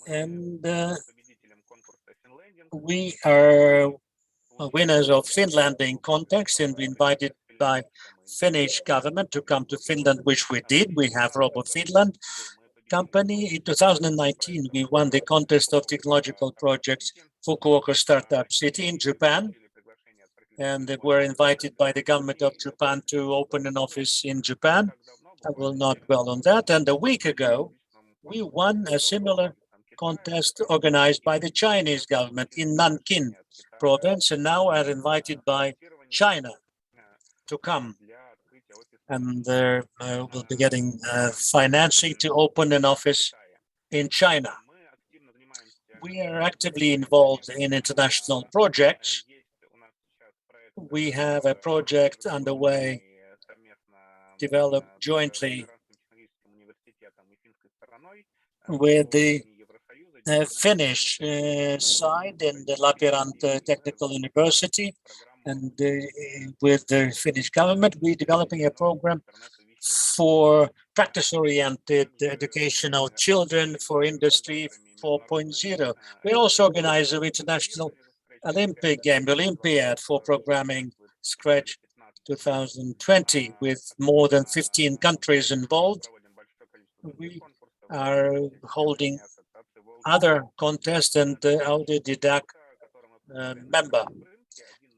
and we are winners of Finlanding contest, and we invited by Finnish government to come to Finland, which we did. We have Robot Finland company. In 2019, we won the contest of technological projects Fukuoka Startup City in Japan, and they were invited by the government of Japan to open an office in Japan. I will not dwell on that. And a week ago, we won a similar contest organized by the Chinese government in Nankin province, and now are invited by China to come. And we'll be getting financing to open an office in China. We are actively involved in international projects. We have a project underway developed jointly with the Finnish side in the Lapiranta Technical University, and with the Finnish government, we're developing a program for practice-oriented education of children for Industry 4.0. We also organize an international Olympic game, the Olympiad for programming Scratch 2020 with more than 15 countries involved. We are holding other contests and autodidact member.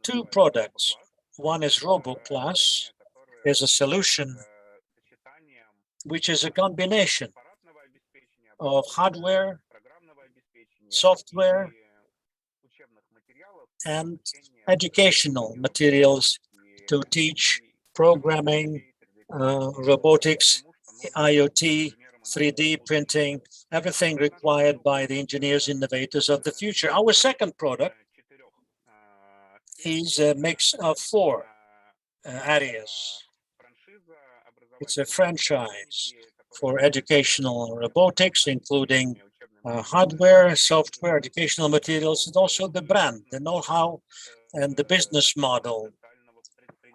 Two products. One is RoboClass, is a solution which is a combination of hardware, software, and educational materials to teach programming, robotics, IoT, 3D printing, everything required by the engineers, innovators of the future. Our second product is a mix of four areas. It's a franchise for educational robotics, including hardware, software, educational materials, and also the brand, the know-how, and the business model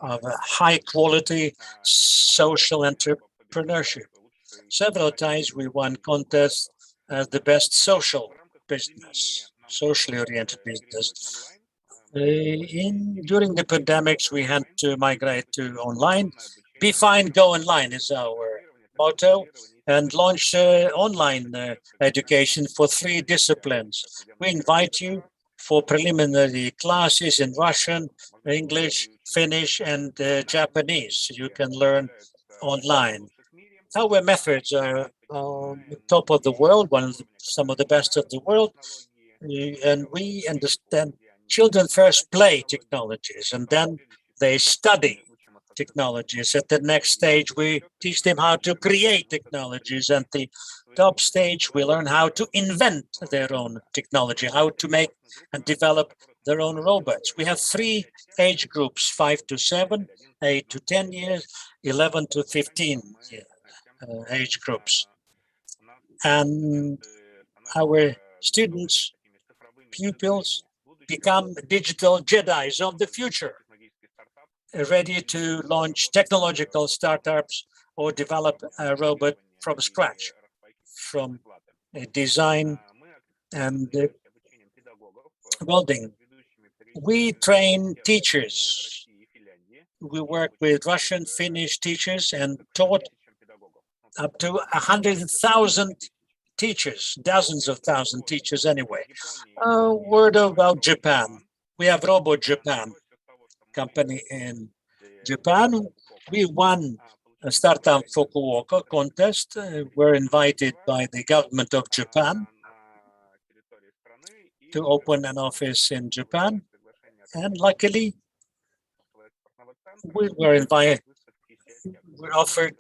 of a high-quality social entrepreneurship. Several times we won contests as the best social business, socially oriented business. During the pandemics, we had to migrate to online. Be fine, go online is our motto, and launch online education for 3 disciplines. We invite you for preliminary classes in Russian, English, Finnish, and Japanese. You can learn online. Our methods are top of the world, some of the best of the world, and we understand children first play technologies and then they study technologies. At the next stage, we teach them how to create technologies. At the top stage, we learn how to invent their own technology, how to make and develop their own robots. We have 3 age groups, 5 to 7, 8 to 10 years, 11 to 15 age groups. And our students, pupils, become digital Jedis of the future, ready to launch technological startups or develop a robot from scratch, from design and building. We train teachers. We work with Russian, Finnish teachers and taught up to 100,000 teachers, dozens of thousand teachers anyway. A word about Japan. We have Robot Japan company in Japan. We won a Startup Fukuoka contest. We're invited by the government of Japan to open an office in Japan. And luckily, we were offered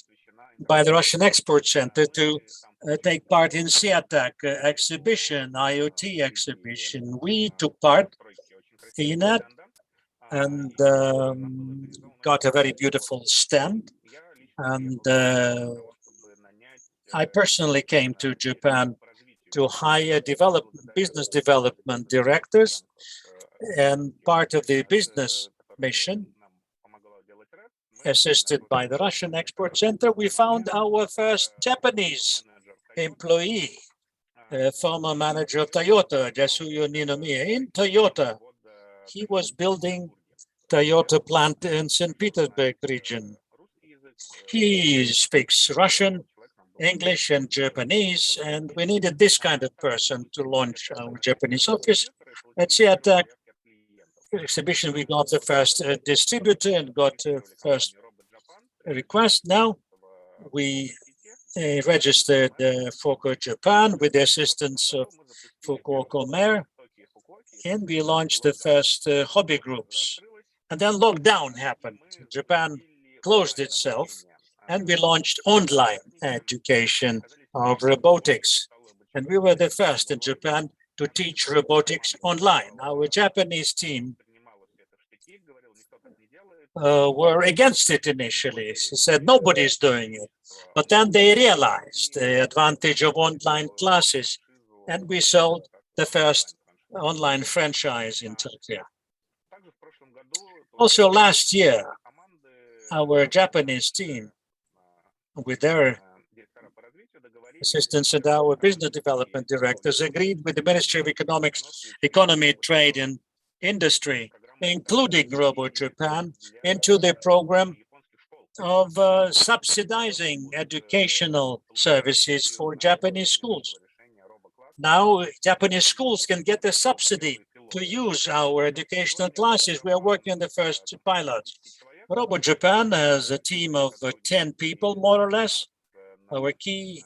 by the Russian Export Center to take part in SEATAC exhibition, IoT exhibition. We took part in it and got a very beautiful stand. And I personally came to Japan to hire business development directors, and part of the business mission, assisted by the Russian Export Center, we found our first Japanese employee, former manager of Toyota, Yasuyo Ninomiya, in Toyota. He was building Toyota plant in St. Petersburg region. He speaks Russian, English, and Japanese, and we needed this kind of person to launch our Japanese office. At SEATAC exhibition, we got the first distributor and got first request. Now we registered Foco Japan with the assistance of Fukuoka Mayor, and we launched the first hobby groups. And then lockdown happened. Japan closed itself, and we launched online education of robotics. And we were the first in Japan to teach robotics online. Our Japanese team were against it initially. They said nobody's doing it. But then they realized the advantage of online classes, and we sold the first online franchise in Tokyo. Also last year, our Japanese team, with their assistance and our business development directors, agreed with the Ministry of Economy, Trade and Industry, including Robo Japan, into the program of subsidizing educational services for Japanese schools. Now, Japanese schools can get a subsidy to use our educational classes. We are working on the first pilots. Robo Japan has a team of 10 people, more or less. Our key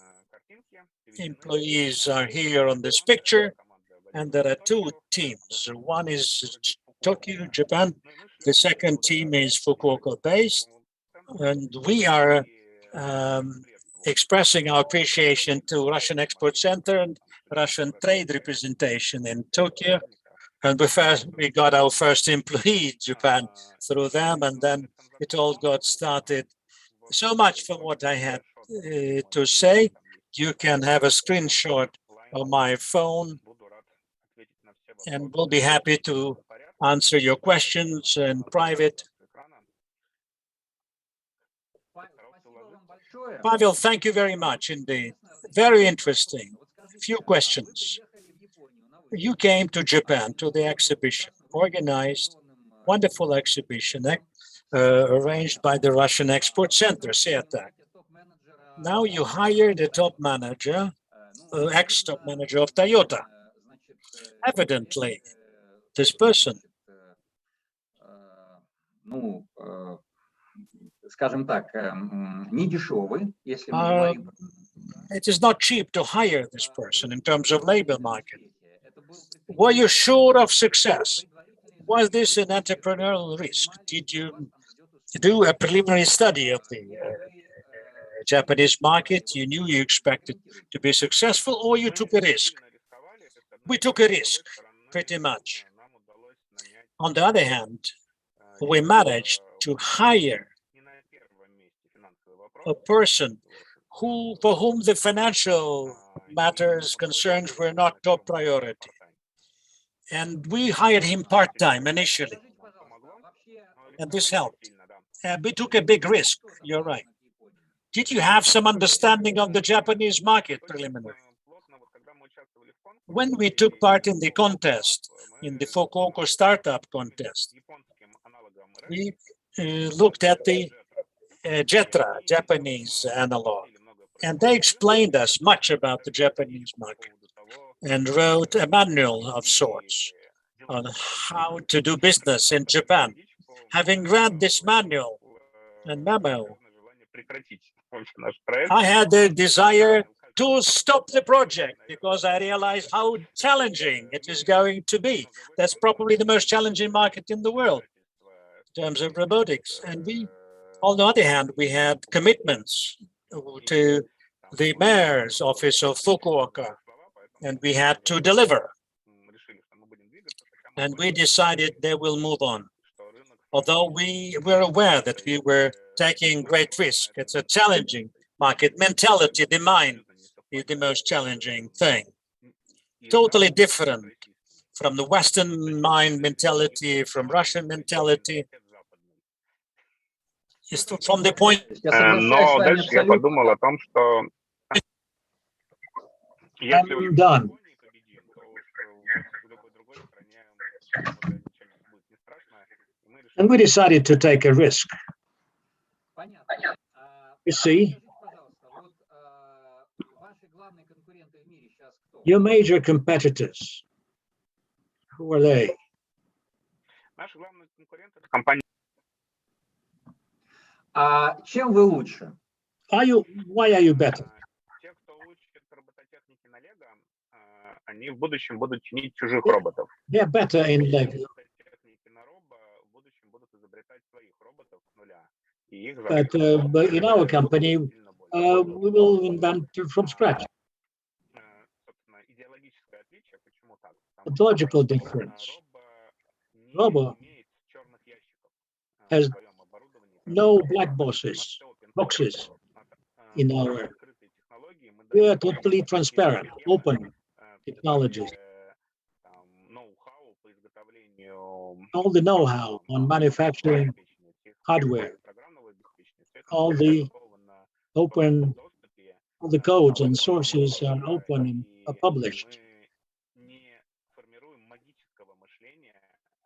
employees are here on this picture, and there are two teams. One is Tokyo, Japan. The second team is Fukuoka based, and we are expressing our appreciation to Russian Export Center and Russian Trade Representation in Tokyo. And we got our first employee, Japan, through them, and then it all got started. So much for what I had to say. You can have a screenshot of my phone, and we'll be happy to answer your questions in private. Pavel, thank you very much indeed. Very interesting. Few questions. You came to Japan to the exhibition, organized, wonderful exhibition arranged by the Russian Export Center, SEATAC. Now you hired a top manager, ex-top manager of Toyota. Evidently, this person it is not cheap to hire this person in terms of labor market. Were you sure of success? Was this an entrepreneurial risk? Did you do a preliminary study of the Japanese market? You knew you expected to be successful, or you took a risk? We took a risk, pretty much. On the other hand, we managed to hire a person for whom the financial matters concerns were not top priority. And we hired him part-time initially, and this helped. We took a big risk, you're right. Did you have some understanding of the Japanese market preliminary? When we took part in the contest, in the Fukuoka startup contest, we looked at the JETRA, Japanese analog, and they explained us much about the Japanese market and wrote a manual of sorts on how to do business in Japan. Having read this manual and memo, I had the desire to stop the project because I realized how challenging it is going to be. That's probably the most challenging market in the world in terms of robotics. And we, on the other hand, we had commitments to the mayor's office of Fukuoka, and we had to deliver. And we decided they will move on. Although we were aware that we were taking great risk. It's a challenging market mentality. The mind is the most challenging thing. Totally different from the Western mind mentality, from Russian mentality. Just from the point. Я соглашаюсь с Но вами дальше я абсолютно. подумал о том, что если I'm done. And we decided to take a risk. You see, your major competitors, who are they? наши главные конкуренты — это компания. Чем вы лучше? Why are you better? Те, кто учит робототехники на Лего, они в будущем будут чинить чужих роботов. They're better in Lego. Робототехники на робо в будущем будут изобретать своих роботов с нуля. И их But in our company, we will invent from scratch. собственно, идеологическое отличие, почему так? The logical difference. Robo has no black boxes in our. We are totally transparent, open technologies. All the know-how on manufacturing hardware, all the open, all the codes and sources are open and are published.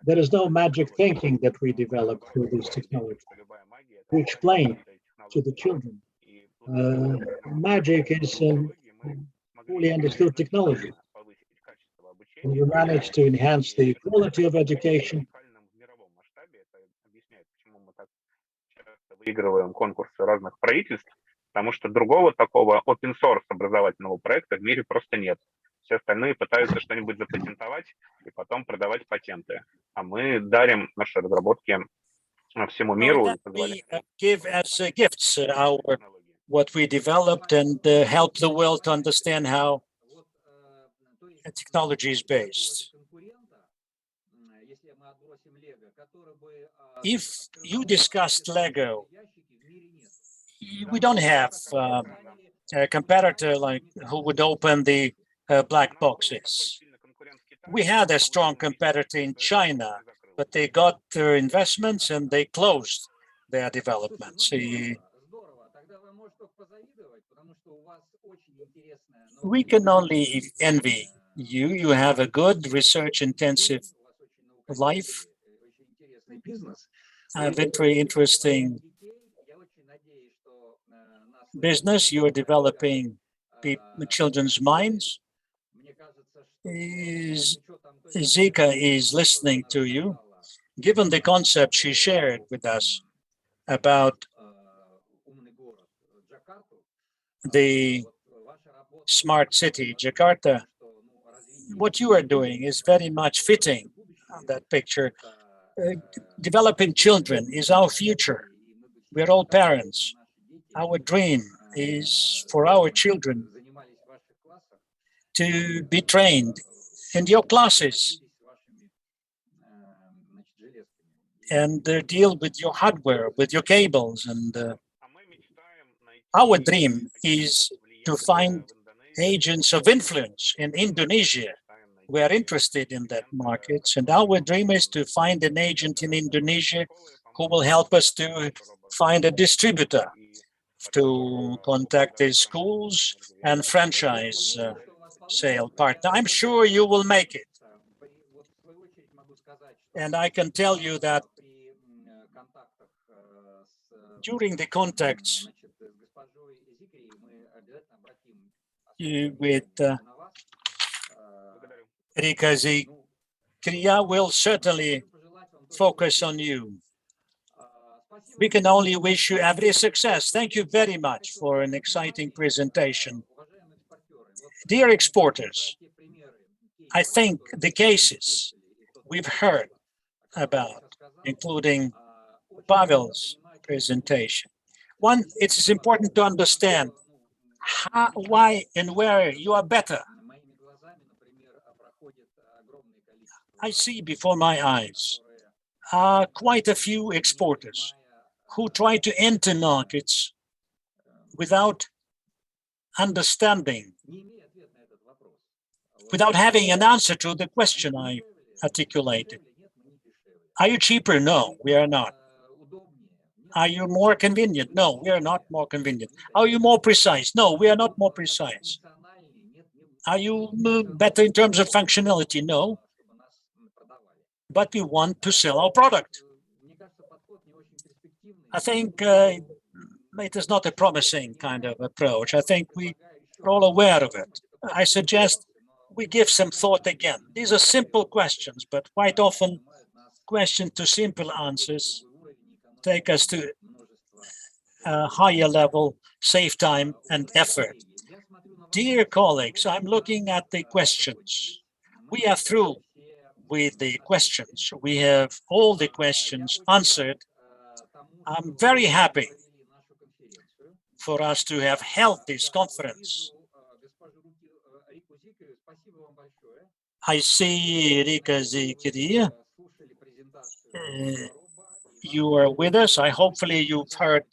There is no magic thinking that we develop through this technology. We explain to the children. Magic is fully understood technology. And we manage to enhance the quality of education. Выигрываем конкурсы разных правительств, потому что другого такого open source образовательного проекта в мире просто нет. Все остальные пытаются что-нибудь запатентовать и потом продавать патенты. А мы дарим наши разработки всему миру и позволяем. Give as gifts what we developed and help the world to understand how technology is based. If you discussed Lego, we don't have a competitor like who would open the black boxes. We had a strong competitor in China, but they got their investments and they closed their developments. We can only envy you. You have a good research-intensive life. A very interesting business. You are developing children's minds. Zika is listening to you. Given the concept she shared with us about the smart city, Jakarta, what you are doing is very much fitting on that picture. Developing children is our future. We're all parents. Our dream is for our children to be trained in your classes and deal with your hardware, with your cables. And our dream is to find agents of influence in Indonesia. We are interested in that market, and our dream is to find an agent in Indonesia who will help us to find a distributor to contact the schools and franchise sale partner. I'm sure you will make it. And I can tell you that during the contacts with Rika Zikria will certainly focus on you. We can only wish you every success. Thank you very much for an exciting presentation. Dear exporters, I think the cases we've heard about, including Pavel's presentation, One, it is important to understand how, why, and where you are better. I see before my eyes quite a few exporters who try to enter markets without understanding, without having an answer to the question I articulated. Are you cheaper? No, we are not. Are you more convenient? No, we are not more convenient. Are you more precise? No, we are not more precise. Are you better in terms of functionality? No, but we want to sell our product. I think it is not a promising kind of approach. I think we are all aware of it. I suggest we give some thought again. These are simple questions, but quite often questions to simple answers take us to a higher level, save time and effort. Dear colleagues, I'm looking at the questions. We are through with the questions. We have all the questions answered. I'm very happy for us to have held this conference. I see Rika Zikiri. You are with us. Hopefully you've heard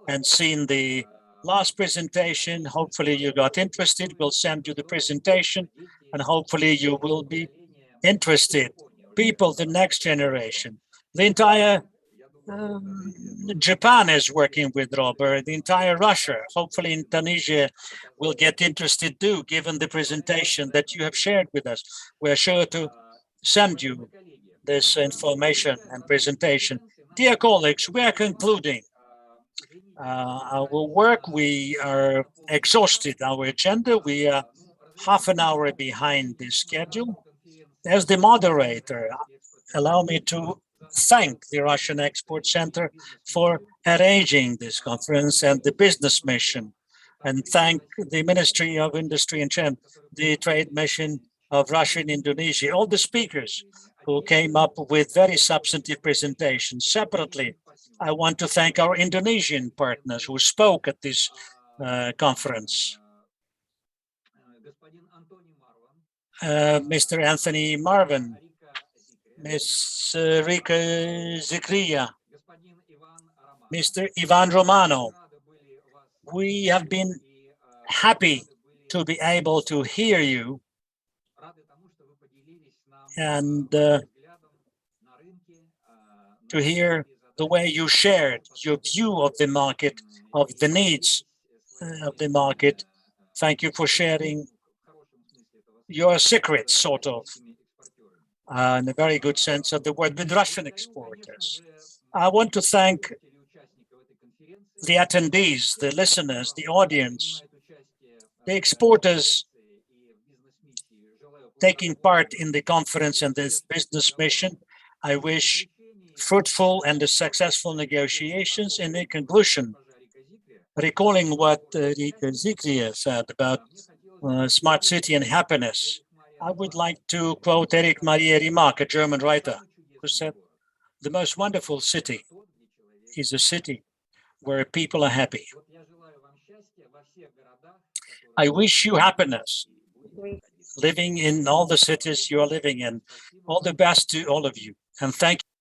and seen the last presentation. Hopefully you got interested. We'll send you the presentation and hopefully you will be interested. People, the next generation, the entire Japan is working with Robert, the entire Russia, hopefully Indonesia will get interested too, given the presentation that you have shared with us. We're sure to send you this information and presentation. Dear colleagues, we are concluding our work. We are exhausted, our agenda. We are half an hour behind the schedule. As the moderator, allow me to thank the Russian Export Center for arranging this conference and the business mission, and thank the Ministry of Industry and Trade, the Trade Mission of Russia and Indonesia, all the speakers who came up with very substantive presentations. Separately, I want to thank our Indonesian partners who spoke at this conference. Mr. Anthony Marvin, Ms. Rika Zikria, Mr. Ivan Romano. We have been happy to be able to hear you and to hear the way you shared your view of the market, of the needs of the market. Thank you for sharing your secrets, sort of, in a very good sense of the word, with Russian exporters. I want to thank the attendees, the listeners, the audience, the exporters taking part in the conference and this business mission. I wish fruitful and successful negotiations. In the conclusion, recalling what Rika Zikria said about smart city and happiness, I would like to quote Erich Maria Remarque, a German writer, who said, "The most wonderful city is a city where people are happy." I wish you happiness living in all the cities you are living in. All the best to all of you, and thank you.